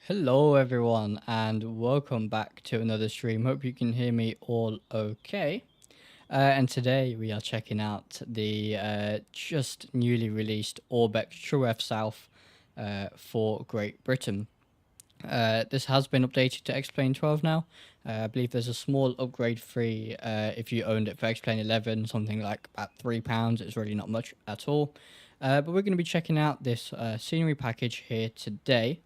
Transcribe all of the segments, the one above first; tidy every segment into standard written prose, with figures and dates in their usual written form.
Hello everyone and welcome back to another stream. Hope you can hear me all okay. And today we are checking out the just newly released Orbx TrueF South for Great Britain. This has been updated to XPlane 12 now. I believe there's a small upgrade free if you owned it for XPlane 11, something like about £3. It's really not much at all. But we're going to be checking out this scenery package here today.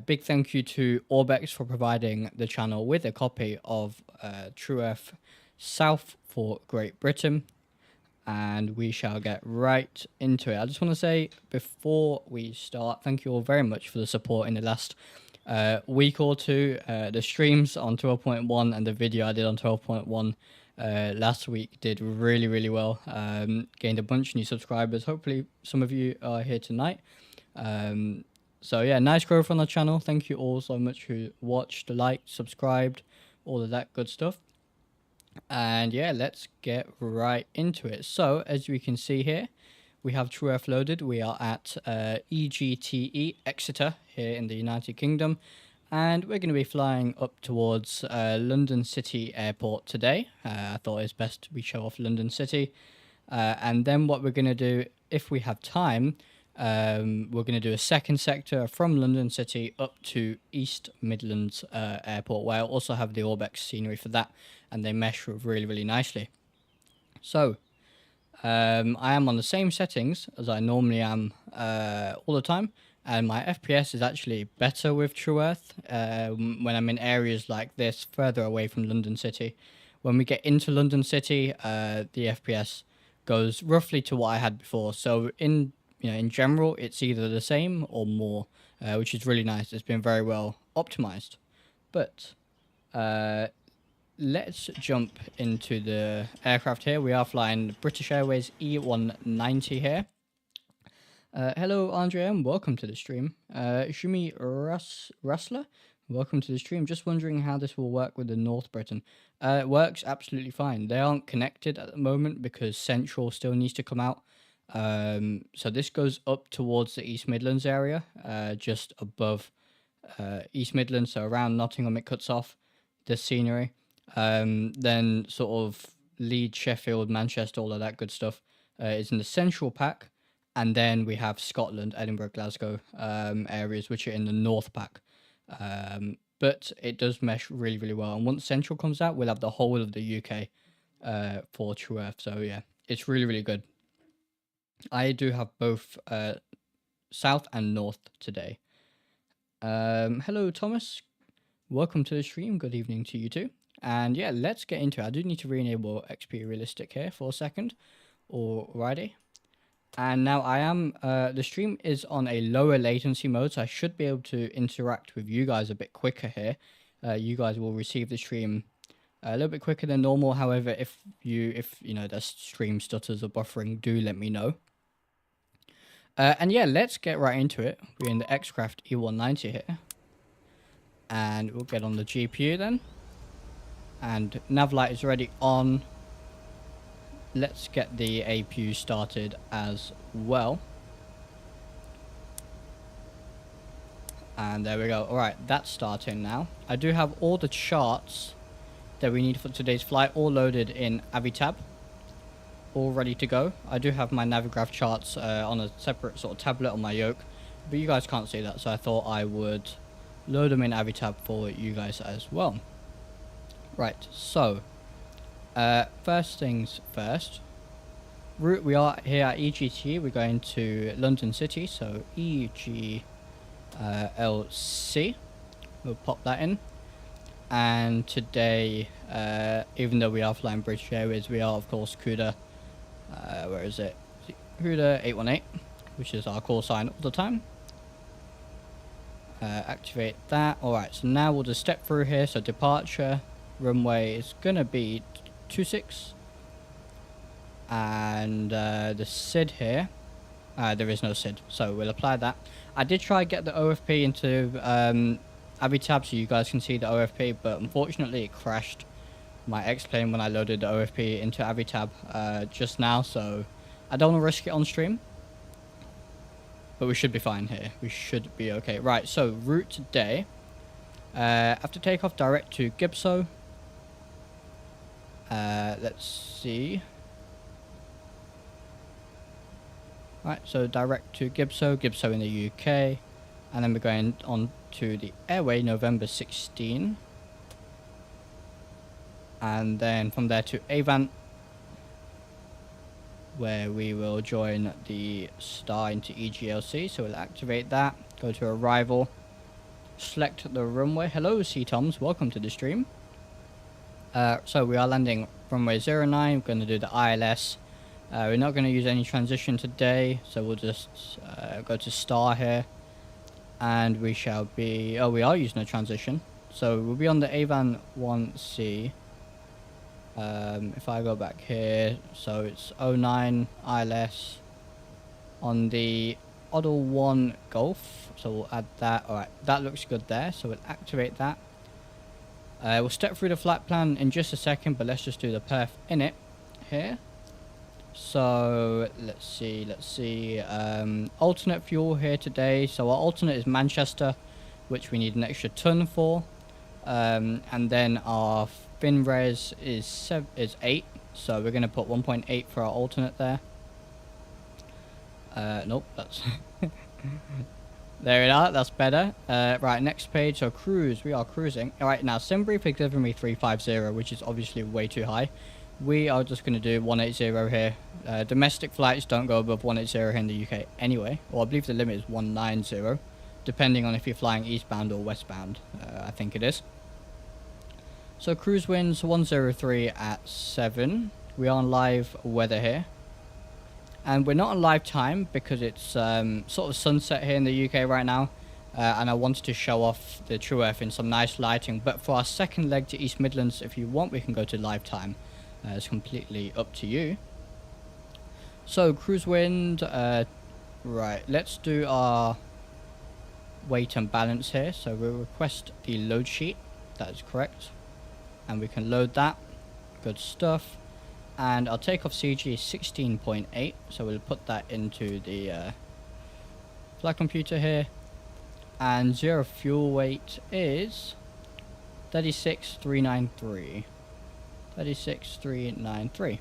Big thank you to Orbx for providing the channel with a copy of TrueF South for Great Britain, and we shall get right into it. I just want to say before we start, thank you all very much for the support in the last week or two. The streams on 12.1 and the video I did on 12.1 last week did really well. Gained a bunch of new subscribers. Hopefully some of you are here tonight. So yeah, nice growth on the channel. Thank you all so much who watched, liked, subscribed, all of that good stuff. And yeah, let's get right into it. So as we can see here, we have TrueF loaded. We are at EGTE Exeter here in the United Kingdom. And we're going to be flying up towards London City Airport today. I thought it's best we show off London City. And then what we're going to do, if we have time, we're going to do a second sector from London City up to East Midlands Airport, where I also have the Orbx scenery for that, and they mesh really nicely. So I am on the same settings as I normally am all the time, and my FPS is actually better with TrueF when I'm in areas like this further away from London City. When we get into London City, the FPS goes roughly to what I had before. So in general, it's either the same or more, which is really nice. It's been very well optimized. But Uh, let's jump into the aircraft here. We are flying British Airways E190 here. Hello, Andrea, and welcome to the stream. Shumi Rustler, welcome to the stream. Just wondering how this will work with the North Britain. It works absolutely fine. They aren't connected at the moment because Central still needs to come out. So this goes up towards the East Midlands area, just above East Midlands, so around Nottingham it cuts off the scenery. Then sort of Leeds, Sheffield, Manchester, all of that good stuff is in the central pack. And then we have Scotland, Edinburgh, Glasgow areas, which are in the North pack. But it does mesh really, really well. And once Central comes out, we'll have the whole of the UK for True Earth. So yeah, it's really, really good. I do have both South and North today. Hello, Thomas. Welcome to the stream. Good evening to you too. And yeah, let's get into it. I do need to re-enable XP Realistic here for a second. Alrighty. And now I am, the stream is on a lower latency mode, so I should be able to interact with you guys a bit quicker here. You guys will receive the stream a little bit quicker than normal. However, if you know, the stream stutters or buffering, do let me know. And yeah, let's get right into it. We're in the Xcraft E190 here. And we'll get on the GPU then. And nav light is already on. Let's get the APU started as well. And there we go. Alright, that's starting now. I do have all the charts that we need for today's flight all loaded in Avitab. All ready to go. I do have my Navigraph charts on a separate sort of tablet on my yoke. But you guys can't see that, so I thought I would load them in Avitab for you guys as well. Right, so first things first. Route, we are here at EGT. We're going to London City, so EGLC. We'll pop that in. And today, even though we are flying British Airways, we are of course CUDA. Where is it? CUDA 818, which is our call sign all the time. Activate that. Alright, so now we'll just step through here. So departure runway is gonna be 26, and the SID here, there is no SID, so we'll apply that. I did try to get the OFP into Avitab so you guys can see the OFP, but unfortunately it crashed my XPlane when I loaded the OFP into Avitab just now, so I don't want to risk it on stream. But we should be fine here. We should be okay. Right, so route today. After takeoff, direct to Gibso. Let's see. Right, so direct to Gibso in the UK. And then we're going on to the airway, November 16. And then from there to Avant, where we will join the star into EGLC. So we'll activate that, go to arrival, select the runway. Hello, C-Toms, welcome to the stream. So we are landing runway 09, we're going to do the ILS. We're not going to use any transition today, so we'll just go to star here. And we shall be, oh, we are using a transition. So we'll be on the Avan 1C. If I go back here, so it's 09 ILS on the Oddle 1 Golf, so we'll add that. Alright, that looks good there, so we'll activate that. We'll step through the flight plan in just a second, but let's just do the perf in it here. So let's see, alternate fuel here today. So our alternate is Manchester, which we need an extra ton for, and then our fin res is 8, so we're going to put 1.8 for our alternate there. Nope, that's there we are, that's better. Right, next page. So cruise, we are cruising. Alright, now SimBrief is giving me 350, which is obviously way too high. We are just going to do 180 here. Domestic flights don't go above 180 here in the UK anyway, or I believe the limit is 190, depending on if you're flying eastbound or westbound. I think it is. So cruise winds 103 at 7. We are on live weather here. And we're not on live time because it's sort of sunset here in the UK right now. and I wanted to show off the True Earth in some nice lighting. But for our second leg to East Midlands, if you want, we can go to live time. It's completely up to you. So cruise wind, right, let's do our weight and balance here. So we'll request the load sheet. That is correct, and we can load that. Good stuff. And our takeoff CG is 16.8, so we'll put that into the flight computer here. And zero fuel weight is 36,393. 36,393.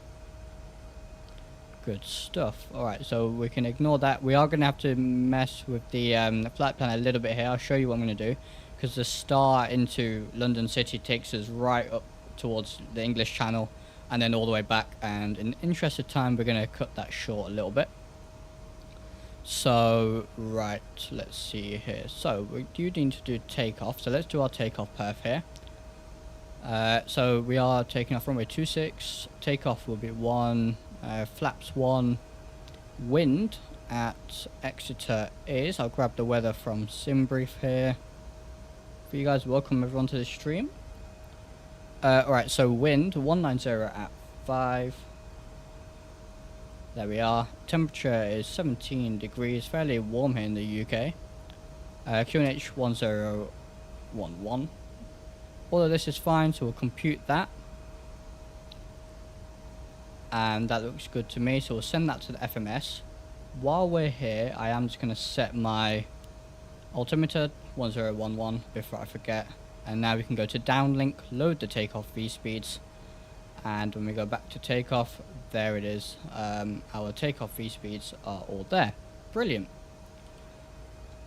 Good stuff. Alright, so we can ignore that. We are going to have to mess with the flight plan a little bit here. I'll show you what I'm going to do, because the star into London City takes us right up towards the English Channel and then all the way back, and in the interest of time we're going to cut that short a little bit. So right, let's see here. So we do need to do takeoff, so let's do our takeoff perf here. So we are taking off runway 26. Takeoff will be 1, flaps 1. Wind at Exeter is, I'll grab the weather from SimBrief here for you guys. Welcome everyone to the stream. Alright, so wind 190 at 5. There we are. Temperature is 17 degrees, fairly warm here in the UK. QNH 1011. All of this is fine, so we'll compute that. And that looks good to me, so we'll send that to the FMS. While we're here, I am just going to set my altimeter 1011 before I forget. And now we can go to downlink, load the takeoff V-speeds. And when we go back to takeoff, there it is. Our takeoff V-speeds are all there. Brilliant.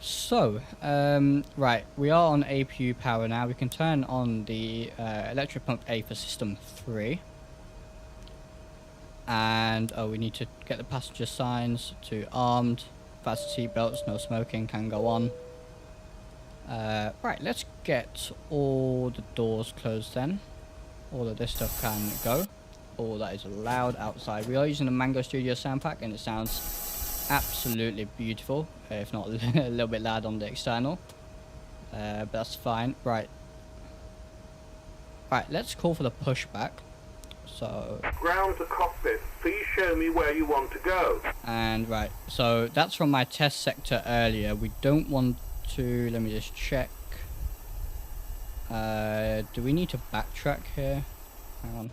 So, right, we are on APU power now. We can turn on the electric pump A for system 3. And we need to get the passenger signs to armed. Fasten seat belts, no smoking, can go on. Right, let's get all the doors closed then. All of this stuff can go. All that is allowed outside. We are using the Mango Studio sound pack and it sounds absolutely beautiful, if not a little bit loud on the external. But that's fine. Right, let's call for the pushback. So ground to cockpit, please show me where you want to go. And right, so that's from my test sector earlier. We don't want to, let me just check. Do we need to backtrack here? Hang on.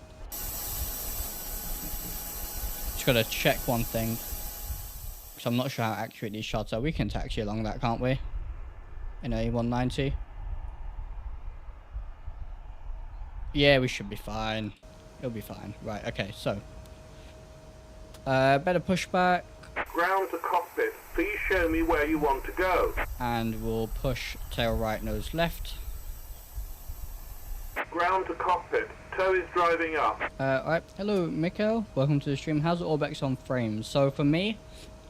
Just gotta check one thing, because I'm not sure how accurate these shots are. We can taxi along that, can't we? In A190. Yeah, we should be fine. It'll be fine. Right, okay, so better pushback. Ground to cockpit, please show me where you want to go. And we'll push tail right, nose left. Ground to cockpit, tow is driving up. Alright, hello Mikhail, welcome to the stream. How's the Orbx on frames? So for me,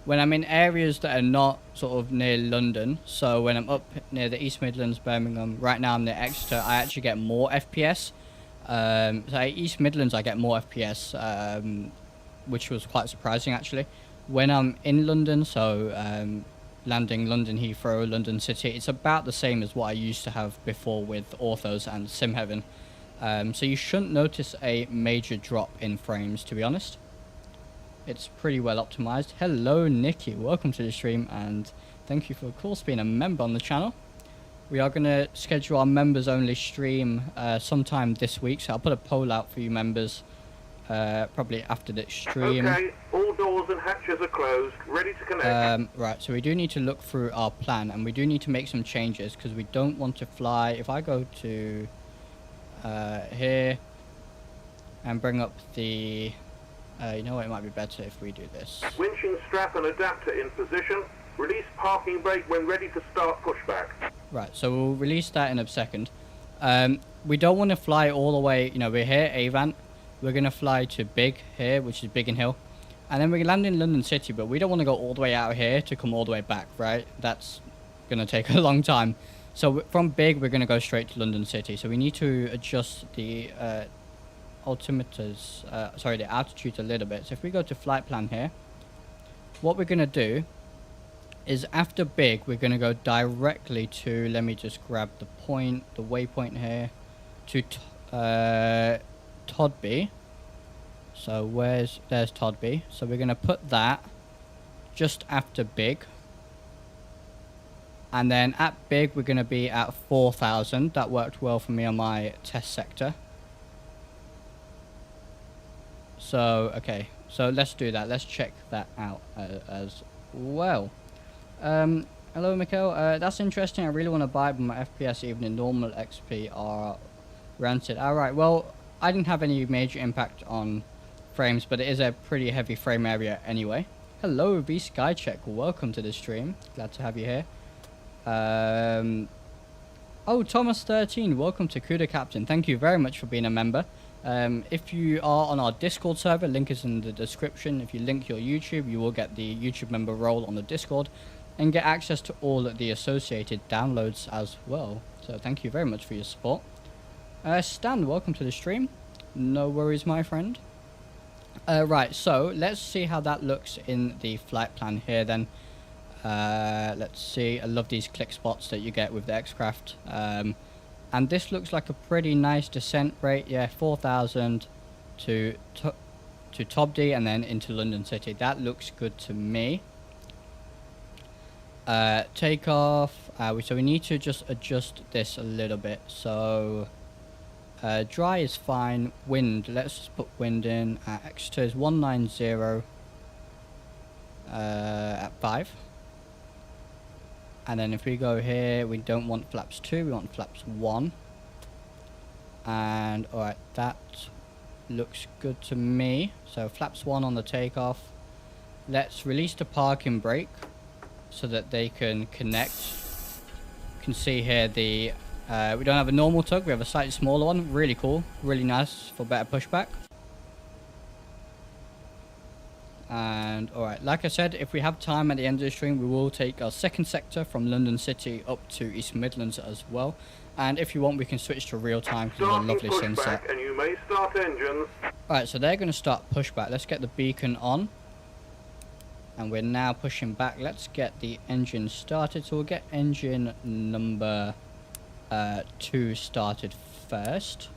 when I'm in areas that are not sort of near London, so when I'm up near the East Midlands, Birmingham, right now I'm near Exeter, I actually get more FPS. So East Midlands I get more FPS, which was quite surprising actually. When I'm in London, so landing London Heathrow, London City, it's about the same as what I used to have before with Orthos and SimHeaven. So you shouldn't notice a major drop in frames, to be honest. It's pretty well optimized. Hello Nikki, welcome to the stream, and thank you for of course being a member on the channel. We are going to schedule our members only stream sometime this week, so I'll put a poll out for you members probably after this stream. Okay, all doors and hatches are closed, ready to connect. Right, so we do need to look through our plan, and we do need to make some changes because we don't want to fly. If I go to here and bring up the you know what, it might be better if we do this. Winching strap and adapter in position. Release parking brake when ready to start pushback. Right, so we'll release that in a second. We don't want to fly all the way, you know, we're here, Avant. We're going to fly to Big here, which is Biggin Hill. And then we land in London City, but we don't want to go all the way out here to come all the way back, right? That's going to take a long time. So from Big, we're going to go straight to London City. So we need to adjust the altimeters, sorry, the altitude a little bit. So if we go to flight plan here, what we're going to do is after big, we're going to go directly to, let me just grab the waypoint here, to Todby. So there's Todby. So we're going to put that just after big. And then at big, we're going to be at 4,000. That worked well for me on my test sector. So, okay. So let's do that. Let's check that out as well. Hello, Mikhail. That's interesting. I really want to buy it, but my FPS, even in normal XP, are rancid. Alright, well, I didn't have any major impact on frames, but it is a pretty heavy frame area anyway. Hello, V Skycheck. Welcome to the stream. Glad to have you here. Oh, Thomas13. Welcome to CUDA Captain. Thank you very much for being a member. If you are on our Discord server, link is in the description. If you link your YouTube, you will get the YouTube member role on the Discord and get access to all the associated downloads as well. So thank you very much for your support. Stan, welcome to the stream. No worries, my friend. Right, so let's see how that looks in the flight plan here then. Let's see. I love these click spots that you get with the X-Craft. And this looks like a pretty nice descent rate. Yeah, 4,000 to Tobdi and then into London City. That looks good to me. Takeoff. So we need to just adjust this a little bit. So dry is fine. Wind. Let's just put wind in. X2 is 190 at 5. And then if we go here, we don't want flaps 2, we want flaps 1. And alright, that looks good to me. So flaps 1 on the takeoff. Let's release the parking brake so that they can connect. You can see here the we don't have a normal tug, we have a slightly smaller one. Really cool, really nice for better pushback. And alright, like I said, if we have time at the end of the stream, we will take our second sector from London City up to East Midlands as well. And if you want, we can switch to real time because it's a lovely sunset. And you may start engines. Alright, so they're going to start pushback. Let's get the beacon on. And we're now pushing back. Let's get the engine started. So we'll get engine number 2 started first.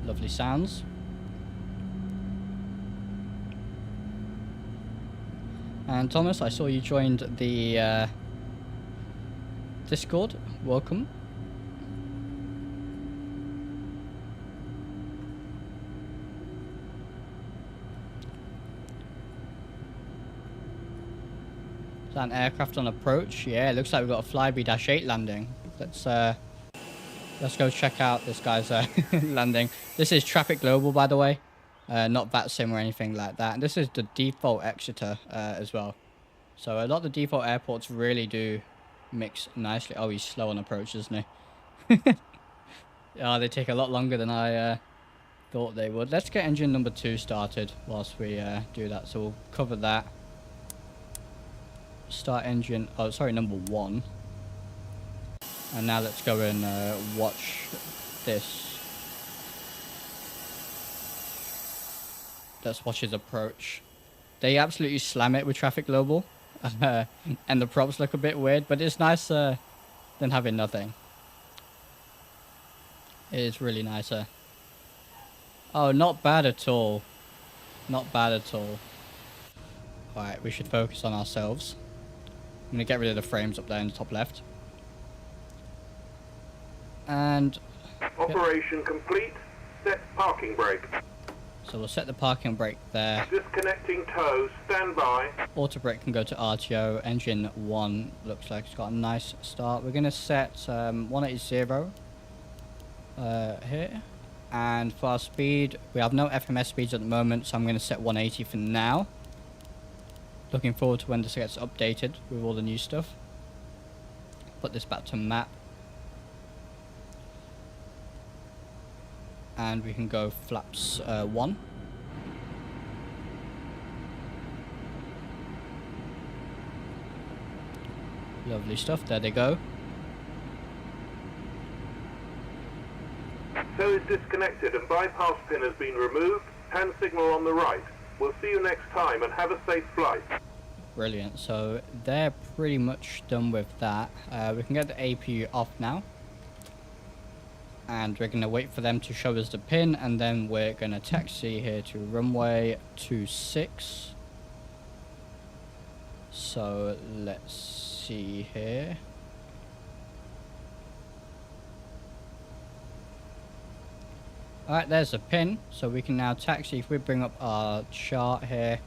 Lovely sounds. And Thomas, I saw you joined the Discord. Welcome. Is that an aircraft on approach? Yeah, it looks like we've got a Flybe-8 landing. Let's go check out this guy's landing. This is Traffic Global, by the way. Not VATSIM or anything like that. And this is the default Exeter as well. So a lot of the default airports really do mix nicely. Oh, he's slow on approach, isn't he? Oh, they take a lot longer than I thought they would. Let's get engine number 2 started whilst we do that. So we'll cover that. Start engine, oh sorry, number 1. And now let's go and watch this. Let's watch his approach. They absolutely slam it with Traffic Global. And the props look a bit weird, but it's nicer than having nothing. It is really nicer. Oh, not bad at all. Not bad at all. Alright, we should focus on ourselves. I'm going to get rid of the frames up there in the top left. And Operation complete. Set parking brake. so we'll set the parking brake there. Disconnecting tow. Stand by. Auto brake can go to RTO. Engine 1 looks like it's got a nice start. We're going to set 180 here. And for our speed, we have no FMS speeds at the moment, so I'm going to set 180 for now. Looking forward to when this gets updated with all the new stuff. Put this back to map. And we can go flaps 1. Lovely stuff, there they go. tow is disconnected and bypass pin has been removed. Hand signal on the right. We'll see you next time and have a safe flight. Brilliant. So they're pretty much done with that. We can get the APU off now. And we're going to wait for them to show us the pin, and then we're going to taxi here to runway 26. So let's see here. Alright, there's the pin, so we can now taxi. If we bring up our chart here,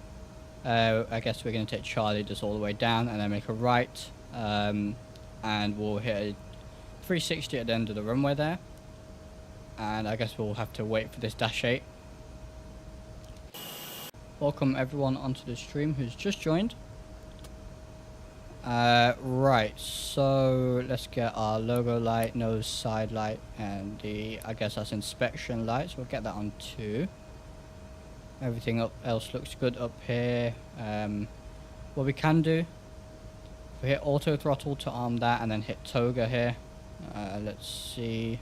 I guess we're going to take Charlie just all the way down and then make a right, and we'll hit a 360 at the end of the runway there. And I guess we'll have to wait for this dash 8. Welcome everyone onto the stream who's just joined. Right, so let's get our logo light, nose side light, and the, I guess that's inspection lights. We'll get that on too. Everything else looks good up here. What we can do, we hit auto throttle to arm that, and then hit toga here. Let's see.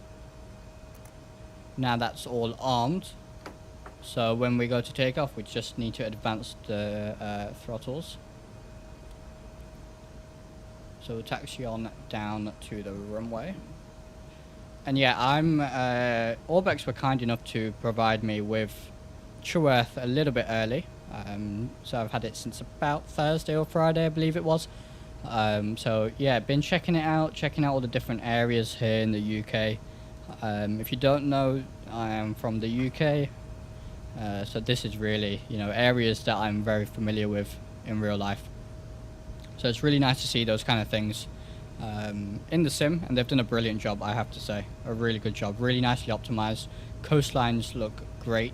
Now that's all armed, so when we go to take off, we just need to advance the throttles. So we'll taxi on down to the runway. And yeah, Orbx were kind enough to provide me with True Earth a little bit early. So I've had it since about Thursday or Friday, I believe it was. So yeah, been checking out all the different areas here in the UK. If you don't know, I am from the UK. So this is really, areas that I'm very familiar with in real life. So it's really nice to see those kind of things in the sim, and they've done a brilliant job, I have to say. A really good job, really nicely optimized. Coastlines look great.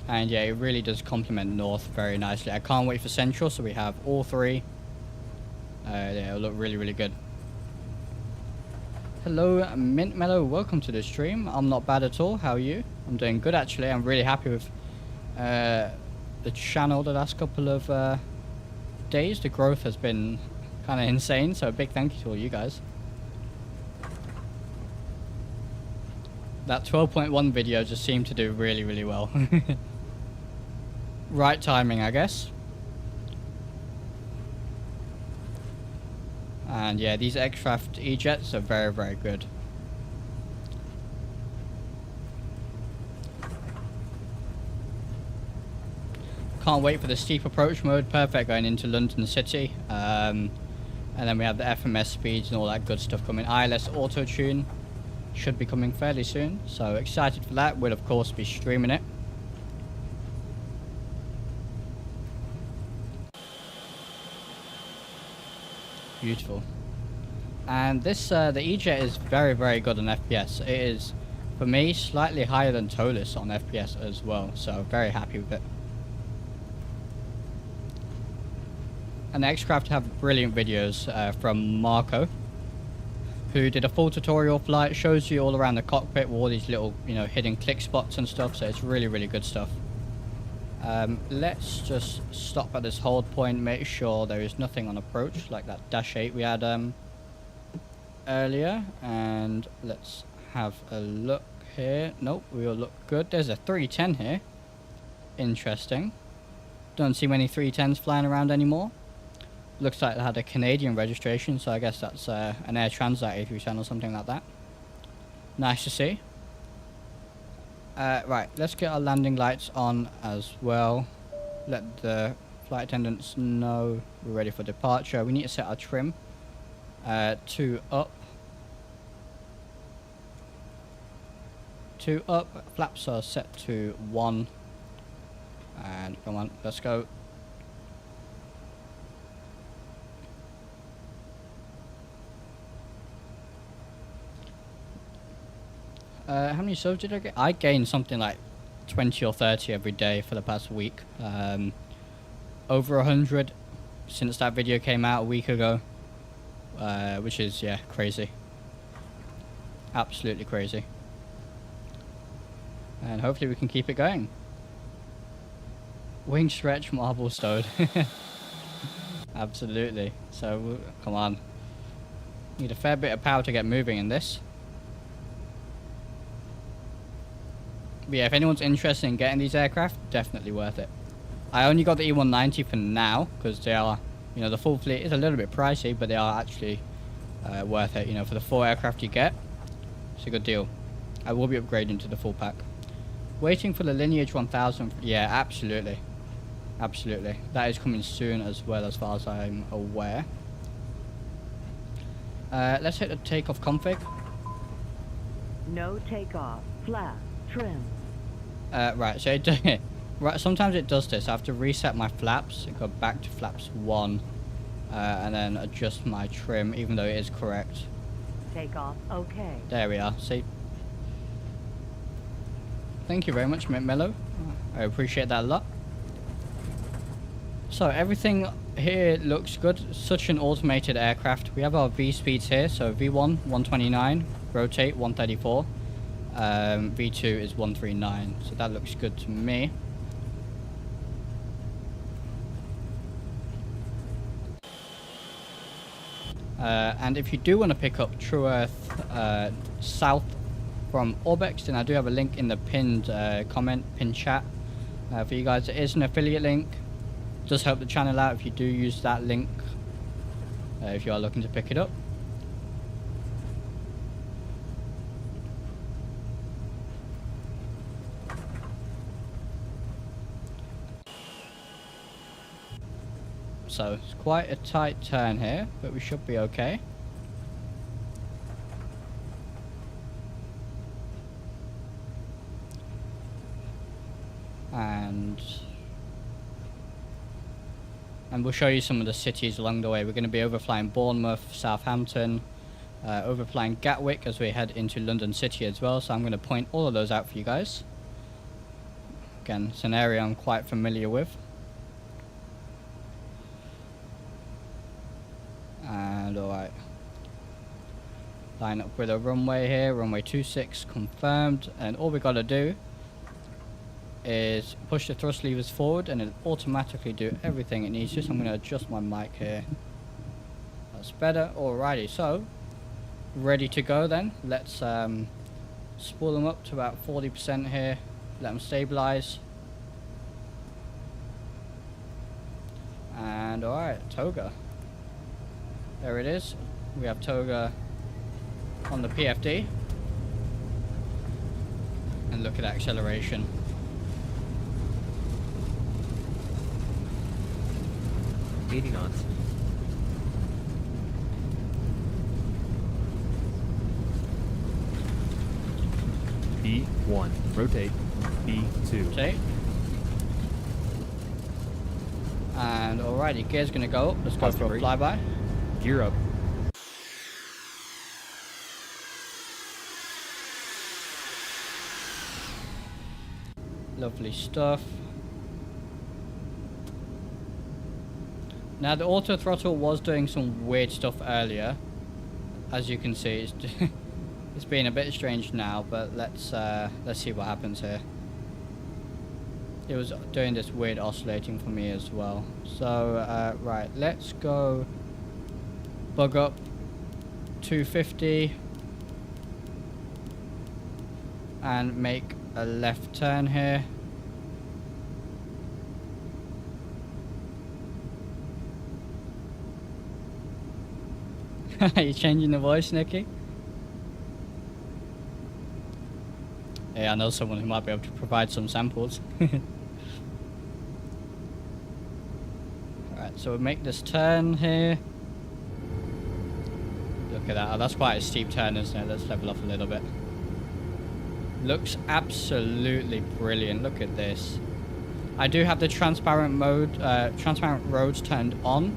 And yeah, it really does complement North very nicely. I can't wait for Central, so we have all three. Yeah, it'll look really, really good. Hello, Mint Mellow, welcome to the stream. I'm not bad at all, how are you? I'm doing good actually, I'm really happy with the channel the last couple of days. The growth has been kind of insane, so a big thank you to all you guys. That 12.1 video just seemed to do really, really well. Right timing, I guess. And yeah, these X-Craft E-Jets are very, very good. Can't wait for the steep approach mode, perfect going into London City. And then we have the FMS speeds and all that good stuff coming. ILS Auto Tune should be coming fairly soon, so excited for that. We'll of course be streaming it. Beautiful. And this the E-Jet is very, very good on FPS. It is, for me, slightly higher than Tolis on FPS as well, so very happy with it. And X-Craft have brilliant videos from Marco, who did a full tutorial flight, shows you all around the cockpit with all these little, hidden click spots and stuff, so it's really, really good stuff. Let's just stop at this hold point, make sure there is nothing on approach, like that dash 8 we had earlier, and let's have a look here. Nope, we all look good. There's a 310 here. Interesting. Don't see many 310s flying around anymore. Looks like they had a Canadian registration, so I guess that's an Air Transat A310 or something like that. Nice to see. Right, let's get our landing lights on as well. Let the flight attendants know we're ready for departure. We need to set our trim to up. 2 up, flaps are set to 1. And come on, let's go. How many subs did I get? I gained something like 20 or 30 every day for the past week. Over 100 since that video came out a week ago. Which is, yeah, crazy. Absolutely crazy. And hopefully we can keep it going. Wing stretch, marble stowed. Absolutely. So, come on. Need a fair bit of power to get moving in this. But yeah, if anyone's interested in getting these aircraft, definitely worth it. I only got the E190 for now because they are, you know, the full fleet is a little bit pricey, but they are actually worth it. You know, for the 4 aircraft you get, it's a good deal. I will be upgrading to the full pack. Waiting for the Lineage 1000. Yeah, absolutely. Absolutely. That is coming soon as well, as far as I'm aware. Let's hit the takeoff config. No takeoff. Flap. Trim. Right, so right, sometimes it does this. I have to reset my flaps and go back to flaps 1 and then adjust my trim, even though it is correct. Takeoff. Okay. There we are. See? Thank you very much, Mellow. I appreciate that a lot. So everything here looks good. Such an automated aircraft. We have our V speeds here. So V1 129, rotate 134. V2 is 139, so that looks good to me. And if you do want to pick up True Earth South from Orbx, then I do have a link in the pinned pinned chat for you guys. It is an affiliate link. It does help the channel out if you do use that link, if you are looking to pick it up. So it's quite a tight turn here, but we should be okay. And we'll show you some of the cities along the way. We're going to be overflying Bournemouth, Southampton, overflying Gatwick as we head into London City as well. So I'm going to point all of those out for you guys. Again, it's an area I'm quite familiar with. And alright, line up with a runway here, runway 26 confirmed, and all we gotta do is push the thrust levers forward and it'll automatically do everything it needs to. So I'm going to adjust my mic here. That's better. Alrighty, so ready to go then. Let's spool them up to about 40% here, let them stabilize. And alright, Toga. There it is. We have Toga on the PFD. And look at that acceleration. Meeting on. B1. Rotate. B2. See? And alrighty, gear's gonna go up. Let's go for a flyby. Gear up. Lovely stuff. Now the auto throttle was doing some weird stuff earlier. As you can see, it's it's being a bit strange now, but let's see what happens here. It was doing this weird oscillating for me as well. So right, let's go bug up 250 and make a left turn here. You changing the voice, Nikki? Yeah, I know someone who might be able to provide some samples. Alright, so we'll make this turn here. Look at that. Oh, that's quite a steep turn, isn't it? Let's level off a little bit. Looks absolutely brilliant. Look at this. I do have the transparent mode, transparent roads turned on,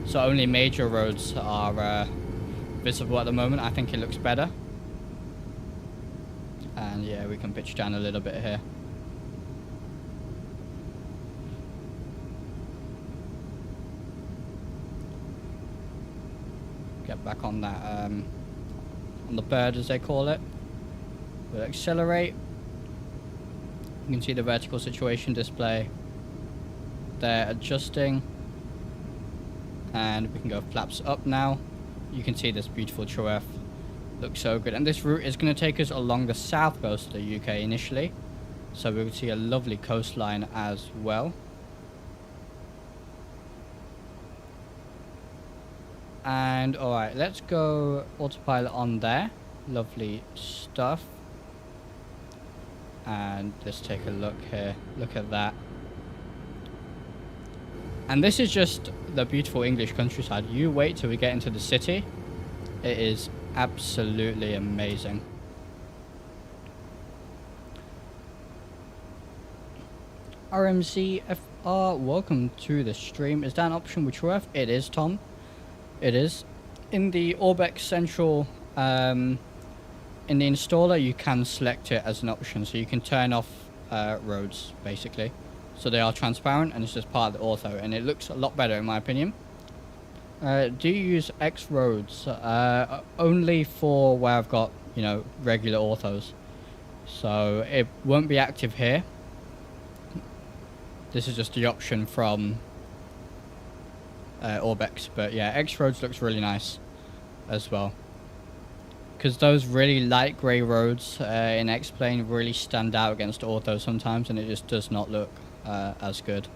so only major roads are visible at the moment. I think it looks better. And yeah, we can pitch down a little bit here. Get back on that, on the bird as they call it. We'll accelerate. You can see the vertical situation display. They're adjusting. And we can go flaps up now. you can see this beautiful True F looks so good. And this route is going to take us along the south coast of the UK initially, so we'll see a lovely coastline as well. And alright, let's go autopilot on there. Lovely stuff. And let's take a look here. Look at that. And this is just the beautiful English countryside. You wait till we get into the city. It is absolutely amazing. RMZFR, welcome to the stream. Is that an option with TrueF? It is, Tom. It is. In the Orbx Central, in the installer, you can select it as an option. So you can turn off roads, basically. So they are transparent, and it's just part of the auto. And it looks a lot better, in my opinion. Do you use X roads? Only for where I've got, you know, regular autos. So it won't be active here. This is just the option from Orbx. But yeah, X roads looks really nice as well. Because those really light grey roads in XPlane really stand out against auto sometimes, and it just does not look as good.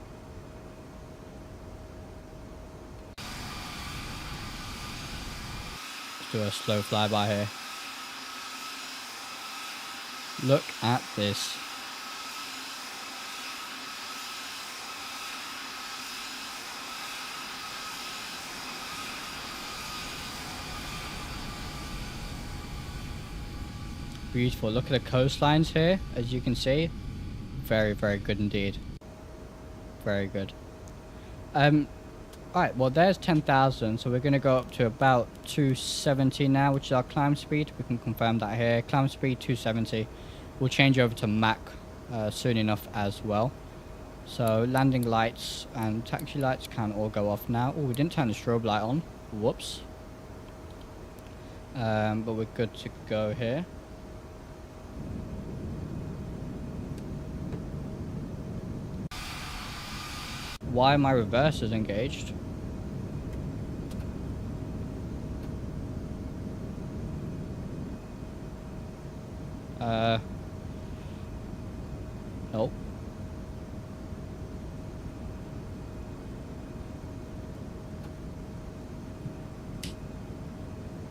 Let's do a slow flyby here. Look at this. Beautiful. Look at the coastlines here, as you can see. Very, very good indeed. Very good. Alright, well there's 10,000, so we're going to go up to about 270 now, which is our climb speed. We can confirm that here. Climb speed 270. We'll change over to Mac soon enough as well. So landing lights and taxi lights can all go off now. Oh, we didn't turn the strobe light on. Whoops. But we're good to go here. Why are my reversers engaged? Nope.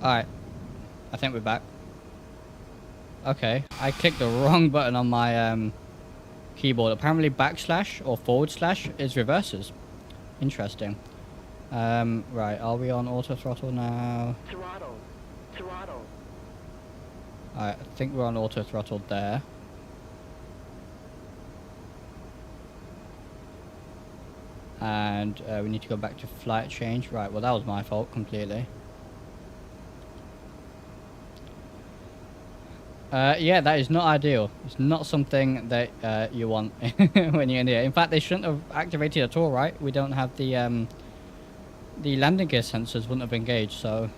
Alright. I think we're back. Okay. I clicked the wrong button on my keyboard. Apparently backslash or forward slash is reversers. Interesting. Right, are we on auto throttle now? Throttle. Throttle. Alright, I think we're on auto throttle there. And we need to go back to flight change. Right, well that was my fault completely. Yeah, that is not ideal. It's not something that you want when you're in the air. In fact, they shouldn't have activated at all, right? We don't have the landing gear sensors wouldn't have engaged, so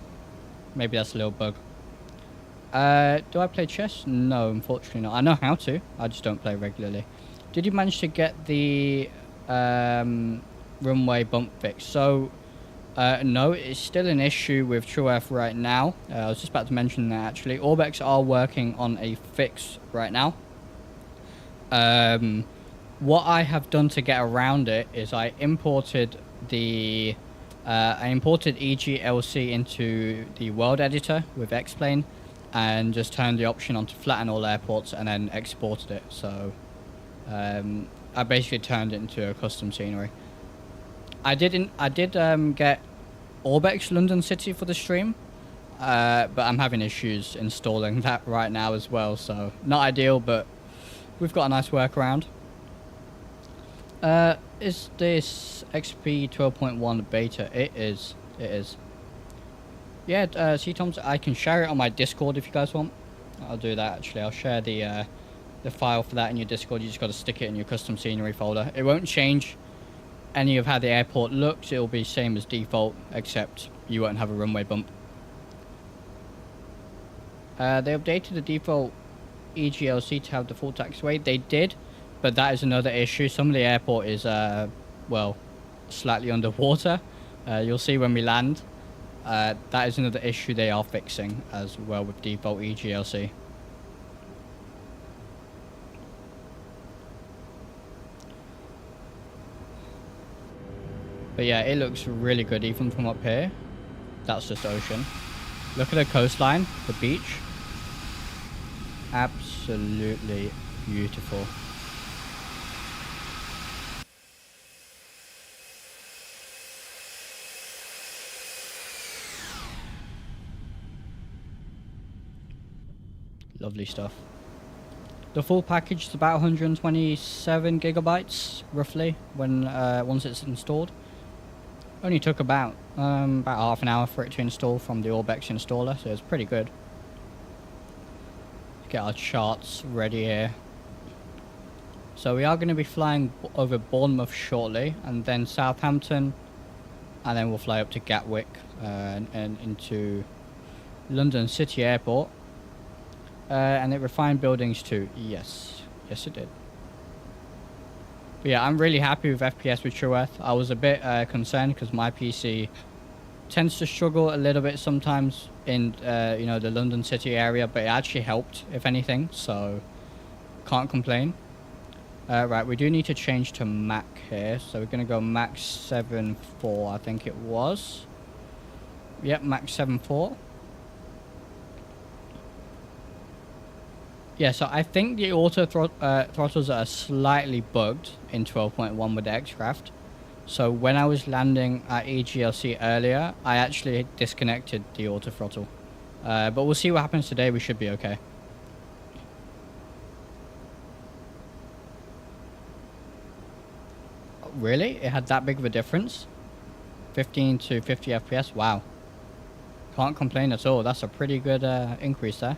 maybe that's a little bug. Do I play chess? No, unfortunately not. I know how to. I just don't play regularly. Did you manage to get the runway bump fix? So no, it's still an issue with TrueF right now. I was just about to mention that actually. Orbx are working on a fix right now. What I have done to get around it is I imported the EGLC into the world editor with XPlane and just turned the option on to flatten all airports and then exported it. So I basically turned it into a custom scenery. I did get Orbx London City for the stream, but I'm having issues installing that right now as well, so not ideal, but we've got a nice workaround. Is this XP 12.1 beta? It is. It is. Yeah, see Toms, I can share it on my Discord if you guys want. I'll do that actually. I'll share the file for that in your Discord. You just got to stick it in your custom scenery folder. It won't change any of how the airport looks. It'll be same as default, except you won't have a runway bump. They updated the default EGLC to have the full taxiway. They did, but that is another issue. Some of the airport is well, slightly underwater. You'll see when we land. that is another issue they are fixing as well with default EGLC. But yeah, it looks really good even from up here. That's just ocean. Look at the coastline, the beach. Absolutely beautiful. Lovely stuff. The full package is about 127 gigabytes, roughly, when once it's installed. Only took about half an hour for it to install from the Orbx installer, so it's pretty good. Get our charts ready here. So we are going to be flying over Bournemouth shortly, and then Southampton, and then we'll fly up to Gatwick and into London City Airport. And it refined buildings too. Yes it did. But yeah, I'm really happy with FPS with True Earth. I was a bit concerned because my PC tends to struggle a little bit sometimes in you know, the London City area, but it actually helped, if anything, so can't complain. Right, we do need to change to Mac here, so we're going to go Mac 7.4, I think it was. Yep, Mac 7.4. Yeah, so I think the auto throttles are slightly bugged in 12.1 with the X-Craft. So when I was landing at EGLC earlier, I actually disconnected the auto throttle. But we'll see what happens today. We should be okay. Really? It had that big of a difference? 15 to 50 FPS? Wow. Can't complain at all. That's a pretty good increase there.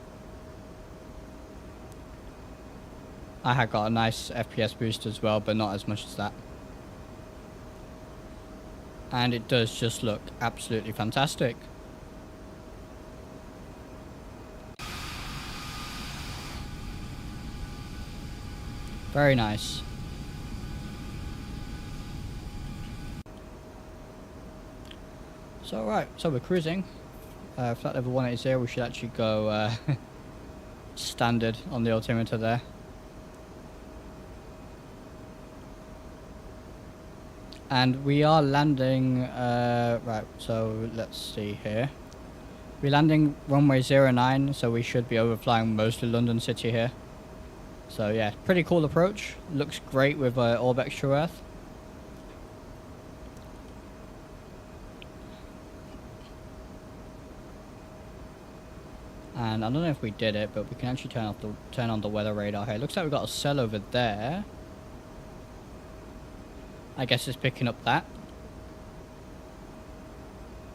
I had got a nice FPS boost as well, but not as much as that. And it does just look absolutely fantastic. Very nice. So right, so we're cruising. Flight level 180, we should actually go standard on the altimeter there. And we are landing, right, so let's see here. We're landing runway 09, so we should be overflying most of London City here. So yeah, pretty cool approach. Looks great with Orbx True Earth. And I don't know if we did it, but we can actually turn on the weather radar here. Looks like we've got a cell over there. I guess it's picking up that.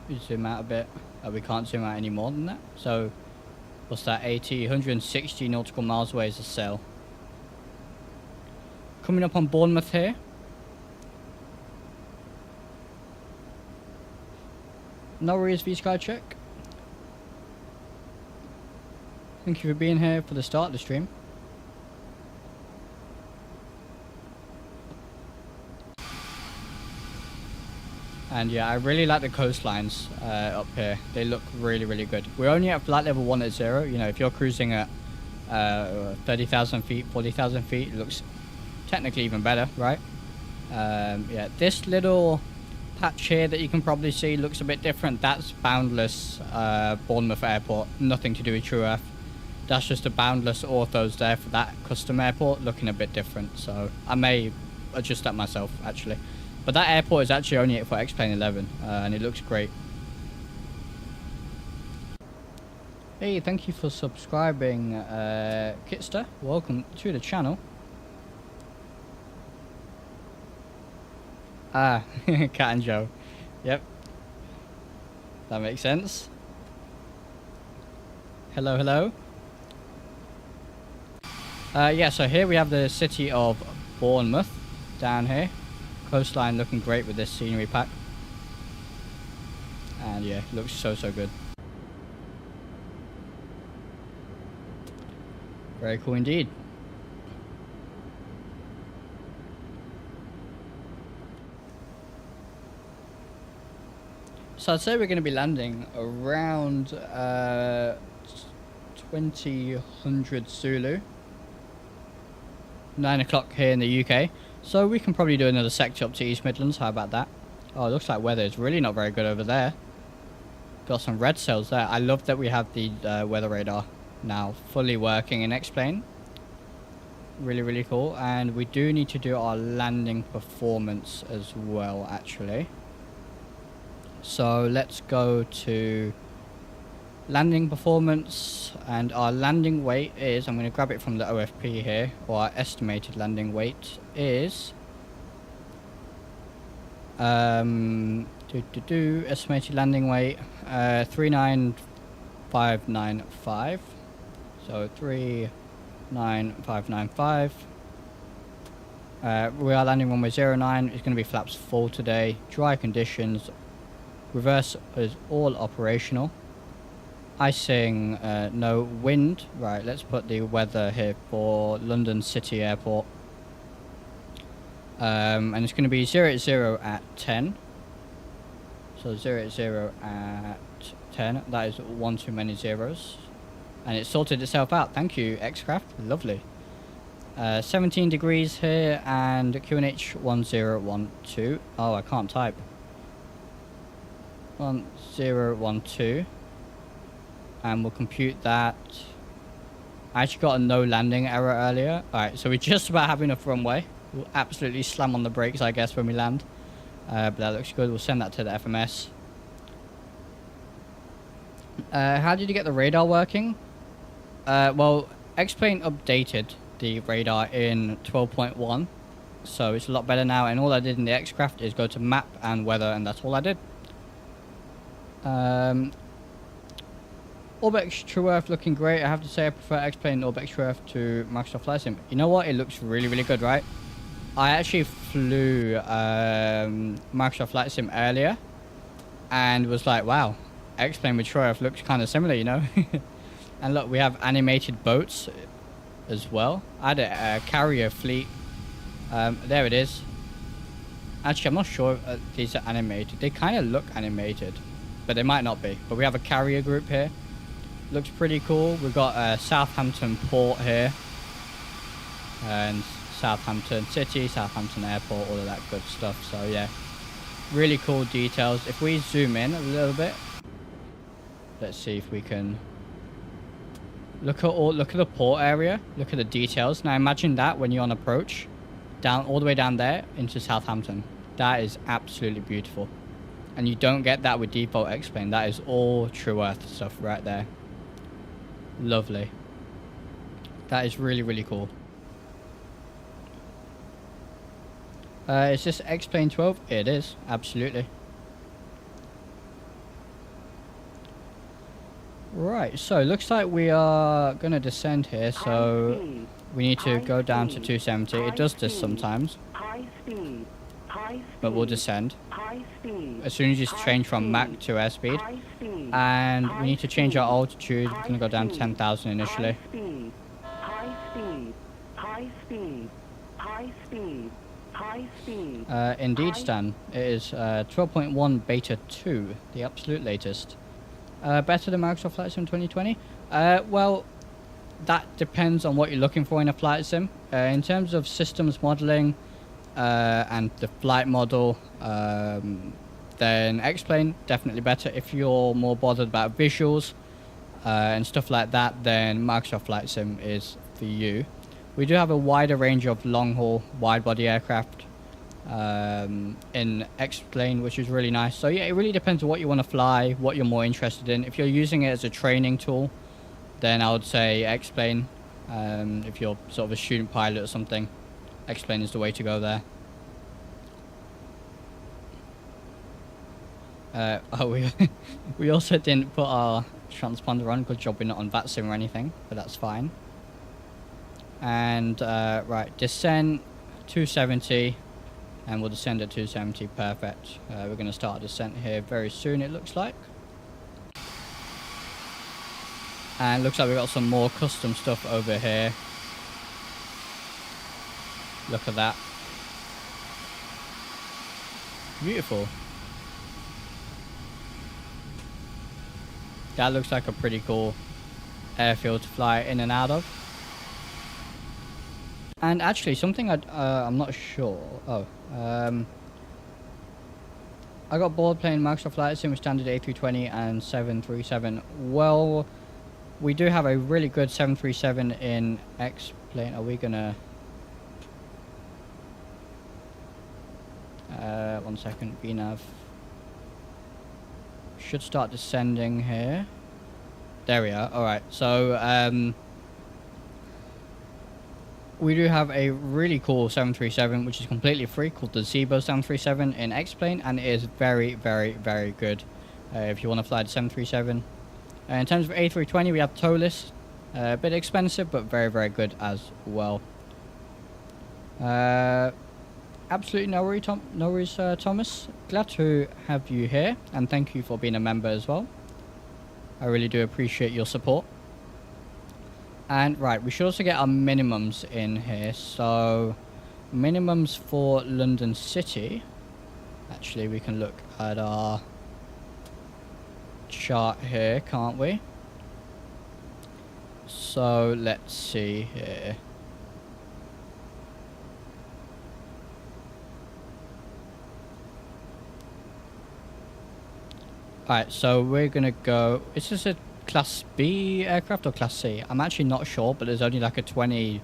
We zoom out a bit. Oh, we can't zoom out any more than that. So, what's that? 160 nautical miles away is a cell. Coming up on Bournemouth here. No worries, V-Sky check. Thank you for being here for the start of the stream. And yeah, I really like the coastlines up here. They look really, really good. We're only at flight level 180. You know, if you're cruising at 30,000 feet, 40,000 feet, it looks technically even better, right? Yeah, this little patch here that you can probably see looks a bit different. That's Boundless Bournemouth Airport. Nothing to do with True Earth. That's just a Boundless orthos there for that custom airport, looking a bit different. So I may adjust that myself, actually. But that airport is actually only for XPlane 11, and it looks great. Hey, thank you for subscribing, Kitster. Welcome to the channel. Ah, Cat and Joe. Yep. That makes sense. Hello, hello. Yeah, so here we have the city of Bournemouth down here. Coastline looking great with this scenery pack. And yeah, looks so good. Very cool indeed. So I'd say we're going to be landing around 2000 Zulu. 9 o'clock here in the UK. So we can probably do another sector up to East Midlands. How about that? Oh, it looks like weather is really not very good over there. Got some red sails there. I love that we have the weather radar now fully working in XPlane. Really, really cool. And we do need to do our landing performance as well, actually. So let's go to landing performance, and our landing weight is, I'm going to grab it from the OFP here, or our estimated landing weight is estimated landing weight 39595. So 39595. We are landing runway 09. It's going to be flaps full today. Dry conditions. Reverse is all operational. Icing, no wind. Right, let's put the weather here for London City Airport. And it's going to be 080 at 10. So 080 at 10. That is one too many zeros. And it sorted itself out. Thank you, Xcraft. Lovely. 17 degrees here, and QNH 1012. Oh, I can't type. 1012. And we'll compute that. I actually got a no landing error earlier. Alright, so we're just about having enough runway. We'll absolutely slam on the brakes, I guess, when we land. But that looks good. We'll send that to the FMS. How did you get the radar working? Well, XPlane updated the radar in 12.1. So it's a lot better now. And all I did in the Xcraft is go to map and weather, and that's all I did. Orbx True Earth looking great. I have to say I prefer XPlane Orbx True Earth to Microsoft Flight Sim. You know what? It looks really, really good, right? I actually flew Microsoft Flight Sim earlier and was like, wow, XPlane with True Earth looks kind of similar, you know? And look, we have animated boats as well. I had a carrier fleet. There it is. Actually, I'm not sure if these are animated. They kind of look animated, but they might not be. But we have a carrier group here. Looks pretty cool. We've got Southampton Port here, and Southampton City, Southampton Airport, all of that good stuff. So yeah, really cool details. If we zoom in a little bit, let's see if we can look at the port area. Look at the details. Now imagine that when you're on approach, down all the way down there into Southampton. That is absolutely beautiful. And you don't get that with default XPlane. That is all True Earth stuff right there. Lovely. That is really, really cool. Is this XPlane 12? It is, absolutely. Right, so looks like we are going to descend here, so we need to go down to 270. It does this sometimes. But we'll descend. As soon as you change from Mach to airspeed. And we need to change our altitude. We're going to go down to 10,000 initially. Indeed, Stan. It is 12.1 beta 2, the absolute latest. Better than Microsoft Flight Sim 2020? Well, that depends on what you're looking for in a flight sim. In terms of systems modeling and the flight model, then XPlane definitely better. If you're more bothered about visuals and stuff like that, then Microsoft Flight Sim is for you. We do have a wider range of long-haul wide-body aircraft in XPlane, which is really nice. So yeah, it really depends on what you want to fly, what you're more interested in. If you're using it as a training tool, then I would say XPlane. If you're sort of a student pilot or something, XPlane is the way to go there. We also didn't put our transponder on. Good job we're not on VATSIM or anything, but that's fine. And right, descent 270, and we'll descend at 270. Perfect. We're going to start a descent here very soon, it looks like. And looks like we've got some more custom stuff over here. Look at that. That looks like a pretty cool airfield to fly in and out of. And actually, something I'm not sure. Oh, I got bored playing Microsoft Flight Sim with standard A320 and 737. Well, we do have a really good 737 in XPlane. Are we gonna... 1 second, VNav. Should start descending here. There we are. Alright, so we do have a really cool 737 which is completely free, called the Zebo 737 in X-Plane, and it is very, very, very good if you want to fly the 737. In terms of A320, we have towless, a bit expensive but very, very good as well. Absolutely no worries, Thomas. Glad to have you here, and thank you for being a member as well. I really do appreciate your support. And right, we should also get our minimums in here. So minimums for London City. Actually, we can look at our chart here, can't we? So let's see here. Alright, so we're gonna go... Is this a Class B aircraft or Class C? I'm actually not sure, but there's only like a 20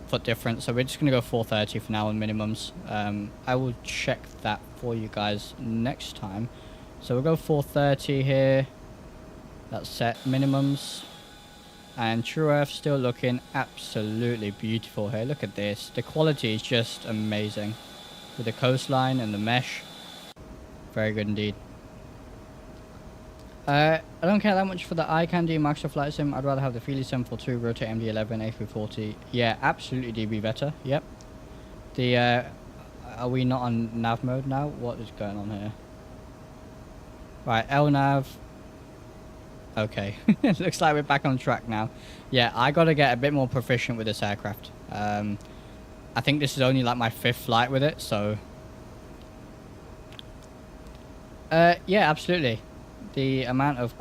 foot difference, so we're just gonna go 430 for now on minimums. I will check that for you guys next time. So we'll go 430 here. That's set minimums. And True Earth still looking absolutely beautiful here. Look at this. The quality is just amazing. With the coastline and the mesh. Very good indeed. I don't care that much for the eye candy Microsoft Flight Sim. I'd rather have the Feely 742, Rotate MD-11, A340. Yeah, absolutely DB better. Yep. The are we not on nav mode now? What is going on here? Right, LNAV. Okay. It looks like we're back on track now. Yeah, I gotta get a bit more proficient with this aircraft. I think this is only like my 5th flight with it, so... yeah, absolutely. The amount of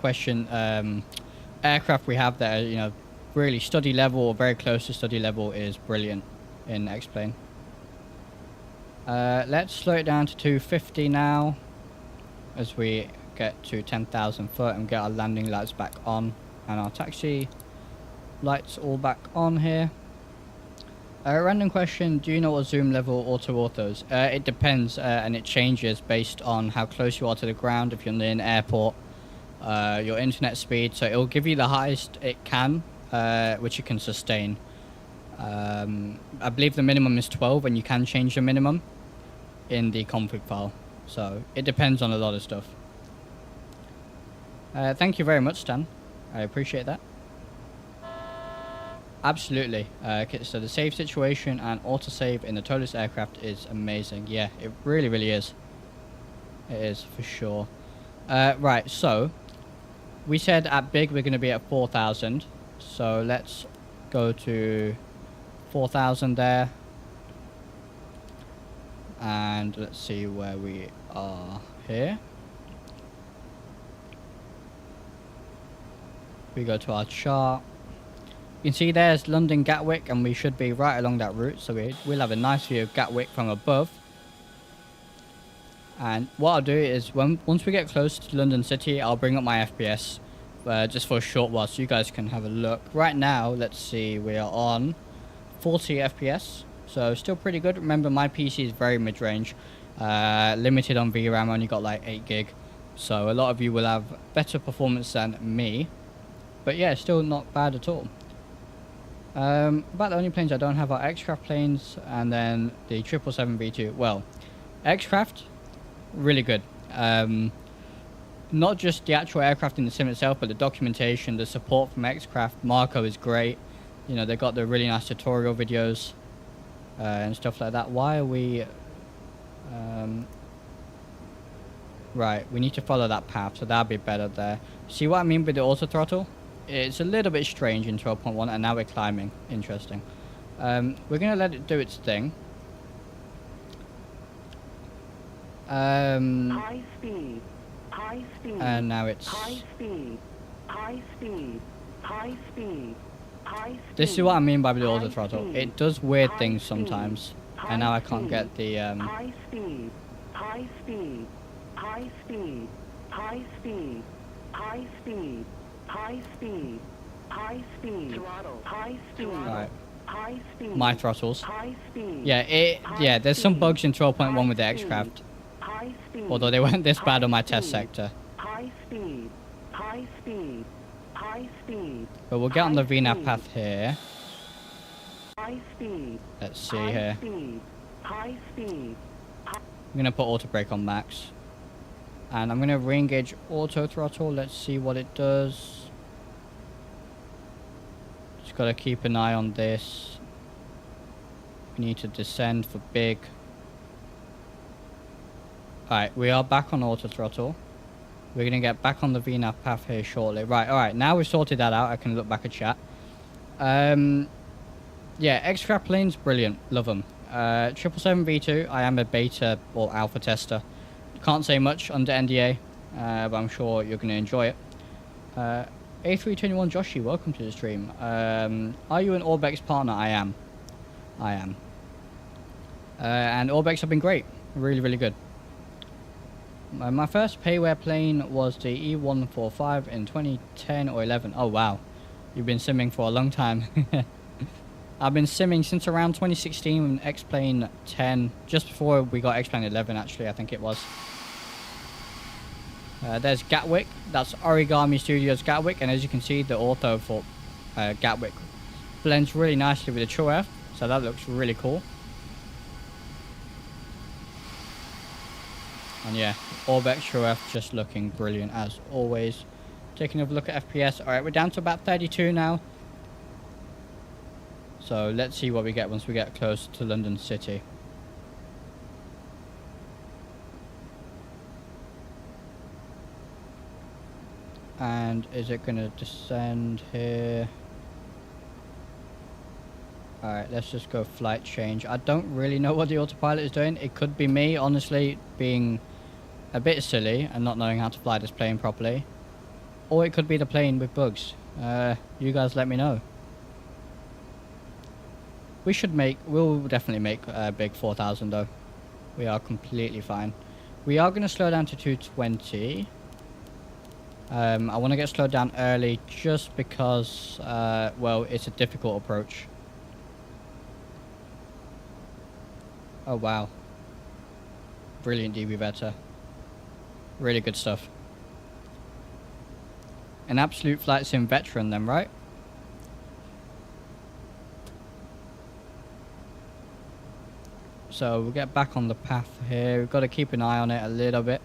aircraft we have that are, you know, really study level or very close to study level is brilliant in X-Plane. Let's slow it down to 250 now as we get to 10,000 foot and get our landing lights back on and our taxi lights all back on here. Random question, do you know what zoom level autos? It depends, and it changes based on how close you are to the ground, if you're near an airport, your internet speed, so it will give you the highest it can, which it can sustain. I believe the minimum is 12, and you can change the minimum in the config file, so it depends on a lot of stuff. Thank you very much, Stan. I appreciate that. Absolutely. Okay, so the save situation and autosave in the towless aircraft is amazing. Yeah, it really, really is. It is, for sure. Right, so we said at big we're going to be at 4,000. So let's go to 4,000 there. And let's see where we are here. We go to our chart. You can see there's London Gatwick, and we should be right along that route, so we'll have a nice view of Gatwick from above. And what I'll do is, once we get close to London City, I'll bring up my FPS just for a short while so you guys can have a look. Right now, let's see, we are on 40 FPS, so still pretty good. Remember, my PC is very mid-range, limited on VRAM, only got like 8 gig, so a lot of you will have better performance than me. But yeah, still not bad at all. About the only planes I don't have are X-Craft planes, and then the 777-V2. Well, X-Craft, really good. Not just the actual aircraft in the sim itself, but the documentation, the support from X-Craft. Marco is great. You know, they got the really nice tutorial videos and stuff like that. Why are we... right, we need to follow that path, so that'll be better there. See what I mean with the auto throttle? It's a little bit strange in 12.1, and now we're climbing. Interesting. We're going to let it do its thing. High speed. High speed. And now it's... High speed. High speed. High speed. High speed. This is what I mean by the auto High throttle. speed. It does weird High things speed. sometimes. High And now I can't speed. get the... High speed. High speed. High speed. High speed. High speed. High speed. High speed. Throttle. High speed. Alright, High speed. my throttles. High speed. Yeah, there's some bugs in 12.1 with the X-Craft. High speed. Although they weren't this bad on my test speed. sector. High speed. High speed. High speed. But we'll get on the High VNAV speed. path here. High speed. Let's see High here. Speed. High speed. I'm going to put auto brake on max. And I'm going to re-engage auto throttle. Let's see what it does. Just got to keep an eye on this. We need to descend for big. Alright, we are back on auto throttle. We're going to get back on the VNAV path here shortly. Right, alright, now we've sorted that out. I can look back at chat. Yeah, X-Craft planes, brilliant. Love them. 777V2, I am a beta or alpha tester. Can't say much under NDA, but I'm sure you're going to enjoy it. A321 Joshi, welcome to the stream. Are you an Orbx partner? I am. And Orbx have been great. Really, really good. My first payware plane was the E145 in 2010 or 11. Oh, wow. You've been simming for a long time. I've been simming since around 2016 with XPlane 10. Just before we got XPlane 11, actually, I think it was. There's Gatwick. That's Origami Studios Gatwick. And as you can see, the ortho for Gatwick blends really nicely with the True F. So that looks really cool. And yeah, Orbx True F just looking brilliant as always. Taking a look at FPS. Alright, we're down to about 32 now. So let's see what we get once we get close to London City. And is it going to descend here? Alright, let's just go flight change. I don't really know what the autopilot is doing. It could be me, honestly, being a bit silly and not knowing how to fly this plane properly. Or it could be the plane with bugs. You guys let me know. We'll definitely make a big 4,000 though. We are completely fine. We are going to slow down to 220. I want to get slowed down early just because, well, it's a difficult approach. Oh, wow. Brilliant DB Beta. Really good stuff. An absolute flight sim veteran then, right? So we'll get back on the path here. We've got to keep an eye on it a little bit.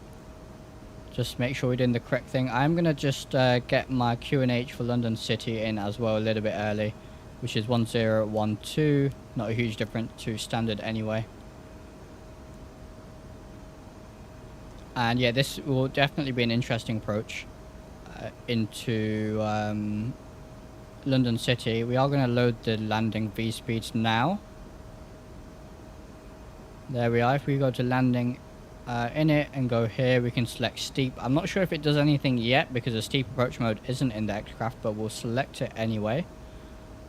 Just make sure we're doing the correct thing. I'm going to just get my Q&H for London City in as well a little bit early, which is 1012. Not a huge difference to standard anyway. And yeah, this will definitely be an interesting approach into London City. We are going to load the landing V-speeds now. There we are. If we go to landing in it and go here, we can select steep. I'm not sure if it does anything yet because the steep approach mode isn't in the X-Craft, but we'll select it anyway.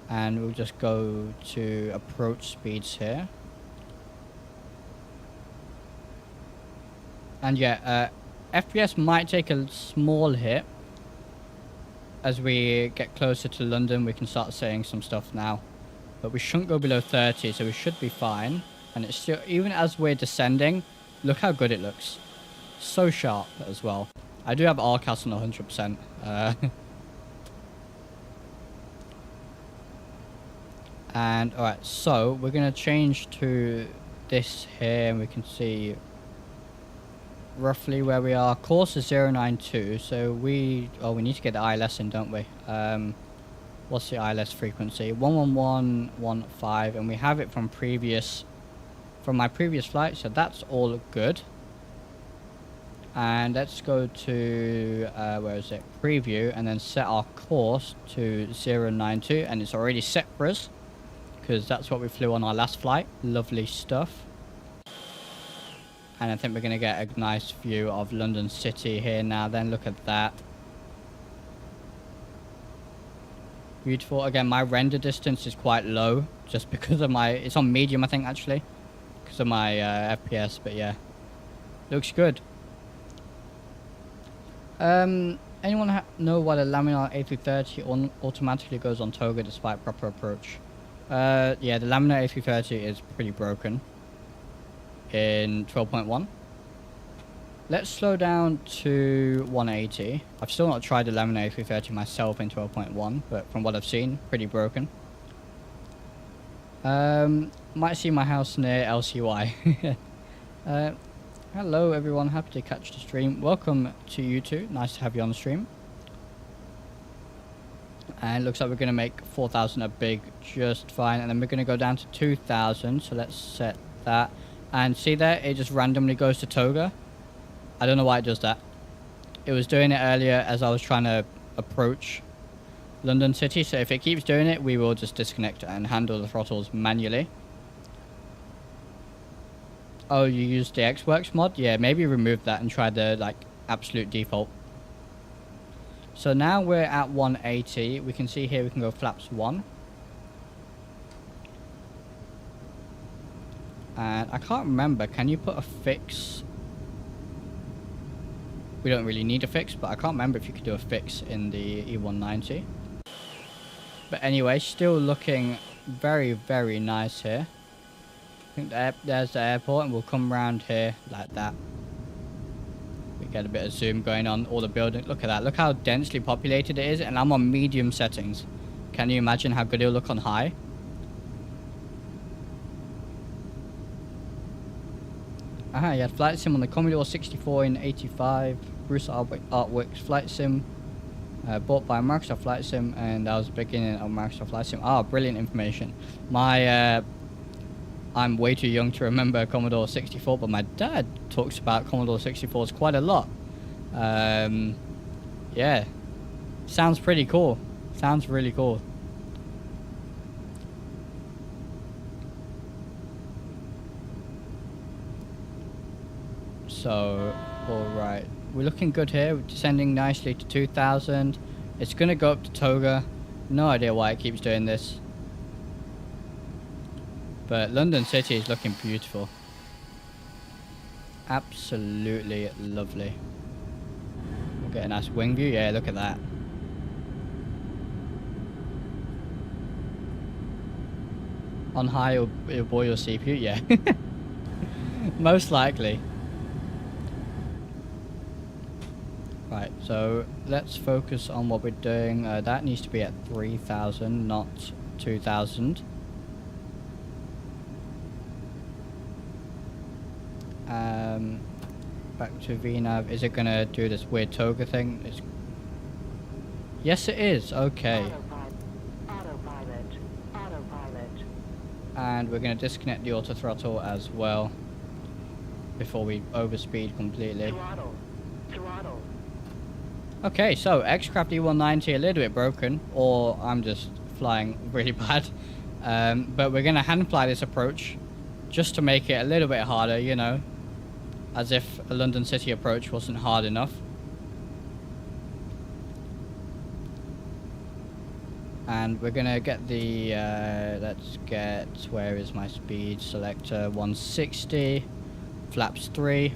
And we'll just go to approach speeds here. And yeah, FPS might take a small hit. As we get closer to London, we can start saying some stuff now. But we shouldn't go below 30, so we should be fine. And it's still, even as we're descending, look how good it looks. So sharp as well. I do have RCAS on 100%. And alright, so we're going to change to this here, and we can see roughly where we are. Course is 092, so we need to get the ILS in, don't we? What's the ILS frequency? 11115, and we have it from my previous flight, so that's all good. And let's go to where is it? Preview, and then set our course to 092, and it's already set for us because that's what we flew on our last flight. Lovely stuff. And I think we're going to get a nice view of London City here now. Then look at that. Beautiful. Again, my render distance is quite low just because of my... It's on medium, I think, actually. Because of my FPS, but yeah. Looks good. Anyone know why the Laminar A330 automatically goes on Toga despite proper approach? Yeah, the Laminar A330 is pretty broken in 12.1. Let's slow down to 180. I've still not tried the Laminar A330 myself in 12.1, but from what I've seen, pretty broken. Might see my house near LCY. Hello everyone, happy to catch the stream. Welcome to you two, nice to have you on the stream. And it looks like we're going to make 4,000 a big just fine, and then we're going to go down to 2,000, so let's set that. And see there, it just randomly goes to Toga. I don't know why it does that. It was doing it earlier as I was trying to approach London City, so if it keeps doing it, we will just disconnect and handle the throttles manually. Oh, you used the Xworks mod? Yeah, maybe remove that and try the like absolute default. So now we're at 180. We can see here we can go flaps 1. And I can't remember, can you put a fix? We don't really need a fix, but I can't remember if you could do a fix in the E190. But anyway, still looking very, very nice here. I think there's the airport, and we'll come around here like that. We get a bit of zoom going on all the buildings. Look at that. Look how densely populated it is, and I'm on medium settings. Can you imagine how good it'll look on high? Aha, you had flight sim on the Commodore 64 in 85. Bruce Artworks flight sim. Bought by Microsoft Flight Sim, and that was the beginning of Microsoft Flight Sim. Ah, brilliant information. I'm way too young to remember Commodore 64, but my dad talks about Commodore 64s quite a lot. Yeah, sounds pretty cool. Sounds really cool. So, alright. We're looking good here. We're descending nicely to 2,000. It's going to go up to Toga. No idea why it keeps doing this. But London City is looking beautiful. Absolutely lovely. We'll get a nice wing view. Yeah, look at that. On high, it'll boil your CPU. Yeah. Most likely. Right, so let's focus on what we're doing. That needs to be at 3,000, not 2,000. Back to VNav. Is it going to do this weird Toga thing? Yes, it is. Okay. Autopilot. And we're going to disconnect the auto throttle as well before we overspeed completely. Throttle. Okay, so X-Craft E190 a little bit broken, or I'm just flying really bad. But we're going to hand fly this approach just to make it a little bit harder, you know, as if a London City approach wasn't hard enough. And we're going to get the, let's get, where is my speed selector, 160, flaps 3.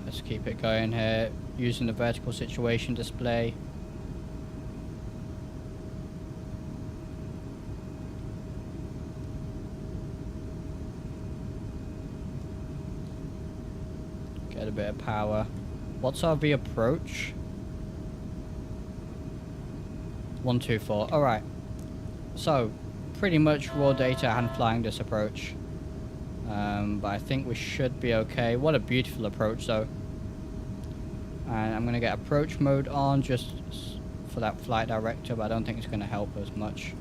Let's keep it going here, using the vertical situation display. Get a bit of power. What's our V approach? 124. Alright. So, pretty much raw data hand flying this approach. But I think we should be okay. What a beautiful approach though. And I'm going to get approach mode on just for that flight director, but I don't think it's going to help us much.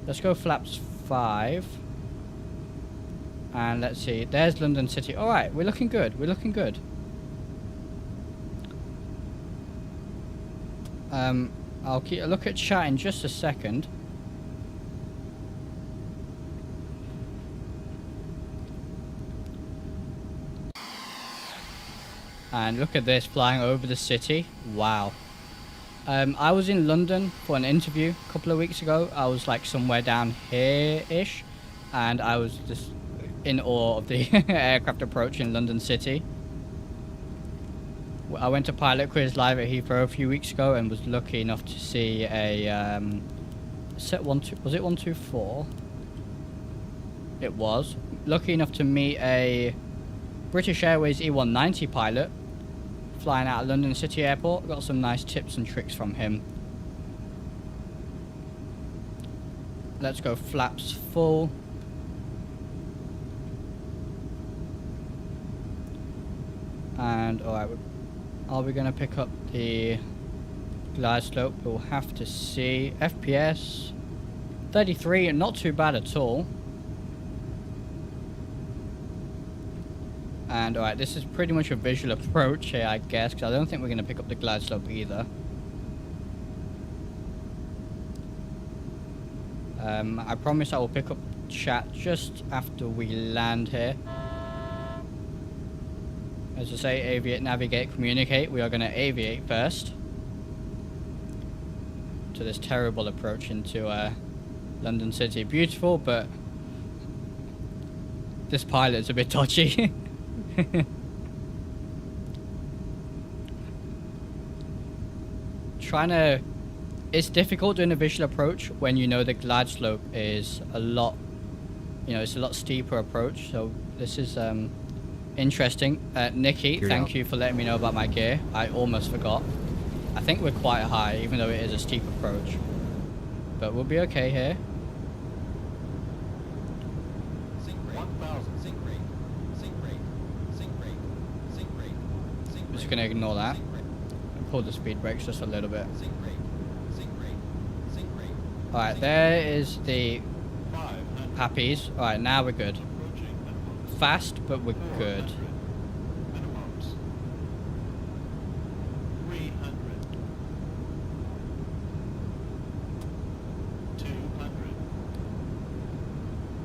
Let's go flaps 5. And let's see, there's London City. Alright, we're looking good, we're looking good. I'll keep a look at chat in just a second. And look at this, flying over the city. Wow. I was in London for an interview a couple of weeks ago. I was like somewhere down here-ish. And I was just in awe of the aircraft approach in London City. I went to pilot quiz live at Heathrow a few weeks ago and was lucky enough to see a set was it 124? It was. Lucky enough to meet a British Airways E190 pilot flying out of London City Airport. Got some nice tips and tricks from him. Let's go flaps full. And alright, are we going to pick up the glide slope? We'll have to see. FPS 33, and not too bad at all. And alright, this is pretty much a visual approach here, I guess, because I don't think we're going to pick up the glide slope either. I promise I will pick up chat just after we land here. As I say, aviate, navigate, communicate. We are going to aviate first to this terrible approach into London City. Beautiful, but this pilot's a bit dodgy. It's difficult doing a visual approach when you know the glide slope is a lot, it's a lot steeper approach. So this is interesting. Nikki, thank you for letting me know about my gear. I almost forgot. I think we're quite high, even though it is a steep approach. But we'll be okay here. I'm just going to ignore that. And pull the speed brakes just a little bit. Alright, there is the Pappies. Alright, now we're good. Fast, but we're good.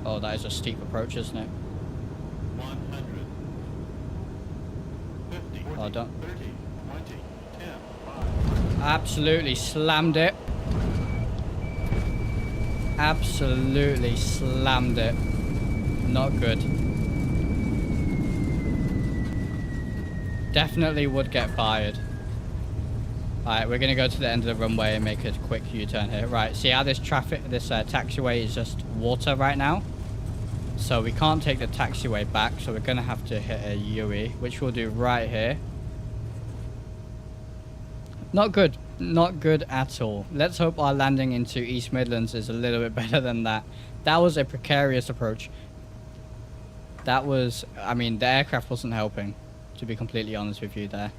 Oh, that is a steep approach, isn't it? 100. Oh, don't. 30, 20, 10, 5. Absolutely slammed it. Absolutely slammed it. Not good. Definitely would get fired. Alright, we're going to go to the end of the runway and make a quick U-turn here. Right, see how this taxiway is just water right now? So we can't take the taxiway back, so we're going to have to hit a UE, which we'll do right here. Not good. Not good at all. Let's hope our landing into East Midlands is a little bit better than that. That was a precarious approach. That was, I mean, the aircraft wasn't helping, to be completely honest with you there.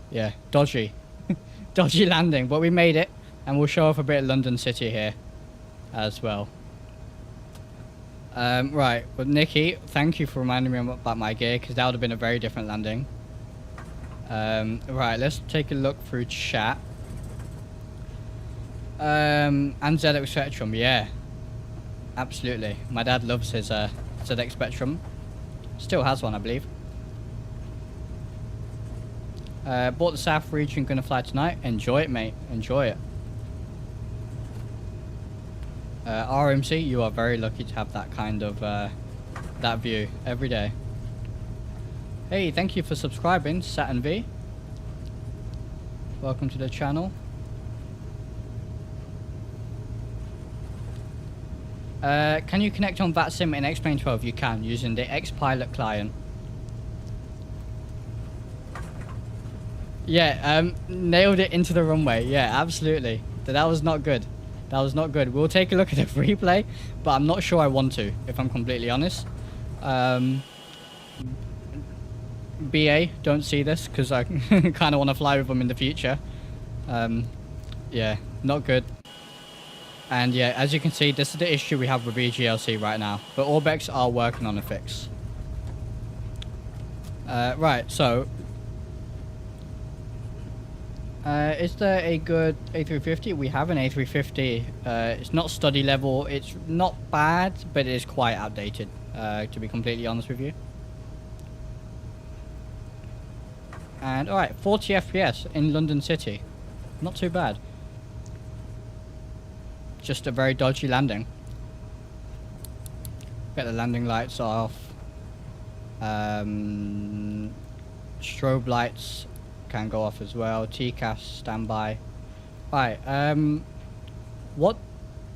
Yeah, dodgy. Dodgy landing, but we made it, and we'll show off a bit of London City here as well. Right, but Nikki, thank you for reminding me about my gear, because that would have been a very different landing. Right, let's take a look through chat. And ZX Spectrum, yeah. Absolutely. My dad loves his ZX Spectrum. Still has one, I believe. Bought the South region, gonna fly tonight. Enjoy it, mate. Enjoy it. RMC, you are very lucky to have that kind of that view every day. Hey, thank you for subscribing, Saturn V. Welcome to the channel. Can you connect on VATSIM in XPlane 12? You can, using the XPilot client. Yeah, nailed it into the runway. Yeah, absolutely. That was not good. That was not good. We'll take a look at the replay, but I'm not sure I want to, if I'm completely honest. BA, don't see this, because I kind of want to fly with them in the future. Yeah, not good. And yeah, as you can see, this is the issue we have with EGLC right now. But Orbx are working on a fix. Right, so... Is there a good A350? We have an A350. It's not study level. It's not bad, but it is quite outdated, to be completely honest with you. And alright, 40 FPS in London City. Not too bad. Just a very dodgy landing. Get the landing lights off. Strobe lights can go off as well. TCAS standby. Right, what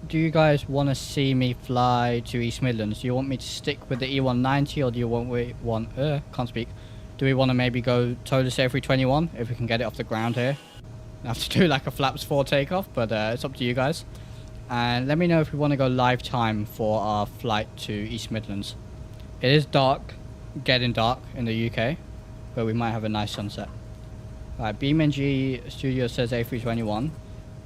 do you guys want to see me fly to East Midlands? Do you want me to stick with the E190, or do you want can't speak. Do we want to maybe go Tolis A321 if we can get it off the ground here? I have to do like a flaps 4 takeoff, but it's up to you guys. And let me know if we want to go live time for our flight to East Midlands. It is dark, getting dark in the UK, but we might have a nice sunset. Right, BeamNG Studio says A321.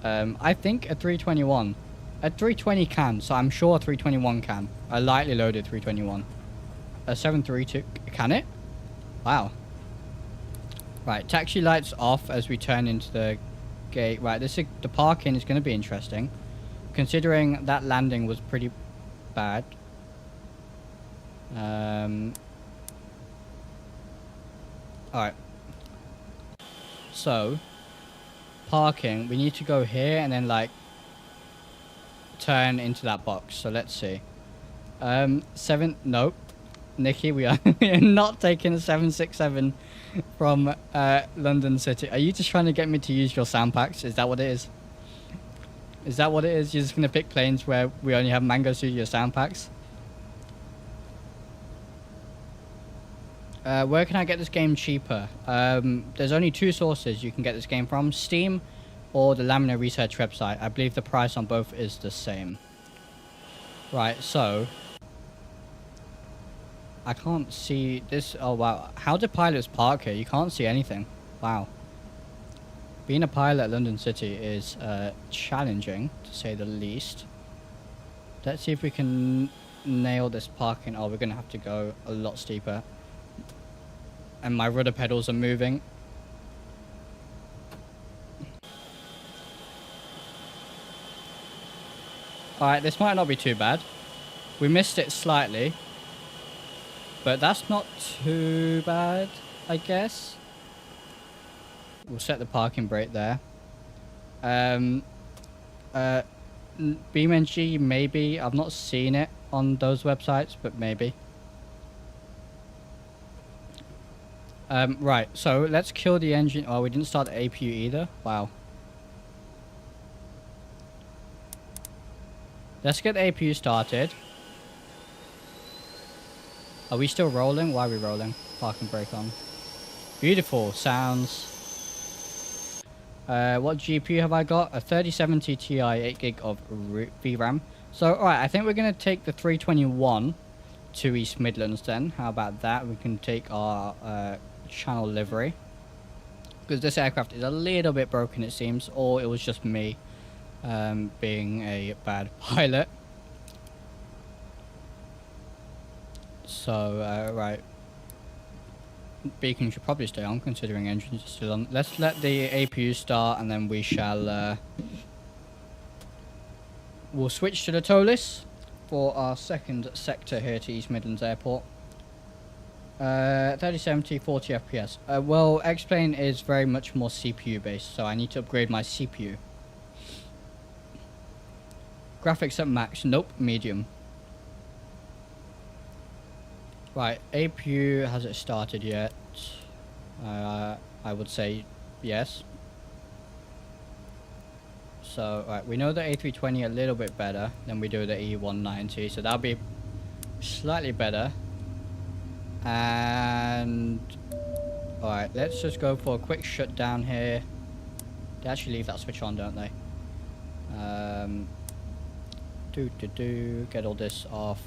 I think a 321. A 320 can, so I'm sure a 321 can. A lightly loaded 321. A 732, can it? Wow. Right, taxi lights off as we turn into the gate. Right, the parking is going to be interesting, considering that landing was pretty bad. Alright. So, parking, we need to go here and then like turn into that box. So let's see. Nope. Nikki, we are not taking a 767 from London City. Are you just trying to get me to use your sound packs? Is that what it is? Is that what it is? You're just going to pick planes where we only have Mango Studio sound packs? Where can I get this game cheaper? There's only two sources you can get this game from. Steam or the Lamina Research website. I believe the price on both is the same. Right, so I can't see this. Oh wow, how do pilots park here? You can't see anything. Wow. Being a pilot at London City is challenging, to say the least. Let's see if we can nail this parking. Oh, we're going to have to go a lot steeper. And my rudder pedals are moving. Alright, this might not be too bad. We missed it slightly. But that's not too bad, I guess. We'll set the parking brake there. BeamNG, maybe. I've not seen it on those websites, but maybe. Right, so let's kill the engine. Oh, we didn't start the APU either. Wow. Let's get the APU started. Are we still rolling? Why are we rolling? Parking brake on. Beautiful sounds. What GPU have I got? A 3070 Ti, 8GB of VRAM. So, alright, I think we're going to take the 321 to East Midlands then. How about that? We can take our channel livery. Because this aircraft is a little bit broken, it seems. Or it was just me being a bad pilot. So, right. Beacon should probably stay on, considering engines are still on. Let's let the APU start, and then we shall we'll switch to the TOLIS for our second sector here to East Midlands Airport. 3070, 40 FPS. Well, XPlane is very much more CPU based, so I need to upgrade my CPU. Graphics at max. Nope, medium. Right, APU, has it started yet? I would say yes. So, right, we know the A320 a little bit better than we do the E190, so that'll be slightly better. And alright, let's just go for a quick shutdown here. They actually leave that switch on, don't they? Get all this off.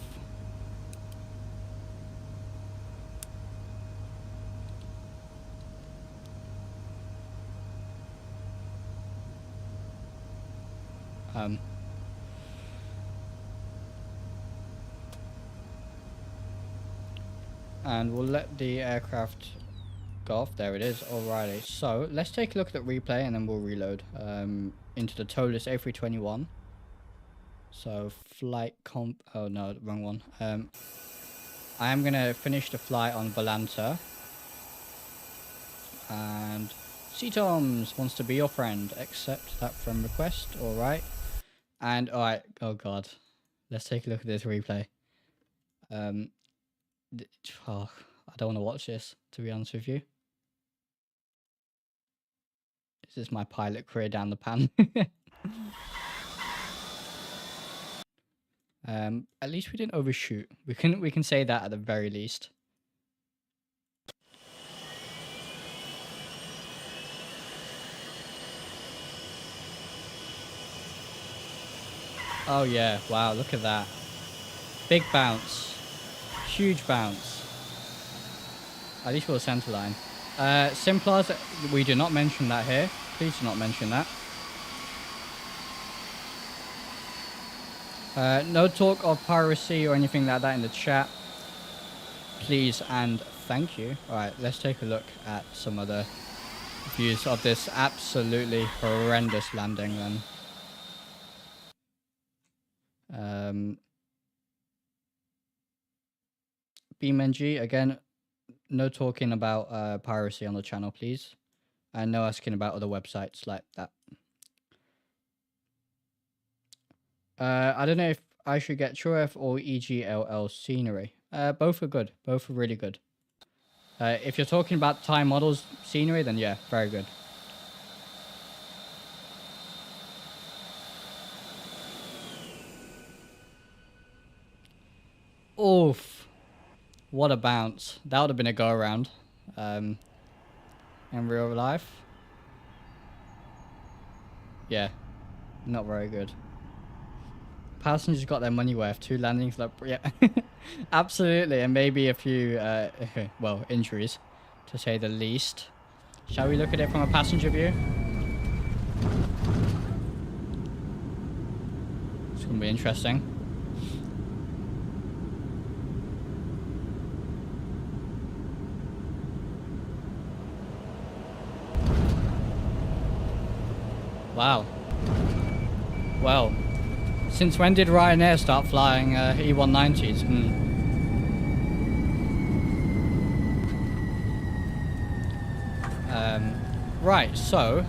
And we'll let the aircraft Takeoff. There it is. Alrighty. So let's take a look at the replay and then we'll reload into the towless A321. So flight comp. Oh no, the wrong one. I am gonna finish the flight on Volanta. And C-Toms wants to be your friend. Accept that friend request. Alright. And alright. Oh god. Let's take a look at this replay. Oh, I don't want to watch this, to be honest with you. This is my pilot career down the pan. At least we didn't overshoot. We can say that at the very least. Oh yeah, wow, look at that. Big bounce. Huge bounce. At least we'll centerline. Simplars, we do not mention that here. Please do not mention that. No talk of piracy or anything like that in the chat. Please and thank you. Alright, let's take a look at some other views of this absolutely horrendous landing then. BeamNG, again, no talking about piracy on the channel, please. And no asking about other websites like that. I don't know if I should get TrueF or EGLL scenery. Both are good. Both are really good. If you're talking about time models scenery, then yeah, very good. Oof. What a bounce. That would have been a go around. In real life. Yeah. Not very good. Passengers got their money worth. 2 landings. Like, yeah. Absolutely. And maybe a few, well, injuries, to say the least. Shall we look at it from a passenger view? It's going to be interesting. Wow. Well, since when did Ryanair start flying E190s? Right, so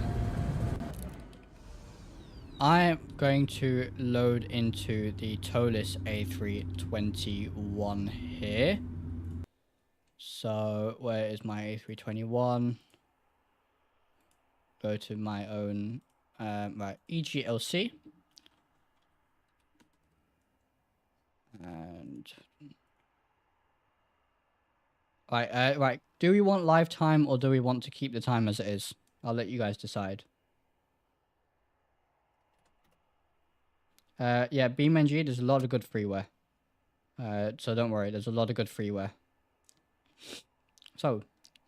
I'm going to load into the towless A321 here. So where is my A321? Go to my own right, EGLC. And right, do we want live time or do we want to keep the time as it is? I'll let you guys decide. Yeah, BeamNG, there's a lot of good freeware. So don't worry, there's a lot of good freeware. So,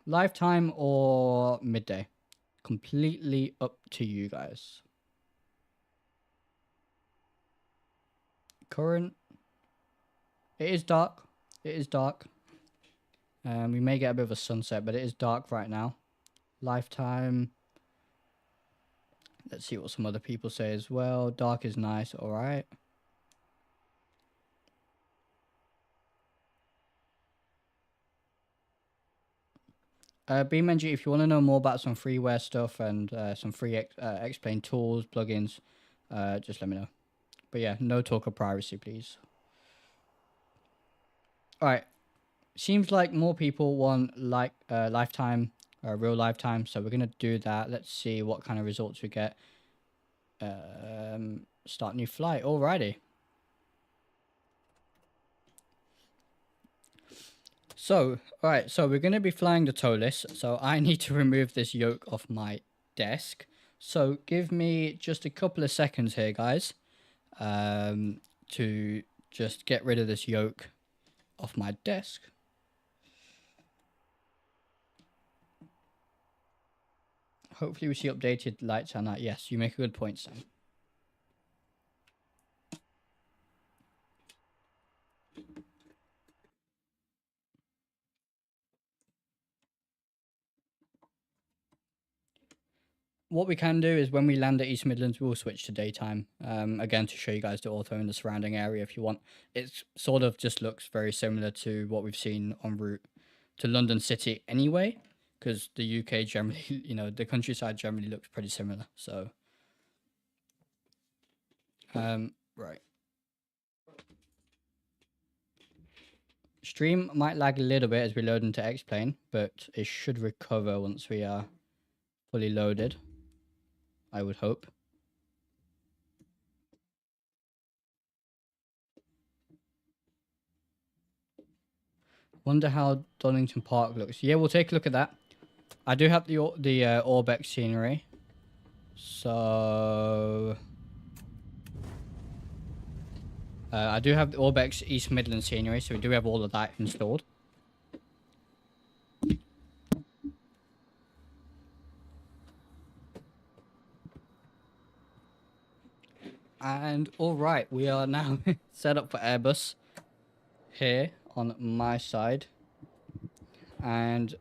live time or midday? Completely up to you guys. Current. It is dark. It is dark. We may get a bit of a sunset, but it is dark right now. Lifetime. Let's see what some other people say as well. Dark is nice. All right. BeamNG, if you want to know more about some freeware stuff and some free XPlane tools, plugins, just let me know. But yeah, no talk of privacy, please. All right. Seems like more people want like lifetime, real lifetime. So we're going to do that. Let's see what kind of results we get. Start new flight. Alrighty. So, alright, so we're going to be flying the towless. So I need to remove this yoke off my desk. So give me just a couple of seconds here, guys, to just get rid of this yoke off my desk. Hopefully we see updated lights on that. Yes, you make a good point, Sam. what we can do is when we land at East Midlands, we'll switch to daytime. Again, to show you guys the auto in the surrounding area if you want. It sort of just looks very similar to what we've seen en route to London City anyway, because the UK generally, you know, the countryside generally looks pretty similar. So, right. Stream might lag a little bit as we load into XPlane, but it should recover once we are fully loaded, I would hope. Wonder how Donington Park looks. Yeah, we'll take a look at that. I do have the Orbx scenery. So... I do have the Orbx East Midlands scenery, so we do have all of that installed. And alright, we are now set up for Airbus here on my side. And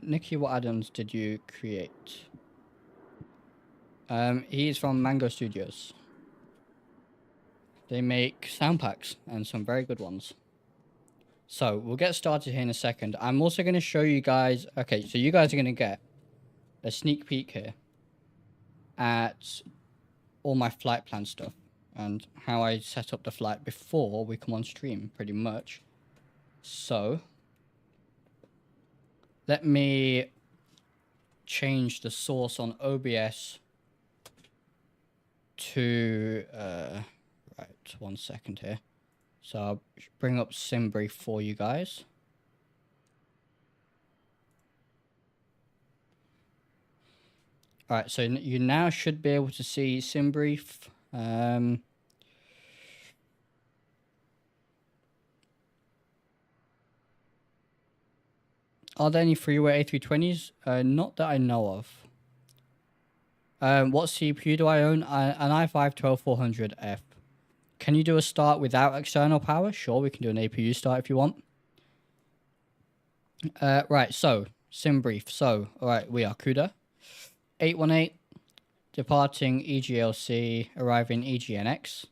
Nikki, what add-ons did you create? He's from Mango Studios. They make sound packs and some very good ones. So we'll get started here in a second. I'm also going to show you guys. Okay, so you guys are going to get a sneak peek here at all my flight plan stuff and how I set up the flight before we come on stream, pretty much. So let me change the source on OBS to right, 1 second here. So I'll bring up SimBrief for you guys. Alright, so you now should be able to see SimBrief. Are there any freeway A320s? Not that I know of. What CPU do I own? An i5-12400F. Can you do a start without external power? Sure, we can do an APU start if you want. Right, so, SimBrief. So, alright, we are CUDA. 818, departing EGLC, arriving EGNX.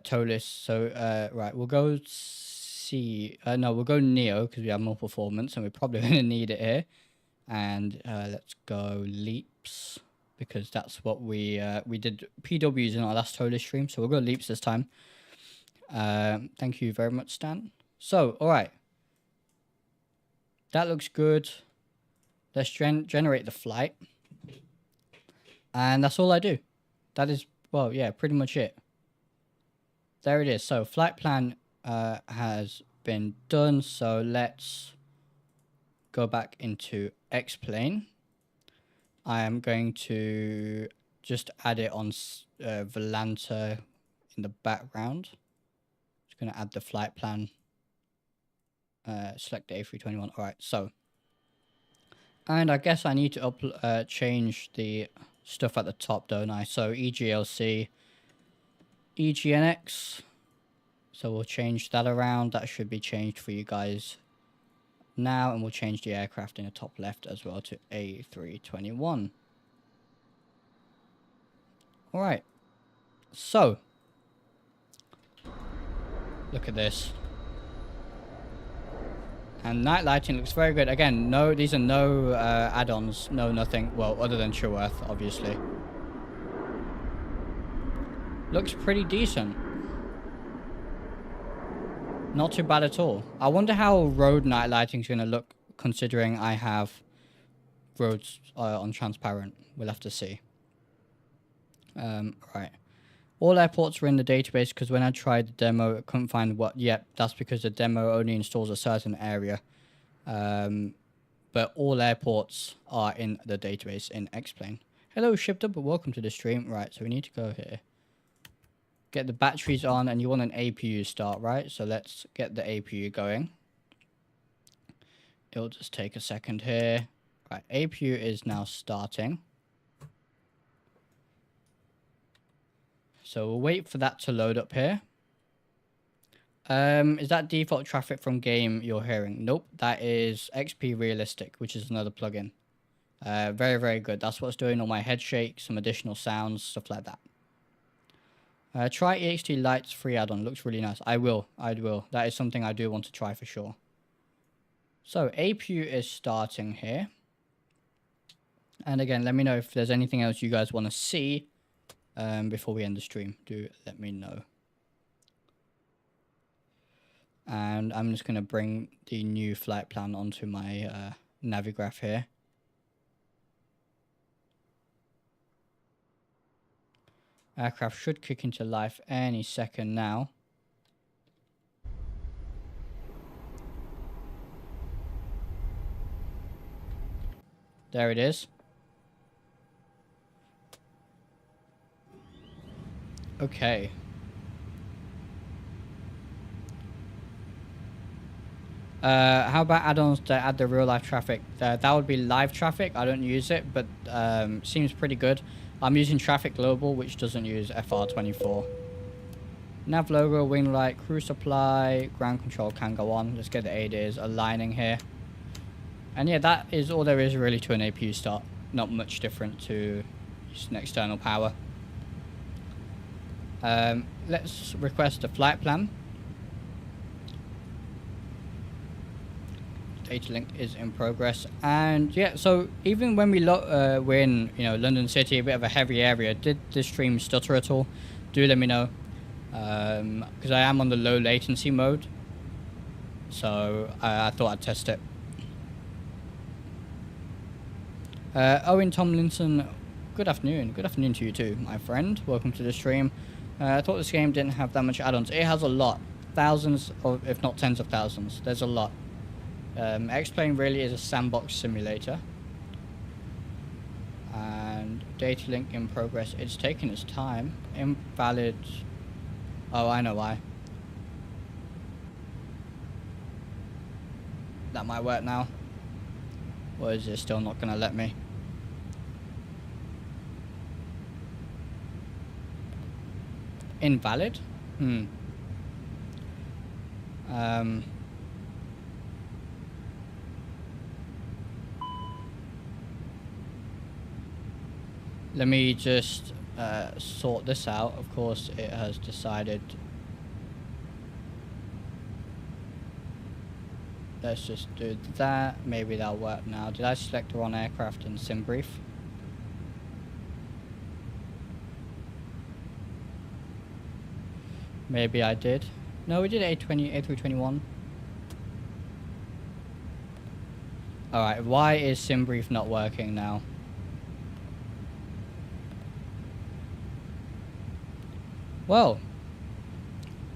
TOLIS. So, right, we'll go C. No, we'll go NEO because we have more performance and we're probably going to need it here. And let's go Leaps, because that's what we did PWs in our last TOLIS stream, so we'll go Leaps this time. Thank you very much, Stan. So, all right, that looks good. Let's generate the flight, and that's all I do. That is, well, yeah, pretty much it. There it is. So flight plan has been done. So let's go back into XPlane. I am going to just add it on Volanta in the background. Just going to add the flight plan. Select the A321. All right, so. And I guess I need to change the stuff at the top, don't I? So EGLC, EGNX. So we'll change that around. That should be changed for you guys now, and we'll change the aircraft in the top left as well to A321. All right, so look at this, and night lighting looks very good. Again, no, these are no add-ons, no nothing, well, other than True Earth, obviously. Looks pretty decent. Not too bad at all. I wonder how road night lighting is going to look, considering I have roads on transparent. We'll have to see. Right. All airports are in the database because when I tried the demo, I couldn't find what. Yep, that's because the demo only installs a certain area. But all airports are in the database in XPlane. Hello, ShipDub, but welcome to the stream. Right, so we need to go here. Get the batteries on, and you want an APU start, right? So let's get the APU going. It'll just take a second here. Right, APU is now starting. So we'll wait for that to load up here. Is that default traffic from game you're hearing? Nope, that is XP Realistic, which is another plugin. Very, very good. That's what's doing all my head shake, some additional sounds, stuff like that. Try EXT Lights free add-on. Looks really nice. I will. That is something I do want to try for sure. So APU is starting here. And again, let me know if there's anything else you guys want to see before we end the stream. Do let me know. And I'm just going to bring the new flight plan onto my Navigraph here. Aircraft should kick into life any second now. There it is. Okay. How about add-ons that add the real life traffic? That would be live traffic. I don't use it, but seems pretty good. I'm using Traffic Global, which doesn't use FR24. Nav logo, wing light, crew supply, ground control can go on. Let's get the ADIS aligning here. And yeah, that is all there is really to an APU start. Not much different to just an external power. Let's request a flight plan. Data link is in progress, and yeah, so even when we're in, you know, London City, a bit of a heavy area, did the stream stutter at all? Do let me know, because I am on the low latency mode, so I thought I'd test it. Owen Tomlinson, good afternoon to you too, my friend. Welcome to the stream. I thought this game didn't have that much add-ons. It has a lot, thousands of, if not tens of thousands. There's a lot. XPlane really is a sandbox simulator. And data link in progress. It's taking its time. Invalid. Oh, I know why. That might work now. Or is it still not going to let me? Invalid? Let me just sort this out. Of course, it has decided. Let's just do that. Maybe that'll work now. Did I select the wrong aircraft in SimBrief? Maybe I did. No, we did A321. Alright, why is SimBrief not working now? Well,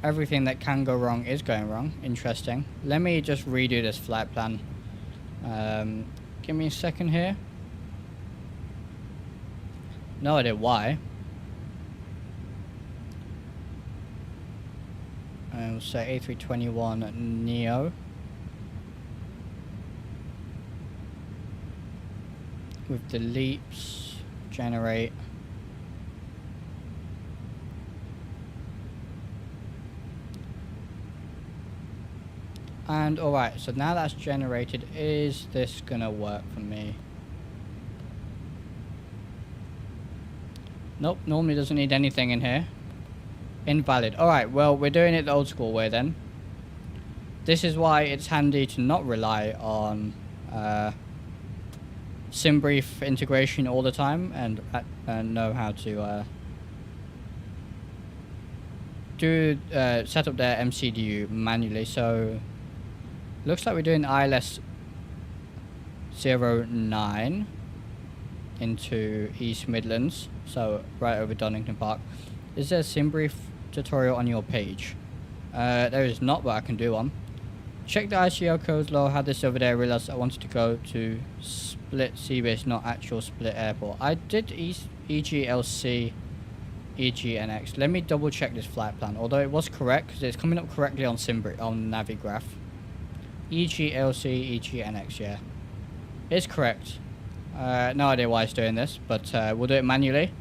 everything that can go wrong is going wrong. Interesting. Let me just redo this flight plan. Give me a second here. No idea why. And we'll say A321 Neo. With the leaps, generate. And alright, so now that's generated, is this gonna work for me? Nope, normally doesn't need anything in here. Invalid. Alright, well, we're doing it the old school way then. This is why it's handy to not rely on SimBrief integration all the time and know how to set up their MCDU manually. So looks like we're doing ILS 09 into East Midlands, so right over Donington Park. Is there a SimBrief tutorial on your page? There is not, but I can do one. Check the ICL codes low. Had this over there. I realized I wanted to go to Split Seabase, not actual Split Airport. I did EGLC, EGNX. Let me double check this flight plan. Although it was correct, because it's coming up correctly on SimBrief, on Navigraph. EGLC, EGNX, yeah. It's correct. No idea why it's doing this, but we'll do it manually.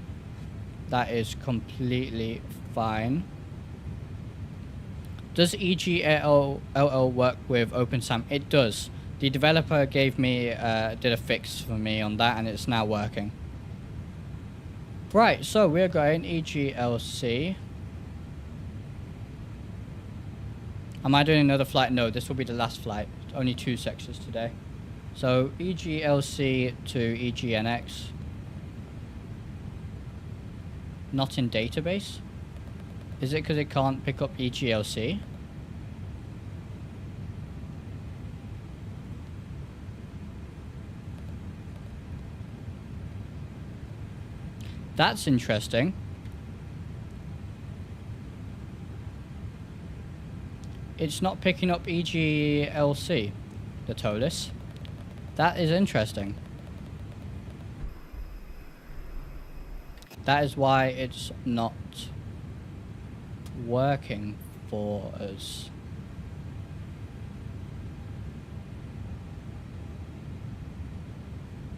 That is completely fine. Does EGLL work with OpenSAM? It does. The developer gave me, did a fix for me on that, and it's now working. Right, so we're going EGLC. Am I doing another flight? No, this will be the last flight. Only 2 sections today. So EGLC to EGNX. Not in database? Is it because it can't pick up EGLC? That's interesting. It's not picking up EGLC, the TOLIS. That is interesting. That is why it's not working for us.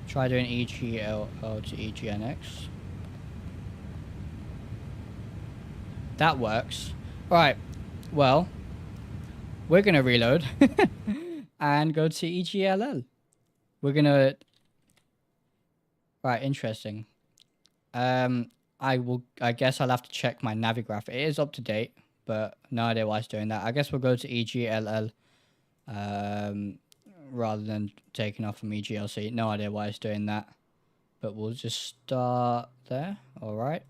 Try doing EGLO to EGNX. That works. Alright, well, we're going to reload and go to EGLL. We're going to... Right, interesting. I guess I'll have to check my Navigraph. It is up to date, but no idea why it's doing that. I guess we'll go to EGLL rather than taking off from EGLC. No idea why it's doing that, but we'll just start there. Alright.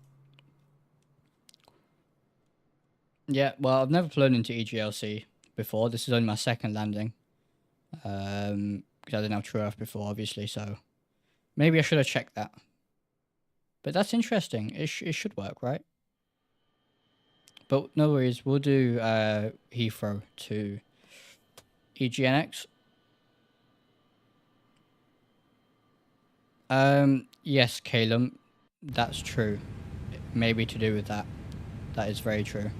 Yeah, well, I've never flown into EGLC before. This is only my second landing. Because I didn't have True Earth before, obviously, so maybe I should have checked that. But that's interesting. It should work, right? But no worries. We'll do Heathrow to EGNX. Yes, Calum. That's true. Maybe to do with that. That is very true.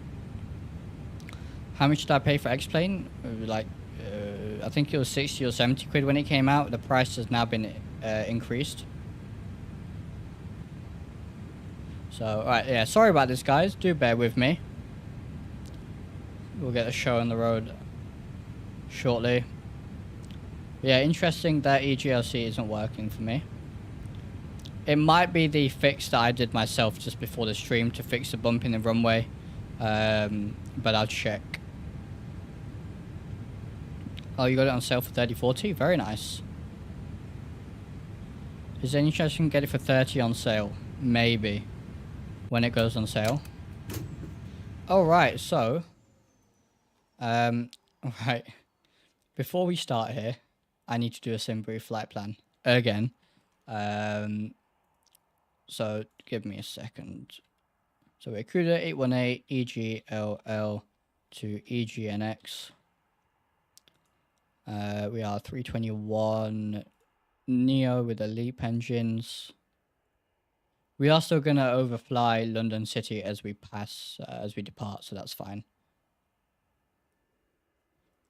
How much did I pay for XPlane? Like, I think it was 60 or 70 quid when it came out. The price has now been increased. So, alright, yeah, sorry about this, guys. Do bear with me. We'll get the show on the road shortly. Yeah, interesting that EGLC isn't working for me. It might be the fix that I did myself just before the stream to fix the bump in the runway. But I'll check. Oh, you got it on sale for 30/40? Very nice. Is there any chance you can get it for 30 on sale? Maybe. When it goes on sale. Alright, so. Right. Before we start here, I need to do a sim brief flight plan. Again. So, give me a second. So, we're CUDA 818 EGLL to EGNX. We are 321 Neo with the LEAP engines. We are still going to overfly London City as we pass, as we depart, so that's fine.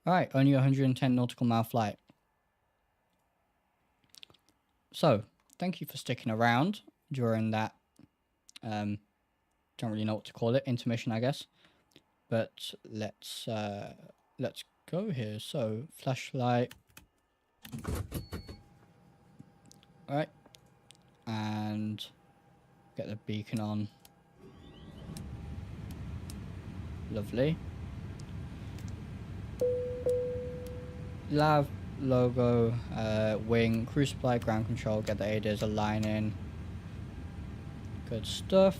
Alright, only 110 nautical mile flight. So, thank you for sticking around during that, don't really know what to call it, intermission I guess. But let's go here. So, flashlight. Alright. And get the beacon on. Lovely. Lav logo, wing, cruise supply, ground control, get the ADAs aligning. Good stuff.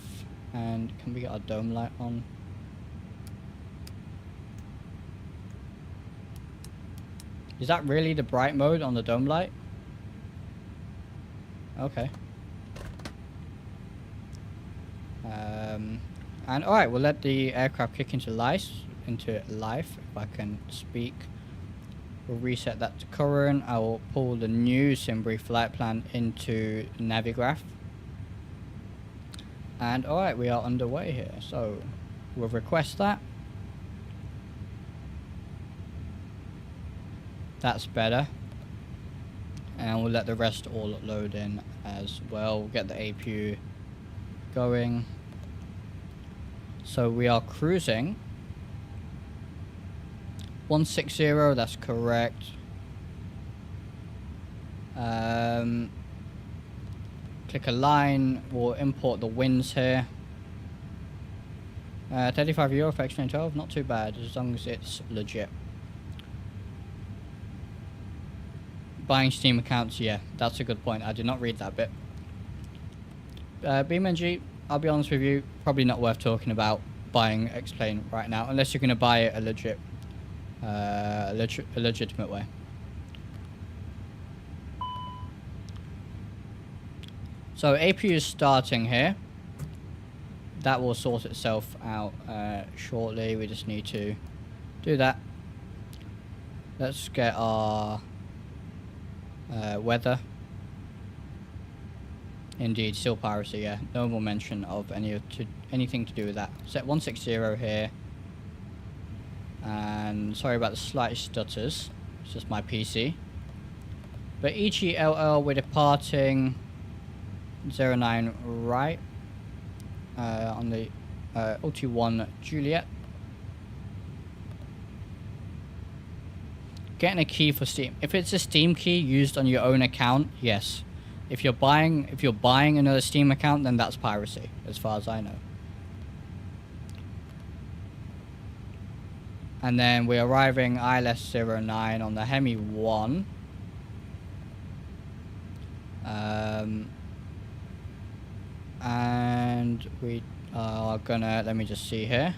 And can we get our dome light on? Is that really the bright mode on the dome light? Okay. And alright, we'll let the aircraft kick into life, if I can speak. We'll reset that to current. I will pull the new Simbury flight plan into Navigraph. And alright, we are underway here. So, we'll request that. That's better. And we'll let the rest all load in as well. We'll get the APU going. So we are cruising 160, that's correct. Click align. We'll import the winds here. €35 for XPlane 12, not too bad as long as it's legit. Buying Steam accounts, yeah, that's a good point. I did not read that bit. BeamNG, I'll be honest with you, probably not worth talking about buying XPlane right now, unless you're going to buy it a legitimate way. So APU is starting here. That will sort itself out shortly. We just need to do that. Let's get our weather. Indeed, still piracy, yeah. No more mention of anything to do with that. Set 160 here. And sorry about the slight stutters. It's just my PC. But EGLL, we're departing 09 right. On the OT1 Juliet. Getting a key for Steam. If it's a Steam key used on your own account, yes. If you're buying another Steam account, then that's piracy, as far as I know. And then we're arriving ILS 09 on the Hemi 1. And we are gonna, let me just see here.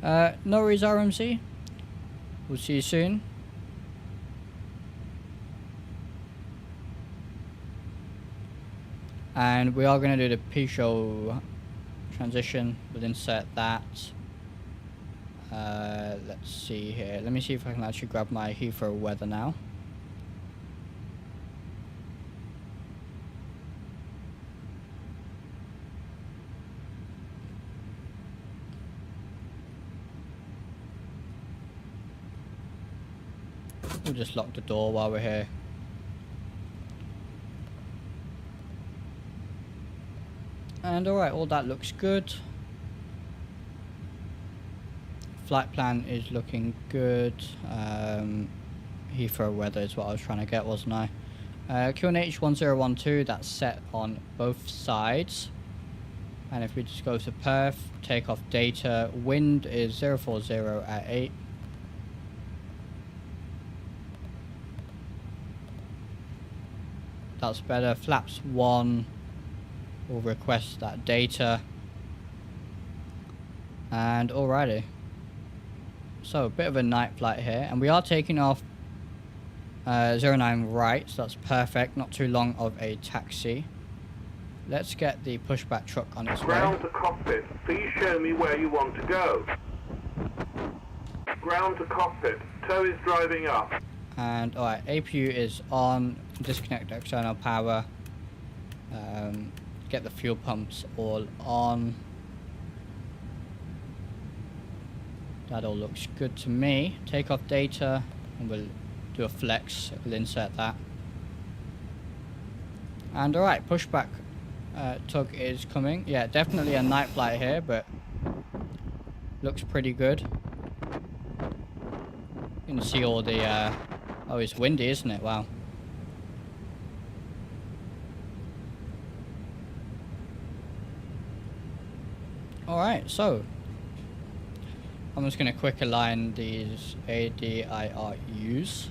No worries, RMC. We'll see you soon. And we are gonna do the P-show transition. We'll insert that. Let's see here. Let me see if I can actually grab my Heathrow weather now. We'll just lock the door while we're here. And alright, all that looks good. Flight plan is looking good. Heathrow weather is what I was trying to get, wasn't I? QNH 1012, that's set on both sides. And if we just go to Perth, takeoff data, wind is 040 at 8. That's better. Flaps 1 will request that data. And alrighty. So a bit of a night flight here, and we are taking off 09 right, so that's perfect. Not too long of a taxi. Let's get the pushback truck on its way. Ground to cockpit. Please show me where you want to go. Ground to cockpit. Tow is driving up. And alright, APU is on. Disconnect external power. Get the fuel pumps all on. That all looks good to me. Takeoff data, and we'll do a flex. We'll insert that. And alright, pushback tug is coming. Yeah, definitely a night flight here, but looks pretty good. You can see all the oh, it's windy, isn't it? Wow. Alright, so I'm just going to quick align these ADIRUs,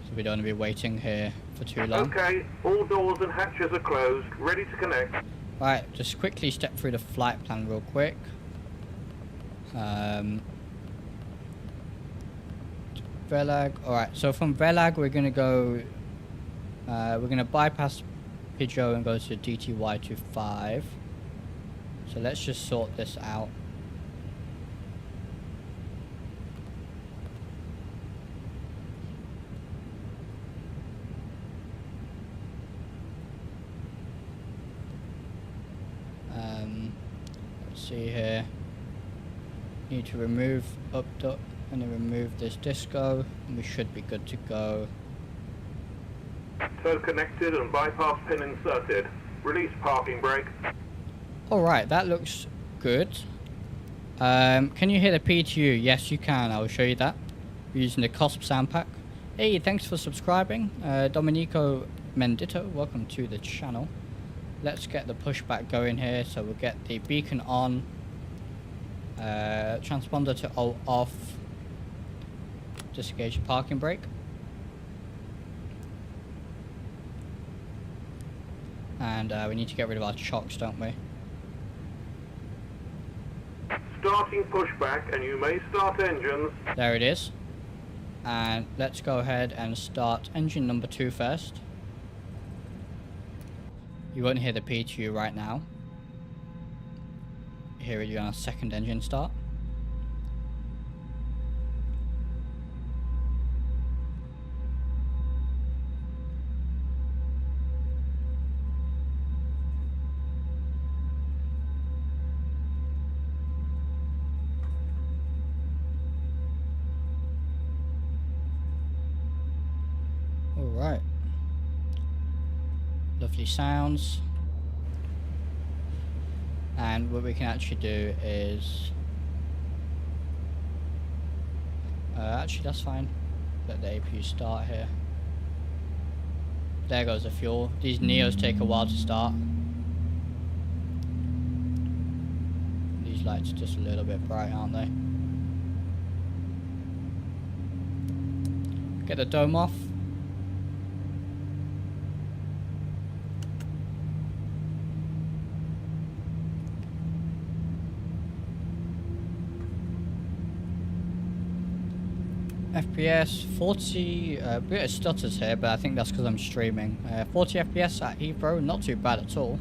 so we don't want to be waiting here for too long. Okay, all doors and hatches are closed, ready to connect. Right, just quickly step through the flight plan real quick. Velag. Alright, so from Velag we're going to go, we're going to bypass Pidgeot and go to DTY25. So let's just sort this out. Let's see here. Need to remove upduct and then remove this disco, and we should be good to go. Tow connected and bypass pin inserted. Release parking brake. Alright, that looks good. Can you hear the PTU? Yes, you can. I will show you that. We're using the COSP sound pack. Hey, thanks for subscribing. Domenico Mendito, welcome to the channel. Let's get the pushback going here. So we'll get the beacon on. Transponder to off. Disengage the parking brake. And we need to get rid of our chocks, don't we? Starting pushback, and you may start engines. There it is. And let's go ahead and start engine number 2 first. You won't hear the P2 right now. Here we go on our second engine start. Alright. Lovely sounds. And what we can actually do is... actually that's fine. Let the APU start here. There goes the fuel. These Neos take a while to start. These lights are just a little bit bright, aren't they? Get the dome off. FPS 40, a bit of stutters here, but I think that's because I'm streaming. 40 FPS at Heathrow, not too bad at all.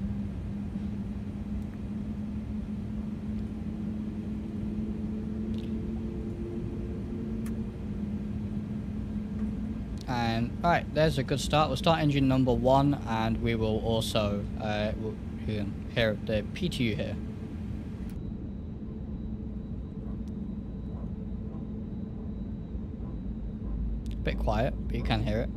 And alright, there's a good start. We'll start engine number 1, and we will also we'll hear the P2 here. Bit quiet, but you can hear it.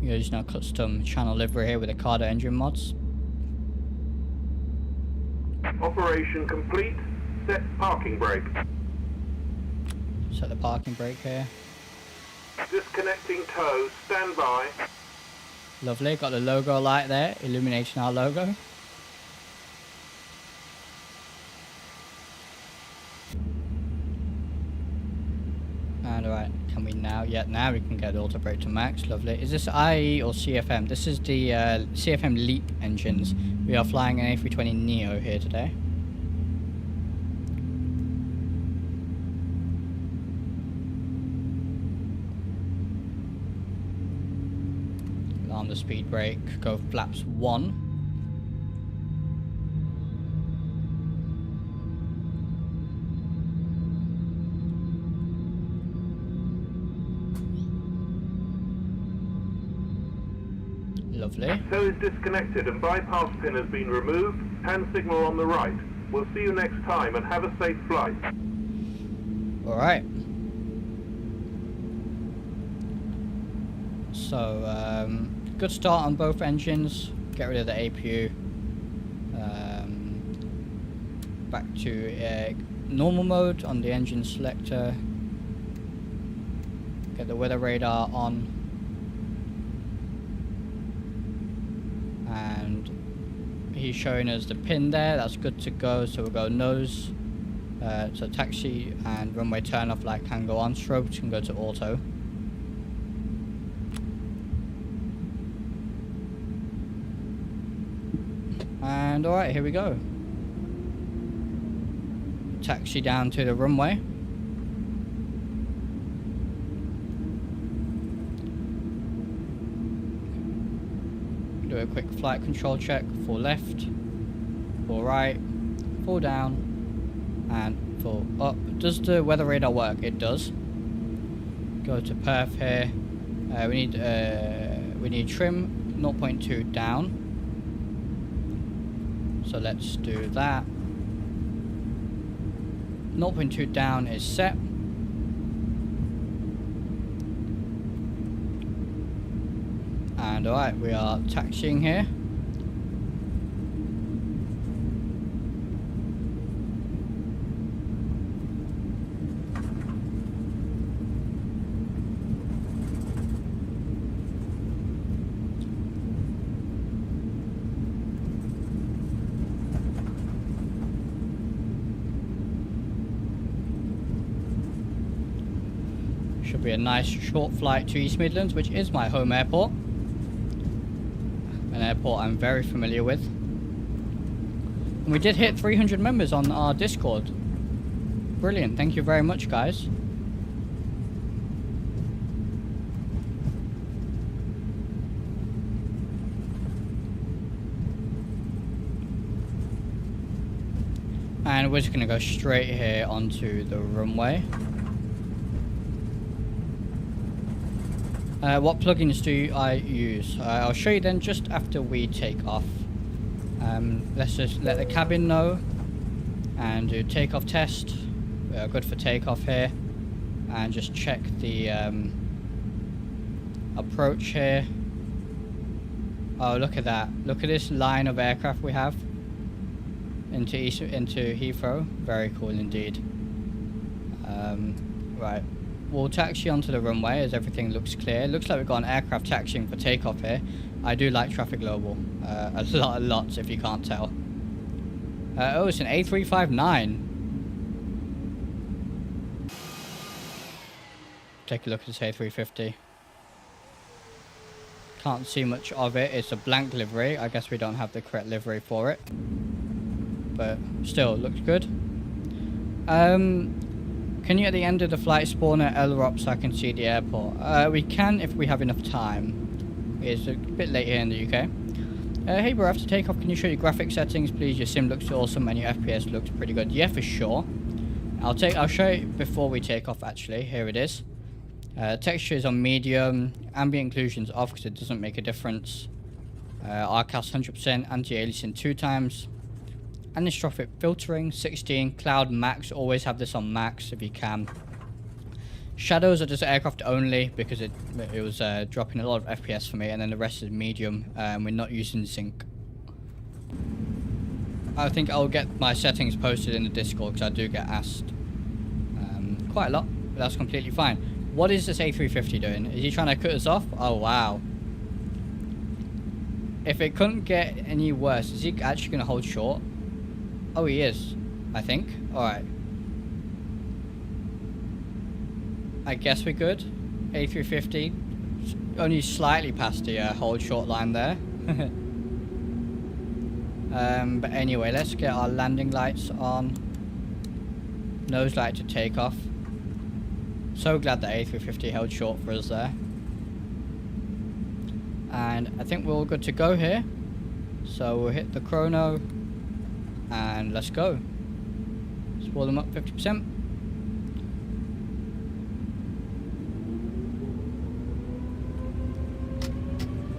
You're using our custom channel livery here with the Cardo engine mods. Operation complete. Set parking brake. Set the parking brake here. Disconnecting tow. Stand by. Lovely, got the logo light there, illuminating our logo. And alright, can we now? Yeah, now we can get the auto brake to max. Lovely. Is this IE or CFM? This is the CFM LEAP engines. We are flying an A320neo here today. On the speed brake, go flaps 1. Lovely. Tow is disconnected and bypass pin has been removed. Hand signal on the right. We'll see you next time and have a safe flight. Alright. So, good start on both engines. Get rid of the APU. Back to normal mode on the engine selector. Get the weather radar on. And he's showing us the pin there. That's good to go. So we'll go nose. So taxi and runway turn off light can go on. Strobes can go to auto. And alright, here we go. Taxi down to the runway. Do a quick flight control check. Full left, full right, full down, and full up. Does the weather radar work? It does. Go to perf here. We need trim 0.2 down. So let's do that. 0.2 down is set. And alright, we are taxiing here. be a nice short flight to East Midlands, which is my home airport. An airport I'm very familiar with. And we did hit 300 members on our Discord. Brilliant, thank you very much, guys. And we're just going to go straight here onto the runway. What plugins do I use? I'll show you then just after we take off. Let's just let the cabin know and do takeoff test. We are good for takeoff here. And just check the approach here. Oh, look at that. Look at this line of aircraft we have into Heathrow. Very cool indeed. Right. We'll taxi onto the runway as everything looks clear. Looks like we've got an aircraft taxiing for takeoff here. I do like traffic global. A lot if you can't tell. Oh, it's an A359. Take a look at this A350. Can't see much of it. It's a blank livery. I guess we don't have the correct livery for it. But still, looks good. Can you at the end of the flight spawn at LROP so I can see the airport? We can if we have enough time. It's a bit late here in the UK. Hey bro, after takeoff, can you show your graphic settings, please? Your sim looks awesome and your FPS looks pretty good. Yeah, for sure. I'll show it before we take off. Actually, here it is. Texture is on medium. Ambient occlusion's off because it doesn't make a difference. RCAS 100%. Anti-aliasing 2 times. Anisotropic filtering 16. Cloud max. Always have this on max if you can. Shadows are just aircraft only because it was dropping a lot of FPS for me, and then the rest is medium. We're not using sync. I think I'll get my settings posted in the Discord because I do get asked quite a lot, but that's completely fine. What is this A350 doing? Is he trying to cut us off? Oh wow. If it couldn't get any worse, is he actually going to hold short? Oh, he is, I think. Alright. I guess we're good. A350. Only slightly past the hold short line there. But anyway, let's get our landing lights on. Nose light to take off. So glad that A350 held short for us there. And I think we're all good to go here. So we'll hit the chrono. And let's go. Spoil them up 50%.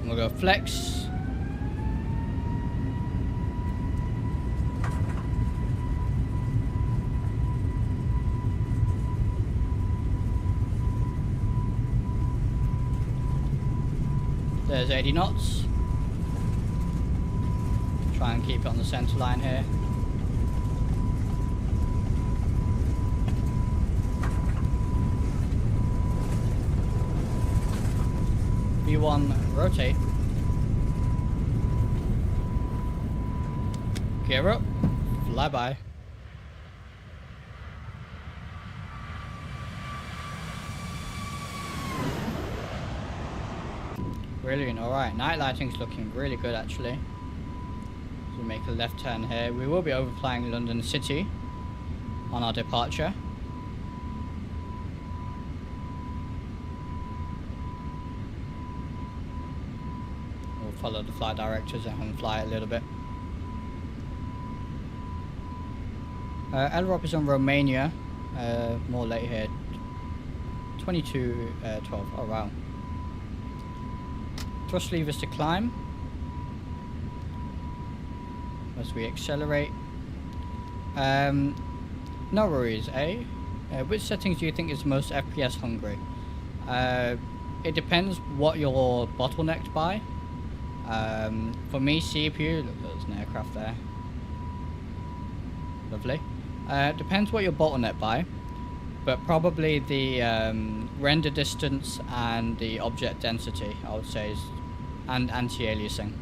We'll go flex. There's 80 knots. Try and keep it on the center line here. V1 rotate. Gear up. Fly by. Brilliant. Alright, night lighting's looking really good actually. So we make a left turn here. We will be overflying London City on our departure. We'll follow the flight directors and fly a little bit. LROP is on Romania. More late here. 22:12. Oh wow. Thrust levers to climb as we accelerate. No worries, eh? Which settings do you think is most FPS hungry? It depends what you're bottlenecked by. For me, CPU, look, there's an aircraft there. Lovely. Depends what you're bottlenecked by, but probably the render distance and the object density, I would say, is, and anti-aliasing.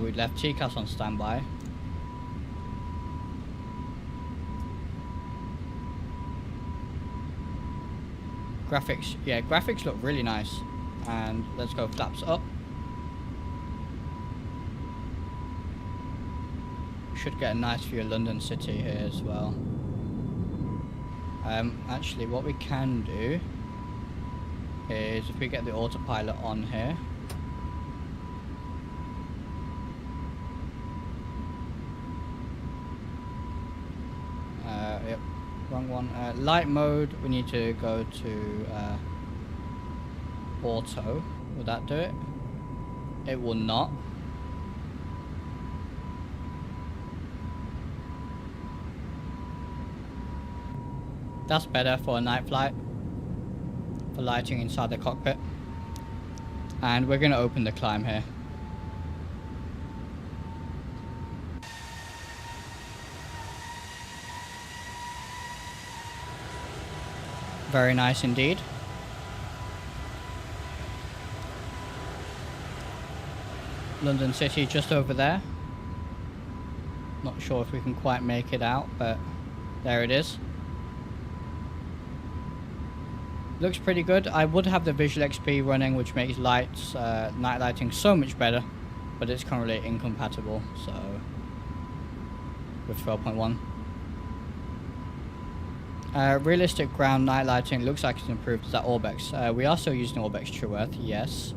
We left TCAS on standby. Graphics, yeah, graphics look really nice. And let's go flaps up. Should get a nice view of London City here as well. Actually, what we can do is if we get the autopilot on here. Yep, wrong one. Light mode, we need to go to auto. Will that do it? It will not. That's better for a night flight, for lighting inside the cockpit. And we're going to open the climb here. Very nice indeed. London City just over there. Not sure if we can quite make it out, but there it is. Looks pretty good. I would have the Visual XP running, which makes lights, night lighting so much better, but it's currently incompatible, so with 12.1. Realistic ground night lighting looks like it's improved. Is that Orbx? We are still using Orbx True Earth, yes.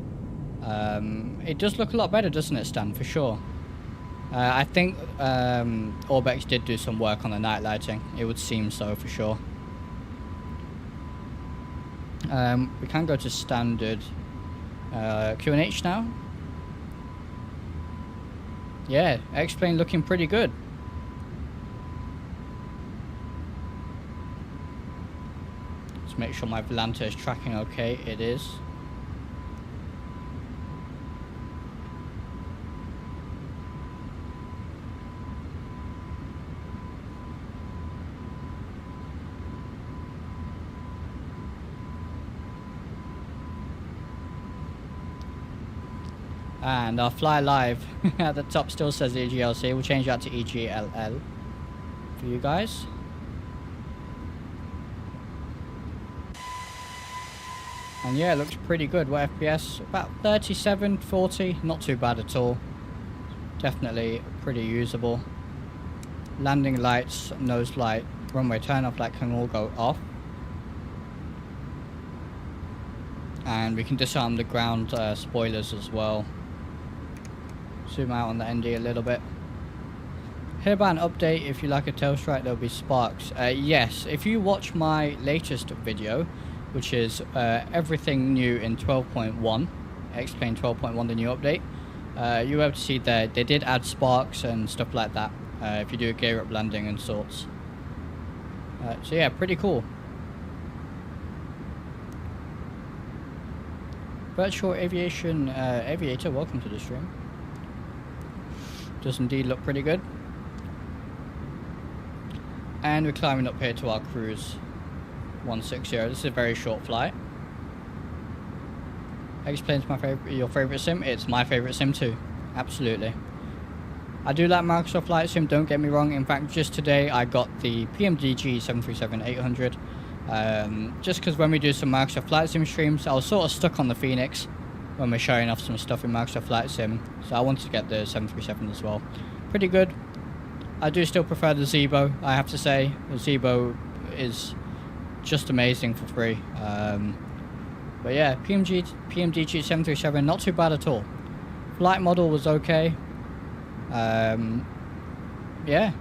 It does look a lot better, doesn't it, Stan? For sure. I think Orbx did do some work on the night lighting. It would seem so, for sure. We can go to standard QNH now. Yeah, XPlane looking pretty good. Let's make sure my Volanta is tracking okay. It is. And our fly live at the top still says EGLC. We'll change that to EGLL for you guys. And yeah, it looks pretty good. What FPS? About 37, 40. Not too bad at all. Definitely pretty usable. Landing lights, nose light, runway turn off light can all go off. And we can disarm the ground spoilers as well. Zoom out on the ND a little bit. Hear about an update. If you like a tail strike, there'll be sparks. Yes, if you watch my latest video, which is everything new in 12.1, XPlane 12.1, the new update, you'll be able to see there they did add sparks and stuff like that if you do a gear up landing and sorts. So yeah, pretty cool. Virtual Aviation Aviator, welcome to the stream. Does indeed look pretty good. And we're climbing up here to our cruise 160. This is a very short flight. XPlane's my favorite, your favorite sim? It's my favorite sim too. Absolutely. I do like Microsoft Flight Sim, don't get me wrong. In fact, just today I got the PMDG 737-800. Just because when we do some Microsoft Flight Sim streams, I was sort of stuck on the Phoenix when we're showing off some stuff in Microsoft Flight Sim, so I wanted to get the 737 as well. Pretty good. I do still prefer the Zebo, I have to say. The Zebo is just amazing for free. But yeah, PMDG 737, not too bad at all. Flight model was okay. Yeah,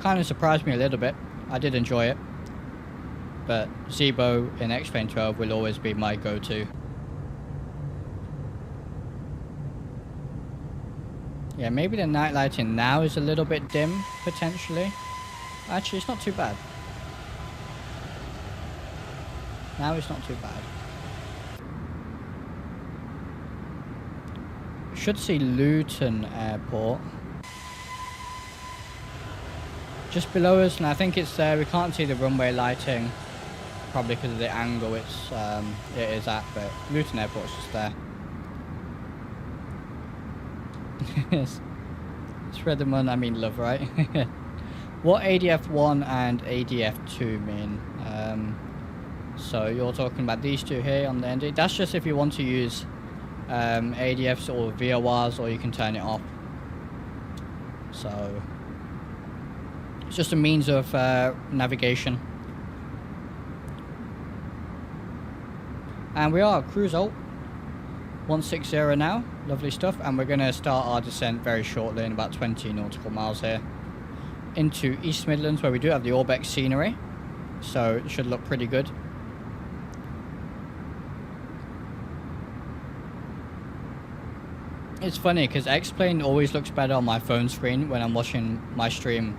kind of surprised me a little bit. I did enjoy it. But Zebo in XPlane 12 will always be my go-to. Yeah, maybe the night lighting now is a little bit dim, potentially. Actually, it's not too bad. Now it's not too bad. Should see Luton Airport. Just below us, and I think it's there. We can't see the runway lighting. Probably because of the angle it is at, but Luton Airport's just there. Spread the mun, I mean love, right? What ADF1 and ADF2 mean? So you're talking about these two here on the ND. That's just if you want to use ADFs or VORs, or you can turn it off. So it's just a means of navigation. And we are cruise alt 160 now. Lovely stuff. And we're going to start our descent very shortly in about 20 nautical miles here into East Midlands, where we do have the Orbx scenery. So it should look pretty good. It's funny because XPlane always looks better on my phone screen when I'm watching my stream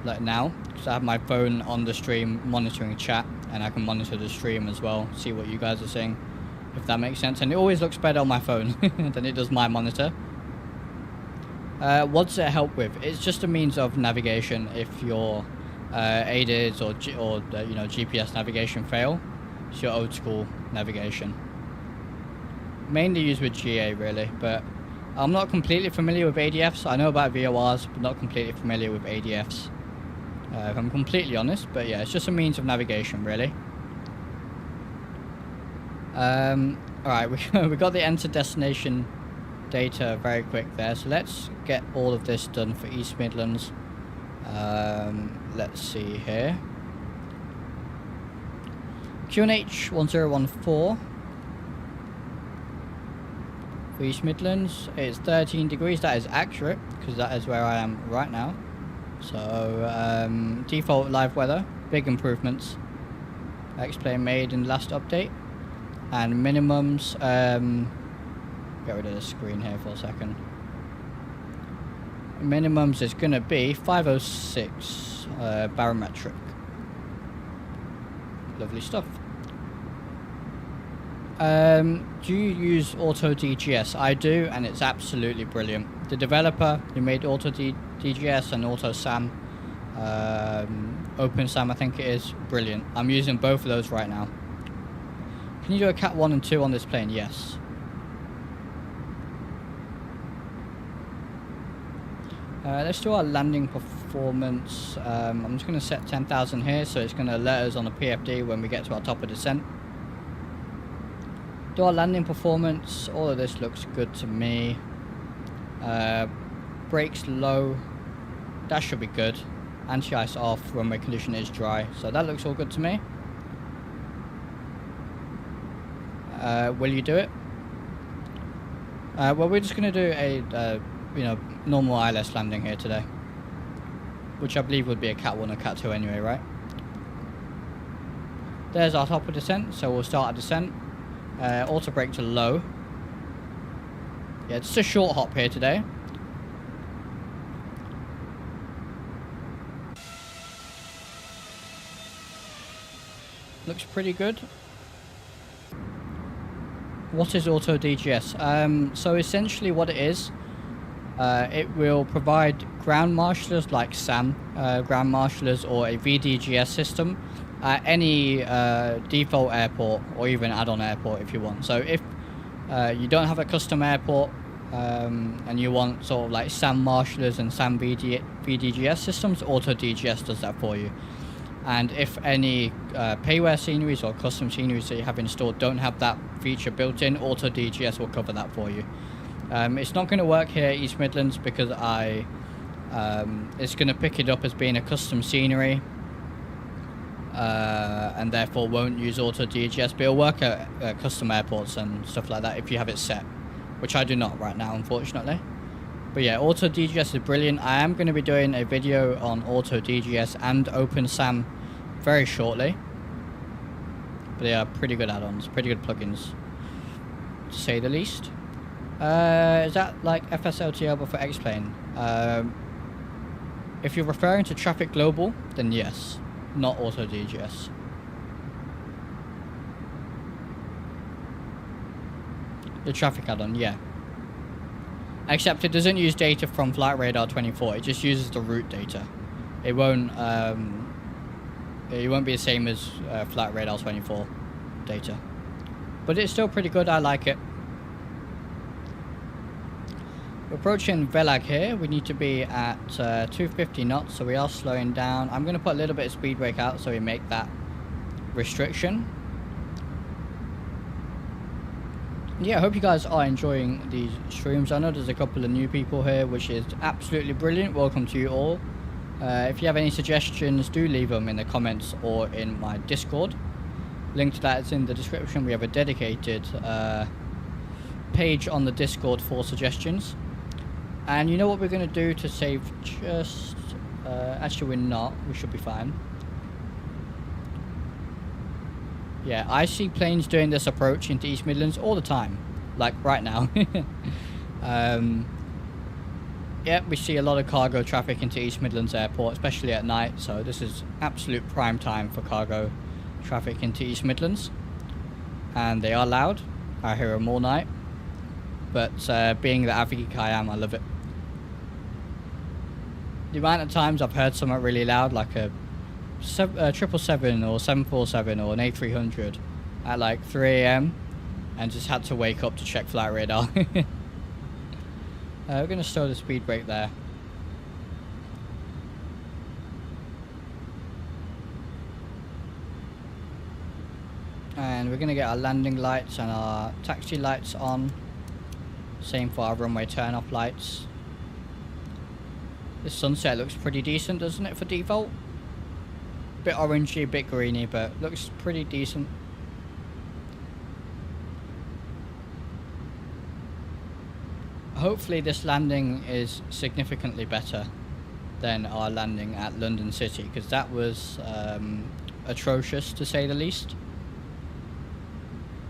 like now, because I have my phone on the stream monitoring chat, and I can monitor the stream as well, see what you guys are saying, if that makes sense. And it always looks better on my phone than it does my monitor. What does it help with? It's just a means of navigation if your ADIS or you know, GPS navigation fail. It's your old school navigation. Mainly used with GA really, but I'm not completely familiar with ADFs. I know about VORs, but not completely familiar with ADFs. If I'm completely honest, but yeah, it's just a means of navigation really. Alright, we got the enter destination data very quick there, so let's get all of this done for East Midlands. Let's see here. QNH 1014 for East Midlands. It's 13 degrees. That is accurate because that is where I am right now. So default live weather, big improvements XPlane made in the last update. And minimums, get rid of the screen here for a second. Minimums is going to be 506 barometric. Lovely stuff. Do you use Auto DGS? I do, and it's absolutely brilliant. The developer who made Auto DGS and Auto SAM, Open SAM I think it is, brilliant. I'm using both of those right now. Can you do a Cat 1 and 2 on this plane? Yes. Let's do our landing performance. I'm just going to set 10,000 here, so it's going to alert us on the PFD when we get to our top of descent. Do our landing performance. All of this looks good to me. Brakes low. That should be good. Anti-ice off, runway condition is dry, so that looks all good to me. Will you do it? Well, we're just going to do a you know, normal ILS landing here today, which I believe would be a Cat 1 or Cat 2 anyway, right? There's our top of descent, so we'll start our descent. Auto brake to low. Yeah, it's a short hop here today. Looks pretty good. What is Auto DGS? So essentially what it is, it will provide ground marshalers like SAM, ground marshalers, or a VDGS system at any default airport, or even add-on airport if you want. So if you don't have a custom airport and you want sort of like SAM marshalers and SAM VDGS systems, Auto DGS does that for you. And if any payware sceneries or custom sceneries that you have installed don't have that feature built in, Auto DGS will cover that for you. It's not going to work here at East Midlands because it's going to pick it up as being a custom scenery, and therefore won't use Auto DGS, but it'll work at custom airports and stuff like that if you have it set, which I do not right now, unfortunately. But yeah, Auto DGS is brilliant. I am going to be doing a video on Auto DGS and Open SAM very shortly. But they are pretty good add-ons, pretty good plugins, to say the least. Is that like FSLTL but for XPlane? If you're referring to Traffic Global, then yes, not Auto DGS. The traffic add-on, yeah. Except it doesn't use data from Flight Radar 24. It just uses the route data. It won't be the same as Flight Radar 24 data. But it's still pretty good. I like it. We're approaching Velag here. We need to be at 250 knots, so we are slowing down. I'm going to put a little bit of speed brake out so we make that restriction. Yeah, I hope you guys are enjoying these streams. I know there's a couple of new people here, which is absolutely brilliant. Welcome to you all. If you have any suggestions, do leave them in the comments or in my Discord. Link to that is in the description. We have a dedicated page on the Discord for suggestions. And you know what we're going to do to save just... actually, we're not. We should be fine. Yeah, I see planes doing this approach into East Midlands all the time. Like, right now. Yeah, we see a lot of cargo traffic into East Midlands Airport, especially at night. So this is absolute prime time for cargo traffic into East Midlands. And they are loud. I hear them all night. But being the avid geek I am, I love it. The amount of times I've heard something really loud, like a 777 or 747 or an A300 at like 3 AM, and just had to wake up to check flight radar. We're going to slow the speed brake there. And we're going to get our landing lights and our taxi lights on. Same for our runway turn-off lights. This sunset looks pretty decent, doesn't it, for default? Bit orangey, bit greeny, but looks pretty decent. Hopefully this landing is significantly better than our landing at London City, because that was atrocious to say the least.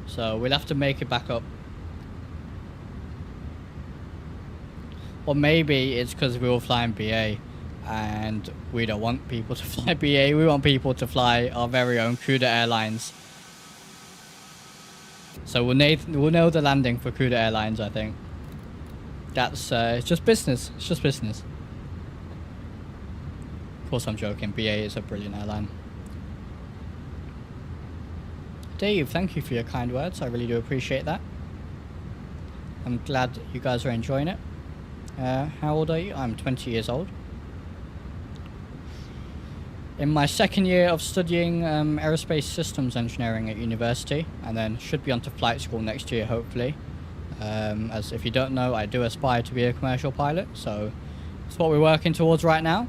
So we'll have to make it back up. Or maybe it's because we were flying BA and we don't want people to fly BA, we want people to fly our very own CUDA Airlines. So we'll know the landing for CUDA Airlines, I think. That's it's just business, it's just business. Of course I'm joking, BA is a brilliant airline. Dave, thank you for your kind words, I really do appreciate that. I'm glad you guys are enjoying it. How old are you? I'm 20 years old. In my second year of studying aerospace systems engineering at university, and then should be on to flight school next year, hopefully. As if you don't know, I do aspire to be a commercial pilot, so it's what we're working towards right now.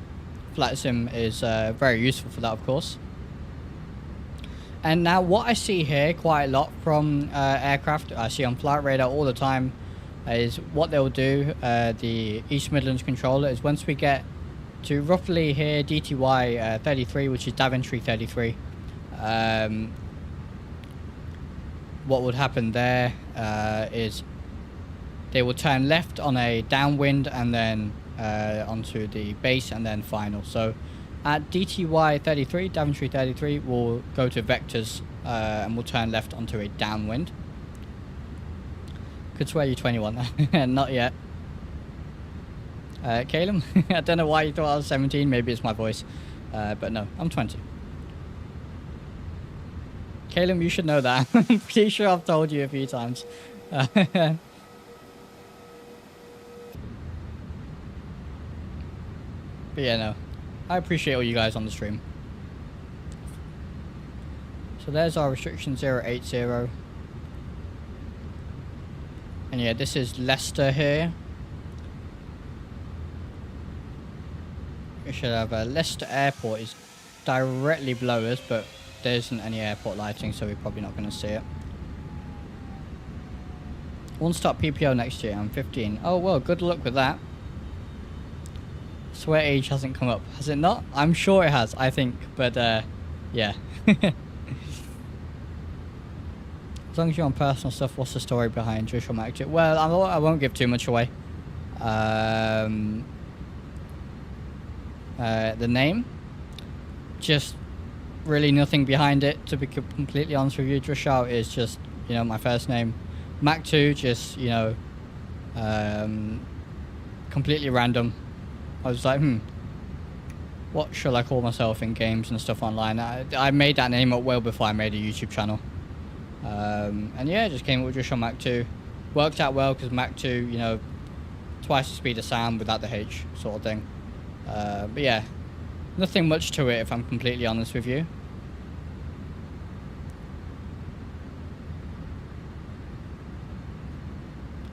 Flight sim is very useful for that, of course. And now what I see here quite a lot from aircraft, I see on flight radar all the time, is what they'll do, the East Midlands controller, is once we get to roughly here DTY 33, which is Daventry 33, what would happen there is they will turn left on a downwind and then onto the base and then final. So at DTY 33, Daventry 33, we'll go to vectors and we'll turn left onto a downwind. Could swear you're 21. Not yet. Caleb, I don't know why you thought I was 17. Maybe it's my voice. But no, I'm 20. Caleb, you should know that. I'm pretty sure I've told you a few times. But yeah, no. I appreciate all you guys on the stream. So there's our restriction 080. And yeah, this is Leicester here. We should have a Leicester Airport is directly below us, but there isn't any airport lighting, so we're probably not going to see it. One stop PPO next year, I'm 15. Oh well, good luck with that. Swear age hasn't come up. Has it not? I'm sure it has, I think, but yeah. As long as you're on personal stuff, what's the story behind DrishalMAC2? Well, I won't give too much away. The name, just really nothing behind it, to be completely honest with you. Drishal is just, you know, my first name. Mac2, just, you know, completely random. I was like, what shall I call myself in games and stuff online? I made that name up well before I made a YouTube channel. And yeah, just came up with DrishalMAC2. Worked out well because Mac2, you know, twice the speed of sound without the H sort of thing. But yeah, nothing much to it if I'm completely honest with you.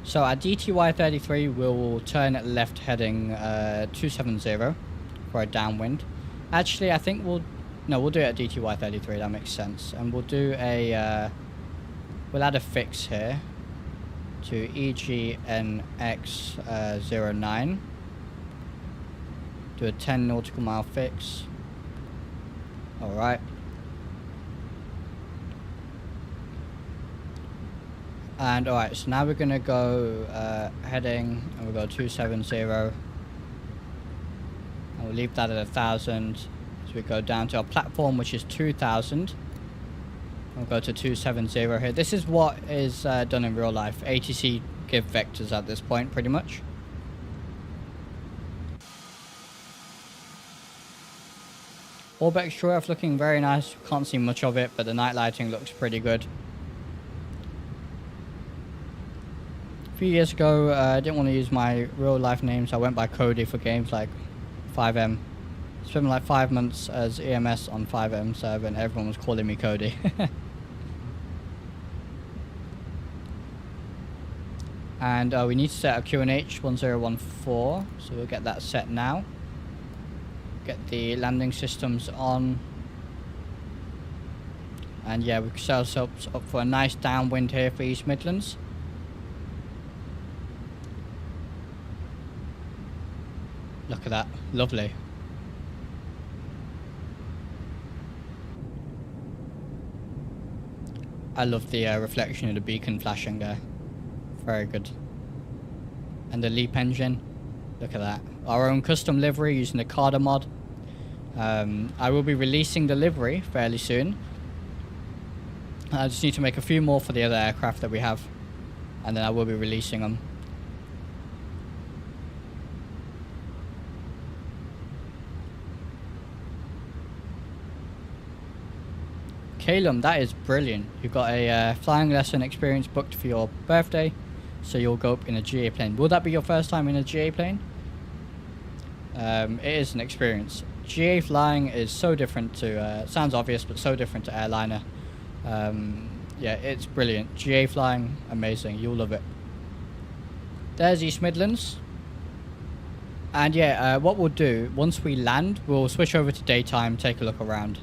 So at DTY33 we'll turn left heading 270 for a downwind. Actually I think we'll do it at DTY33, that makes sense. And we'll do a we'll add a fix here to EGNX09. Do a 10 nautical mile fix. Alright. And alright, so now we're going to go heading, and we'll go 270. And we'll leave that at 1,000. So we go down to our platform, which is 2,000. We'll go to 270 here. This is what is done in real life. ATC give vectors at this point, pretty much. Orbx True Earth looking very nice. Can't see much of it, but the night lighting looks pretty good. A few years ago, I didn't want to use my real life name, so I went by Cody for games like 5M. Spent like 5 months as EMS on 5M server, and everyone was calling me Cody. And we need to set a QNH 1014, so we'll get that set now. Get the landing systems on. And yeah, we can set ourselves up for a nice downwind here for East Midlands. Look at that, lovely. I love the reflection of the beacon flashing there. Very good. And the LEAP engine, look at that. Our own custom livery using the Carter mod. I will be releasing the livery fairly soon. I just need to make a few more for the other aircraft that we have, and then I will be releasing them. Calum, that is brilliant. You've got a flying lesson experience booked for your birthday, so you'll go up in a GA plane. Will that be your first time in a GA plane? It is an experience. GA flying is so different to, sounds obvious, but so different to airliner. Yeah, it's brilliant. GA flying, amazing. You'll love it. There's East Midlands. And yeah, what we'll do, once we land, we'll switch over to daytime, take a look around.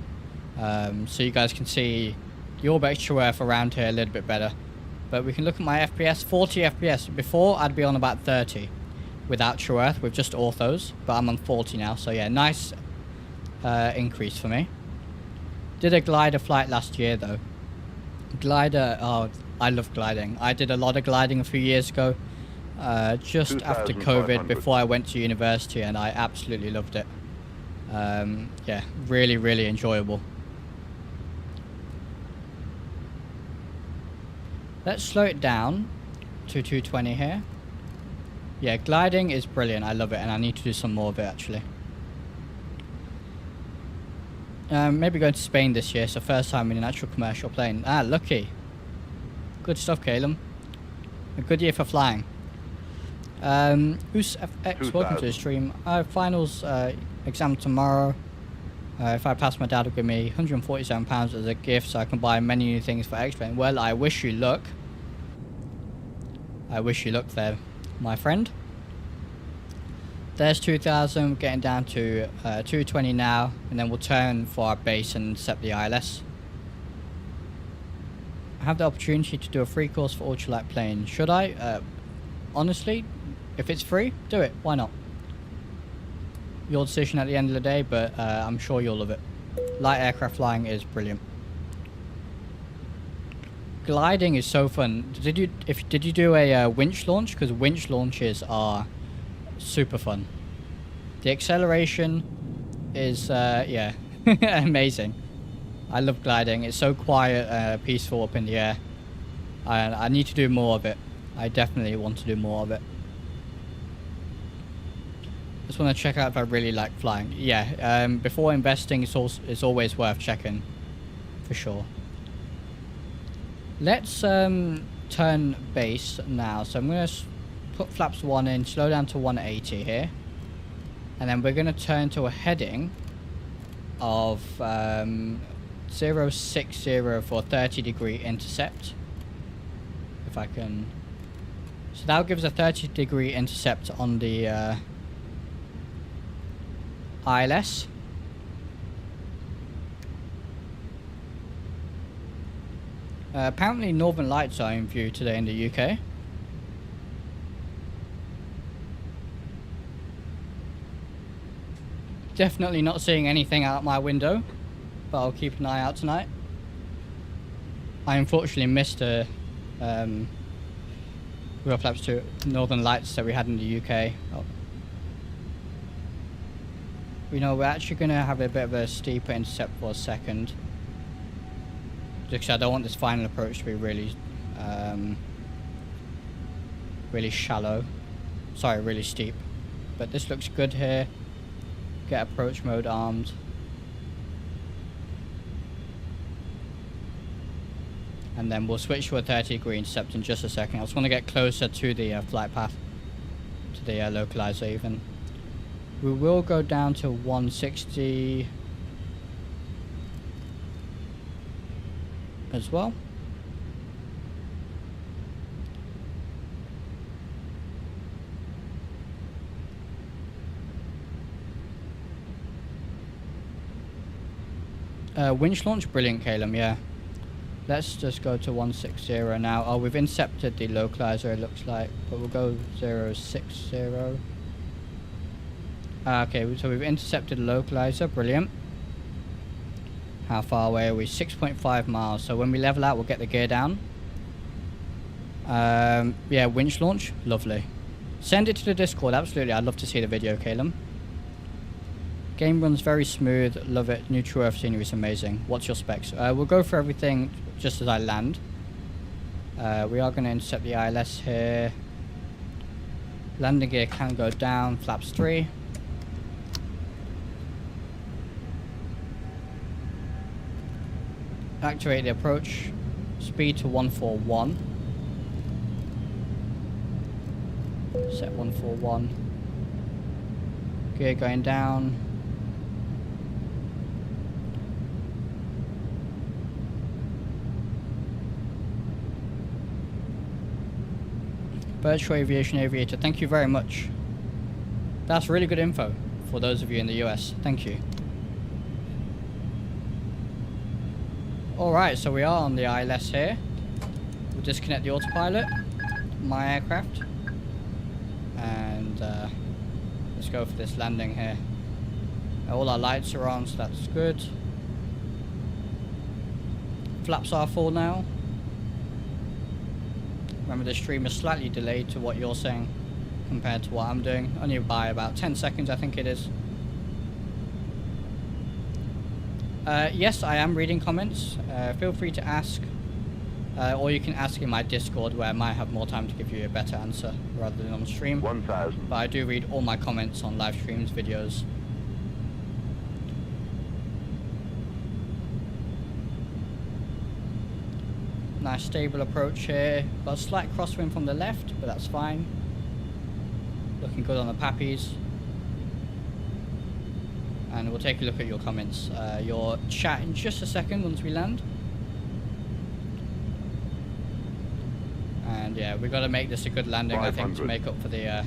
So you guys can see the Orbx True Earth around here a little bit better. But we can look at my FPS, 40 FPS. Before, I'd be on about 30 without True Earth, with just orthos. But I'm on 40 now, so yeah, nice increase for me. Did a glider flight last year, though. Glider, oh, I love gliding. I did a lot of gliding a few years ago, just after COVID, before I went to university, and I absolutely loved it. Yeah, really, really enjoyable. Let's slow it down to 220 here. Yeah, gliding is brilliant. I love it, and I need to do some more of it, actually. Maybe going to Spain this year, so first time in an actual commercial plane. Ah, lucky. Good stuff, Calum. A good year for flying. UsFX, welcome to the stream. Finals exam tomorrow. If I pass, my dad will give me £147 as a gift, so I can buy many new things for XPlane. Well, I wish you luck. I wish you luck there, my friend. There's 2,000, getting down to 220 now, and then we'll turn for our base and set the ILS. I have the opportunity to do a free course for ultralight plane. Should I? Honestly, if it's free, do it. Why not? Your decision at the end of the day, but I'm sure you'll love it. Light aircraft flying is brilliant. Gliding is so fun. Did you do a winch launch? Because winch launches are super fun. The acceleration is yeah, amazing. I love gliding. It's so quiet, peaceful up in the air. I need to do more of it. I definitely want to do more of it. Just want to check out if I really like flying. Yeah, before investing, it's always worth checking, for sure. Let's turn base now. So I'm going to put flaps 1 in, slow down to 180 here. And then we're going to turn to a heading of 060 for 30-degree intercept. If I can... So that'll give us a 30-degree intercept on the ILS. Apparently Northern Lights are in view today in the UK. Definitely not seeing anything out my window, but I'll keep an eye out tonight. I unfortunately missed a real flaps to Northern Lights that we had in the UK. Oh. You know, we're actually going to have a bit of a steeper intercept for a second. Because I don't want this final approach to be really, really shallow. Sorry, really steep. But this looks good here. Get approach mode armed. And then we'll switch to a 30-degree intercept in just a second. I just want to get closer to the flight path, to the localizer even. We will go down to 160 as well. Winch launch, brilliant, Calum, yeah. Let's just go to 160 now. Oh, we've intercepted the localizer, it looks like, but we'll go 060. Okay, so we've intercepted the localizer, brilliant. How far away are we? 6.5 miles. So when we level out, we'll get the gear down. Yeah, winch launch, lovely. Send it to the Discord, absolutely. I'd love to see the video, Calum. Game runs very smooth, love it. Neutral Earth scenery is amazing. What's your specs? We'll go for everything just as I land. We are going to intercept the ILS here. Landing gear can go down, flaps 3. Activate the approach. Speed to 141. Set 141. Gear going down. Virtual Aviation Aviator, thank you very much. That's really good info for those of you in the US. Thank you. Alright, so we are on the ILS here. We'll disconnect the autopilot, my aircraft, and let's go for this landing here. All our lights are on, so that's good. Flaps are full now. Remember, the stream is slightly delayed to what you're saying compared to what I'm doing. Only by about 10 seconds, I think it is. Yes, I am reading comments. Feel free to ask. Or you can ask in my Discord, where I might have more time to give you a better answer rather than on stream. 1000. But I do read all my comments on live streams, videos. Nice stable approach here. Got a slight crosswind from the left, but that's fine. Looking good on the pappies. And we'll take a look at your comments, your chat in just a second once we land. And yeah, we've got to make this a good landing, I think, to make up for the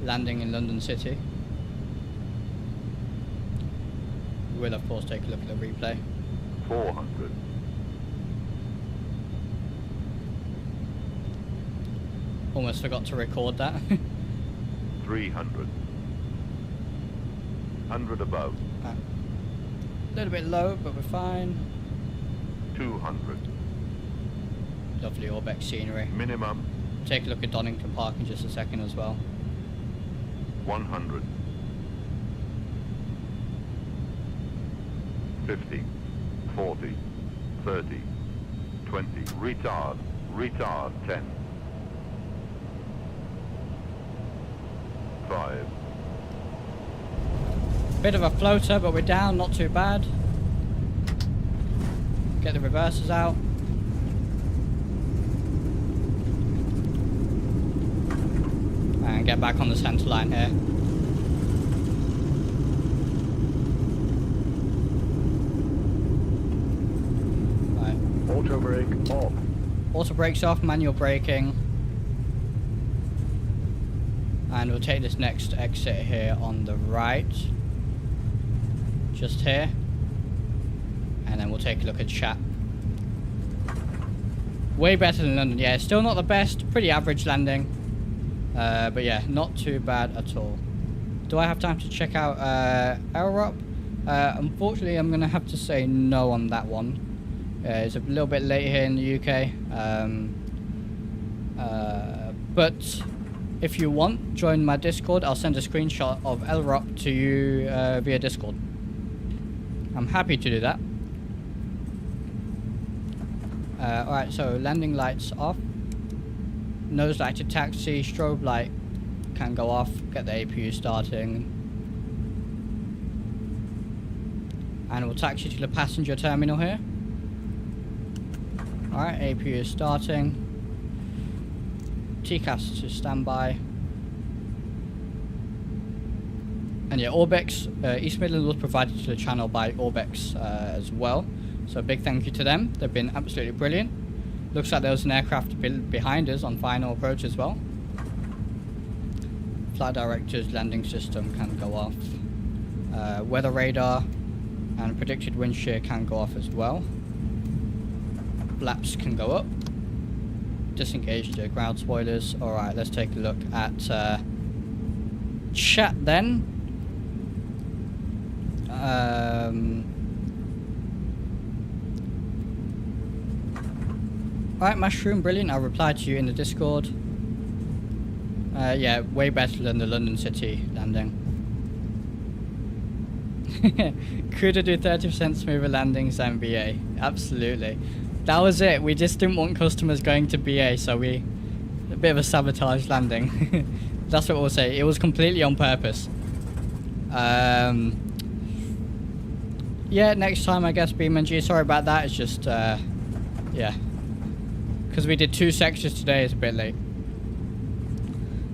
landing in London City. We will, of course, take a look at the replay. 400. Almost forgot to record that. 300. 100 above. A little bit low, but we're fine. 200. Lovely Orbx scenery. Minimum. Take a look at Donington Park in just a second as well. 100. 50. 40. 30. 20. Retard. Retard. 10. 5. Bit of a floater, but we're down, not too bad. Get the reversers out. . 4. and get back on the center line here. Right. Auto brake off. Auto brakes off, manual braking. And we'll take this next exit here on the right. Just here. And then we'll take a look at chat. Way better than London. Yeah, still not the best. Pretty average landing. But yeah, not too bad at all. Do I have time to check out Europe? Unfortunately, I'm going to have to say no on that one. It's a little bit late here in the UK. But if you want, join my Discord. I'll send a screenshot of LROP to you via Discord. I'm happy to do that. Alright, so landing lights off. Nose light to taxi, strobe light can go off. Get the APU starting. And we'll taxi to the passenger terminal here. Alright, APU is starting. TCAS to standby. And yeah, Orbx, East Midlands was provided to the channel by Orbx as well. So big thank you to them. They've been absolutely brilliant. Looks like there was an aircraft behind us on final approach as well. Flight director's landing system can go off. Weather radar and predicted wind shear can go off as well. Flaps can go up. Disengage the ground spoilers. Alright, let's take a look at chat then. Alright, Mushroom, brilliant. I'll reply to you in the Discord. Yeah, way better than the London City landing. Could have do 30% smoother landings than BA. Absolutely. That was it. We just didn't want customers going to BA, so a bit of a sabotage landing. That's what we'll say. It was completely on purpose. Yeah, next time I guess BeamNG. Sorry about that. It's just yeah, because we did 2 sectors today. It's a bit late.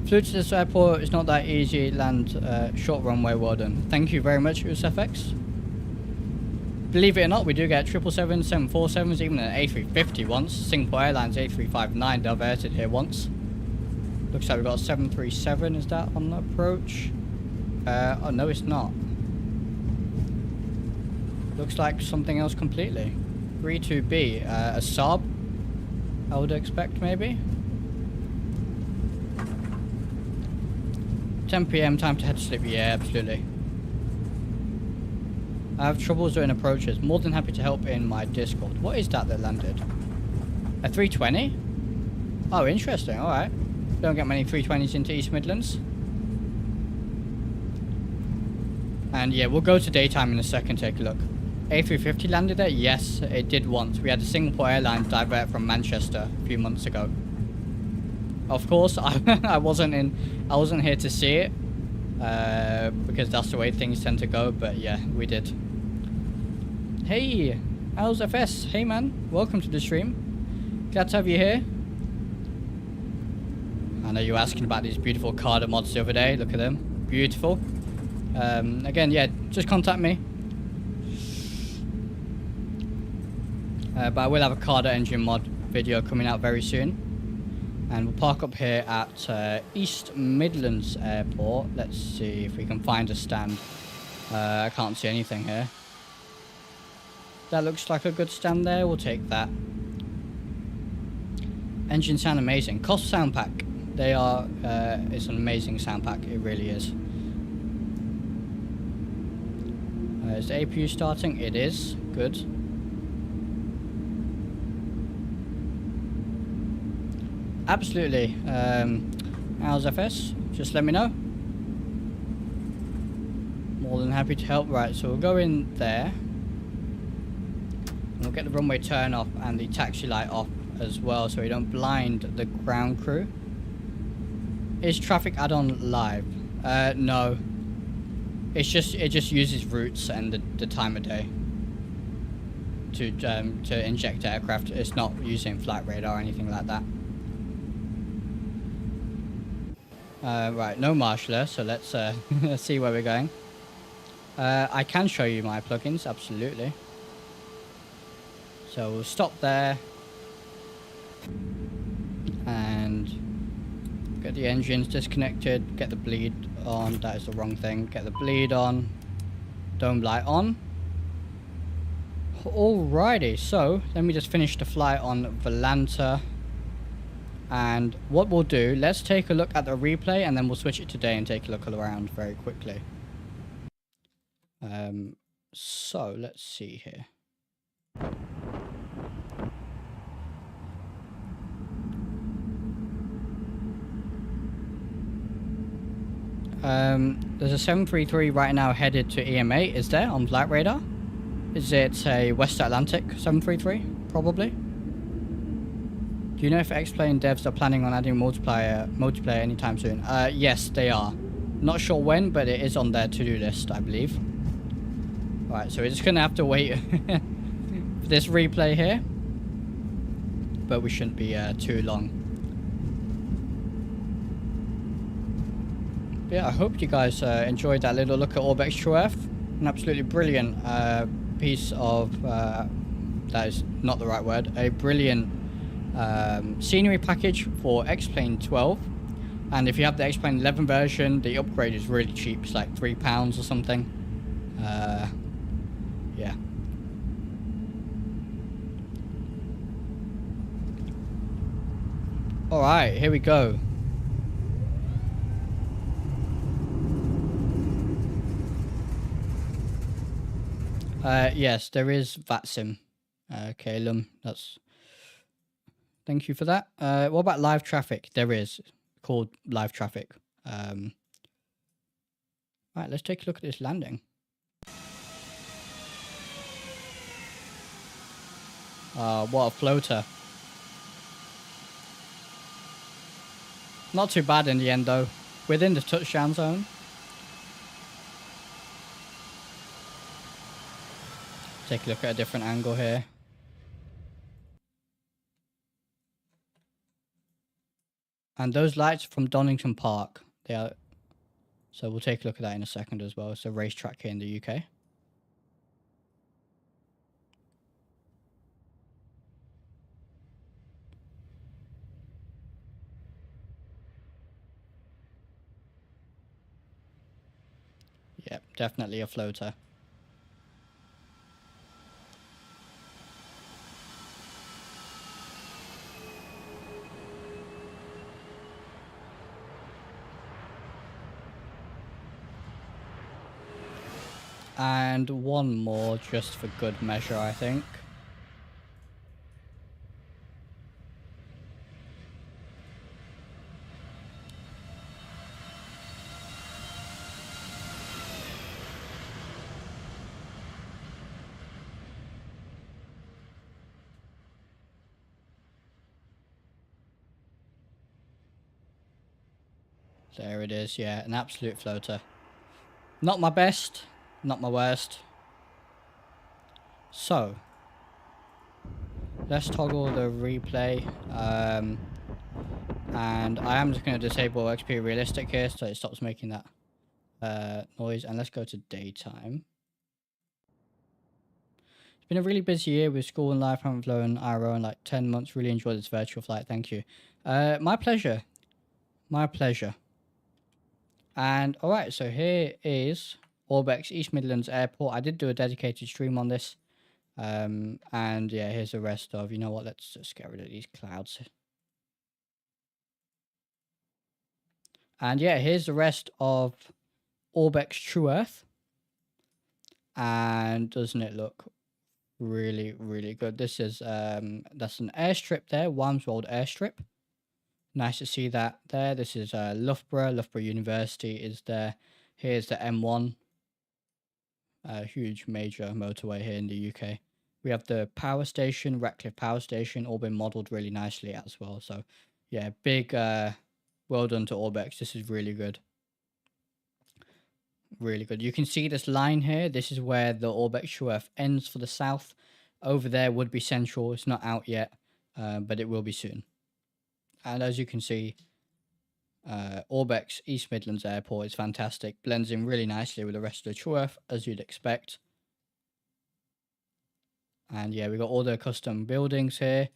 Flew to this airport. It's not that easy. Land short runway. Well done. Thank you very much, USFX. Believe it or not, we do get 777s, 747s, even an A350 once. Singapore Airlines A359 diverted here once. Looks like we've got a 737. Is that on the approach? Oh no, it's not. Looks like something else completely. 32B, a Saab, I would expect maybe. 10 PM, time to head to sleep. Yeah, absolutely. I have troubles doing approaches. More than happy to help in my Discord. What is that landed? A 320? Oh, interesting. Alright. Don't get many 320s into East Midlands. And yeah, we'll go to daytime in a second, take a look. A350 landed there? Yes, it did once. We had a Singapore Airlines divert from Manchester a few months ago. Of course, I wasn't here to see it. Because that's the way things tend to go, but yeah, we did. Hey, how's FS? Hey man, welcome to the stream. Glad to have you here. I know you were asking about these beautiful Carder mods the other day. Look at them, beautiful. Again, yeah, just contact me. But I will have a Carder engine mod video coming out very soon. And we'll park up here at East Midlands Airport. Let's see if we can find a stand. I can't see anything here. That looks like a good stand there. We'll take that. Engines sound amazing. Cost sound pack. They are. It's an amazing sound pack. It really is. Is the APU starting? It is. Good. Absolutely. How's FS? Just let me know. More than happy to help. Right, so we'll go in there. And we'll get the runway turn off and the taxi light off as well, so we don't blind the ground crew. Is traffic add-on live? No. It just uses routes and the time of day to inject aircraft. It's not using flight radar or anything like that. Right, no marshaller, so let's see where we're going. I can show you my plugins, absolutely. So we'll stop there and get the engines disconnected, get the bleed on. That is the wrong thing. Get the bleed on, dome light on. Alrighty, so let me just finish the flight on Volanta. And what we'll do, let's take a look at the replay and then we'll switch it to day and take a look around very quickly. So let's see here. There's a 733 right now headed to EMA. Is there on flight radar? Is it a West Atlantic 733? Probably. Do you know if XPlane devs are planning on adding multiplayer anytime soon? Yes, they are. Not sure when, but it is on their to-do list, I believe. Alright, so we're just going to have to wait for this replay here. But we shouldn't be too long. But yeah, I hope you guys enjoyed that little look at Orbx True Earth. An absolutely brilliant piece of... that is not the right word. A brilliant... scenery package for XPlane 12, and if you have the XPlane 11 version, the upgrade is really cheap. It's like £3 or something. Yeah. Alright, here we go. Yes, there is VATSIM. Calum, that's... Thank you for that. What about live traffic? There is, called live traffic. Right, let's take a look at this landing. What a floater. Not too bad in the end though. Within the touchdown zone. Take a look at a different angle here. And those lights from Donington Park, they are... So we'll take a look at that in a second as well. It's a racetrack here in the UK. Yep, definitely a floater. And one more just for good measure, I think. There it is, yeah, an absolute floater. Not my best, not my worst. So, let's toggle the replay. And I am just going to disable XP Realistic here so it stops making that noise. And let's go to daytime. It's been a really busy year with school and life. I haven't flown IRO in like 10 months. Really enjoyed this virtual flight. Thank you. My pleasure. My pleasure. And alright, so here is Orbx East Midlands Airport. I did do a dedicated stream on this. And yeah, here's the rest of, you know what, let's just get rid of these clouds. And yeah, here's the rest of Orbx True Earth. And doesn't it look really, really good? This is, that's an airstrip there, Wormswold Airstrip. Nice to see that there. This is Loughborough University is there. Here's the M1. Huge major motorway here in the UK. We have the power station, Ratcliffe Power Station, all been modelled really nicely as well. So yeah, big well done to Orbx. This is really good. Really good. You can see this line here. This is where the Orbx True Earth ends for the south. Over there would be Central. It's not out yet, but it will be soon. And as you can see, Orbx East Midlands Airport is fantastic. Blends in really nicely with the rest of the True Earth, as you'd expect. And yeah, we got all the custom buildings here.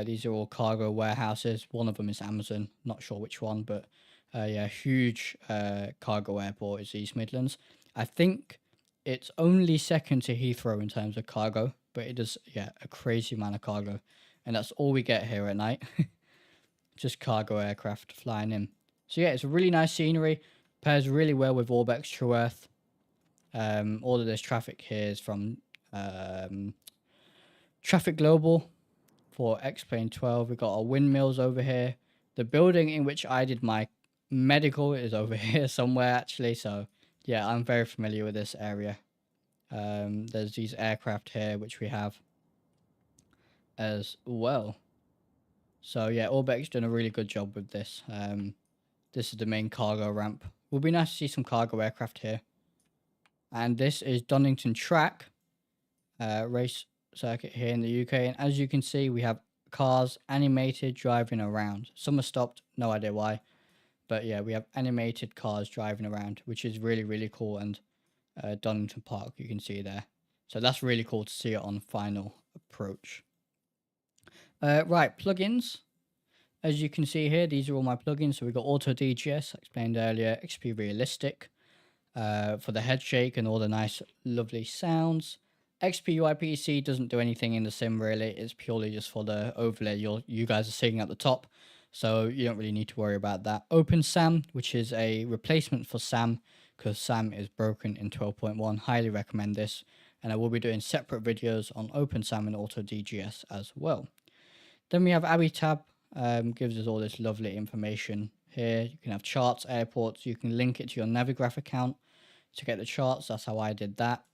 These are all cargo warehouses. One of them is Amazon. Not sure which one, but yeah, huge cargo airport is East Midlands. I think it's only second to Heathrow in terms of cargo, but it does, yeah, a crazy amount of cargo. And that's all we get here at night. Just cargo aircraft flying in. So yeah, it's a really nice scenery. Pairs really well with Orbx True Earth. All of this traffic here is from Traffic Global for XPlane 12. We've got our windmills over here. The building in which I did my medical is over here somewhere, actually. So yeah, I'm very familiar with this area. There's these aircraft here, which we have as well. So yeah, Orbx done a really good job with this. This is the main cargo ramp. Will be nice to see some cargo aircraft here. And this is Donington Track race circuit here in the UK. And as you can see, we have cars animated driving around. Some are stopped, no idea why. But yeah, we have animated cars driving around, which is really, really cool. And Donington Park, you can see there. So that's really cool to see it on final approach. Right, plugins. As you can see here, these are all my plugins. So we've got Auto DGS, I explained earlier, XP Realistic for the head shake and all the nice, lovely sounds. XP UIPC doesn't do anything in the sim really. It's purely just for the overlay you guys are seeing at the top. So you don't really need to worry about that. OpenSAM, which is a replacement for SAM because SAM is broken in 12.1. Highly recommend this. And I will be doing separate videos on OpenSAM and Auto DGS as well. Then we have AbiTab. Gives us all this lovely information here. You can have charts, airports. You can link it to your Navigraph account to get the charts. That's how I did that.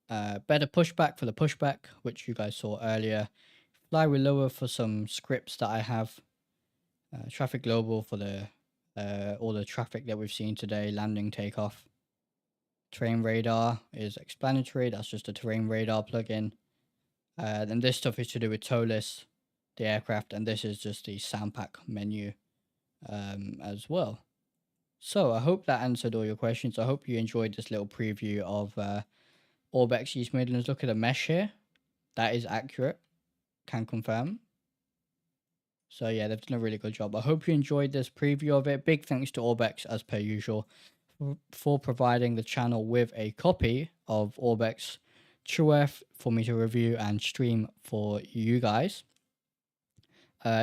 Better Pushback for the pushback, which you guys saw earlier. Fly with Lower for some scripts that I have. Traffic Global for the all the traffic that we've seen today, landing, takeoff. Terrain Radar is explanatory. That's just a terrain radar plugin. Then this stuff is to do with TOLIS, the aircraft, and this is just the sound pack menu as well. So I hope that answered all your questions. I hope you enjoyed this little preview of Orbx East Midlands. Look at the mesh here. That is accurate. Can confirm. So yeah, they've done a really good job. I hope you enjoyed this preview of it. Big thanks to Orbx, as per usual, for providing the channel with a copy of Orbx True Earth for me to review and stream for you guys.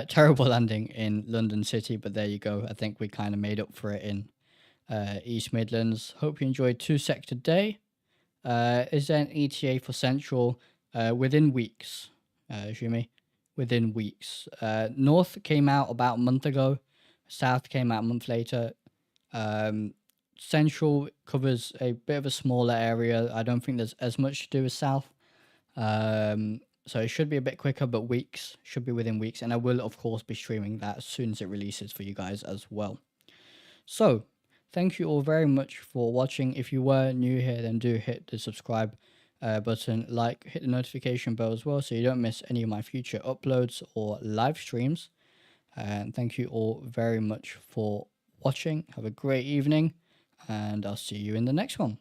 Terrible landing in London City, but there you go. I think we kind of made up for it in East Midlands. Hope you enjoyed 2 sector day. Is there an ETA for Central? Within weeks, Jimmy. Within weeks. North came out about a month ago. South came out a month later. Central covers a bit of a smaller area. I don't think there's as much to do with South. So it should be a bit quicker, but weeks. Should be within weeks. And I will, of course, be streaming that as soon as it releases for you guys as well. So, thank you all very much for watching. If you were new here, then do hit the subscribe button, hit the notification bell as well, so you don't miss any of my future uploads or live streams. And thank you all very much for watching. Have a great evening, and I'll see you in the next one.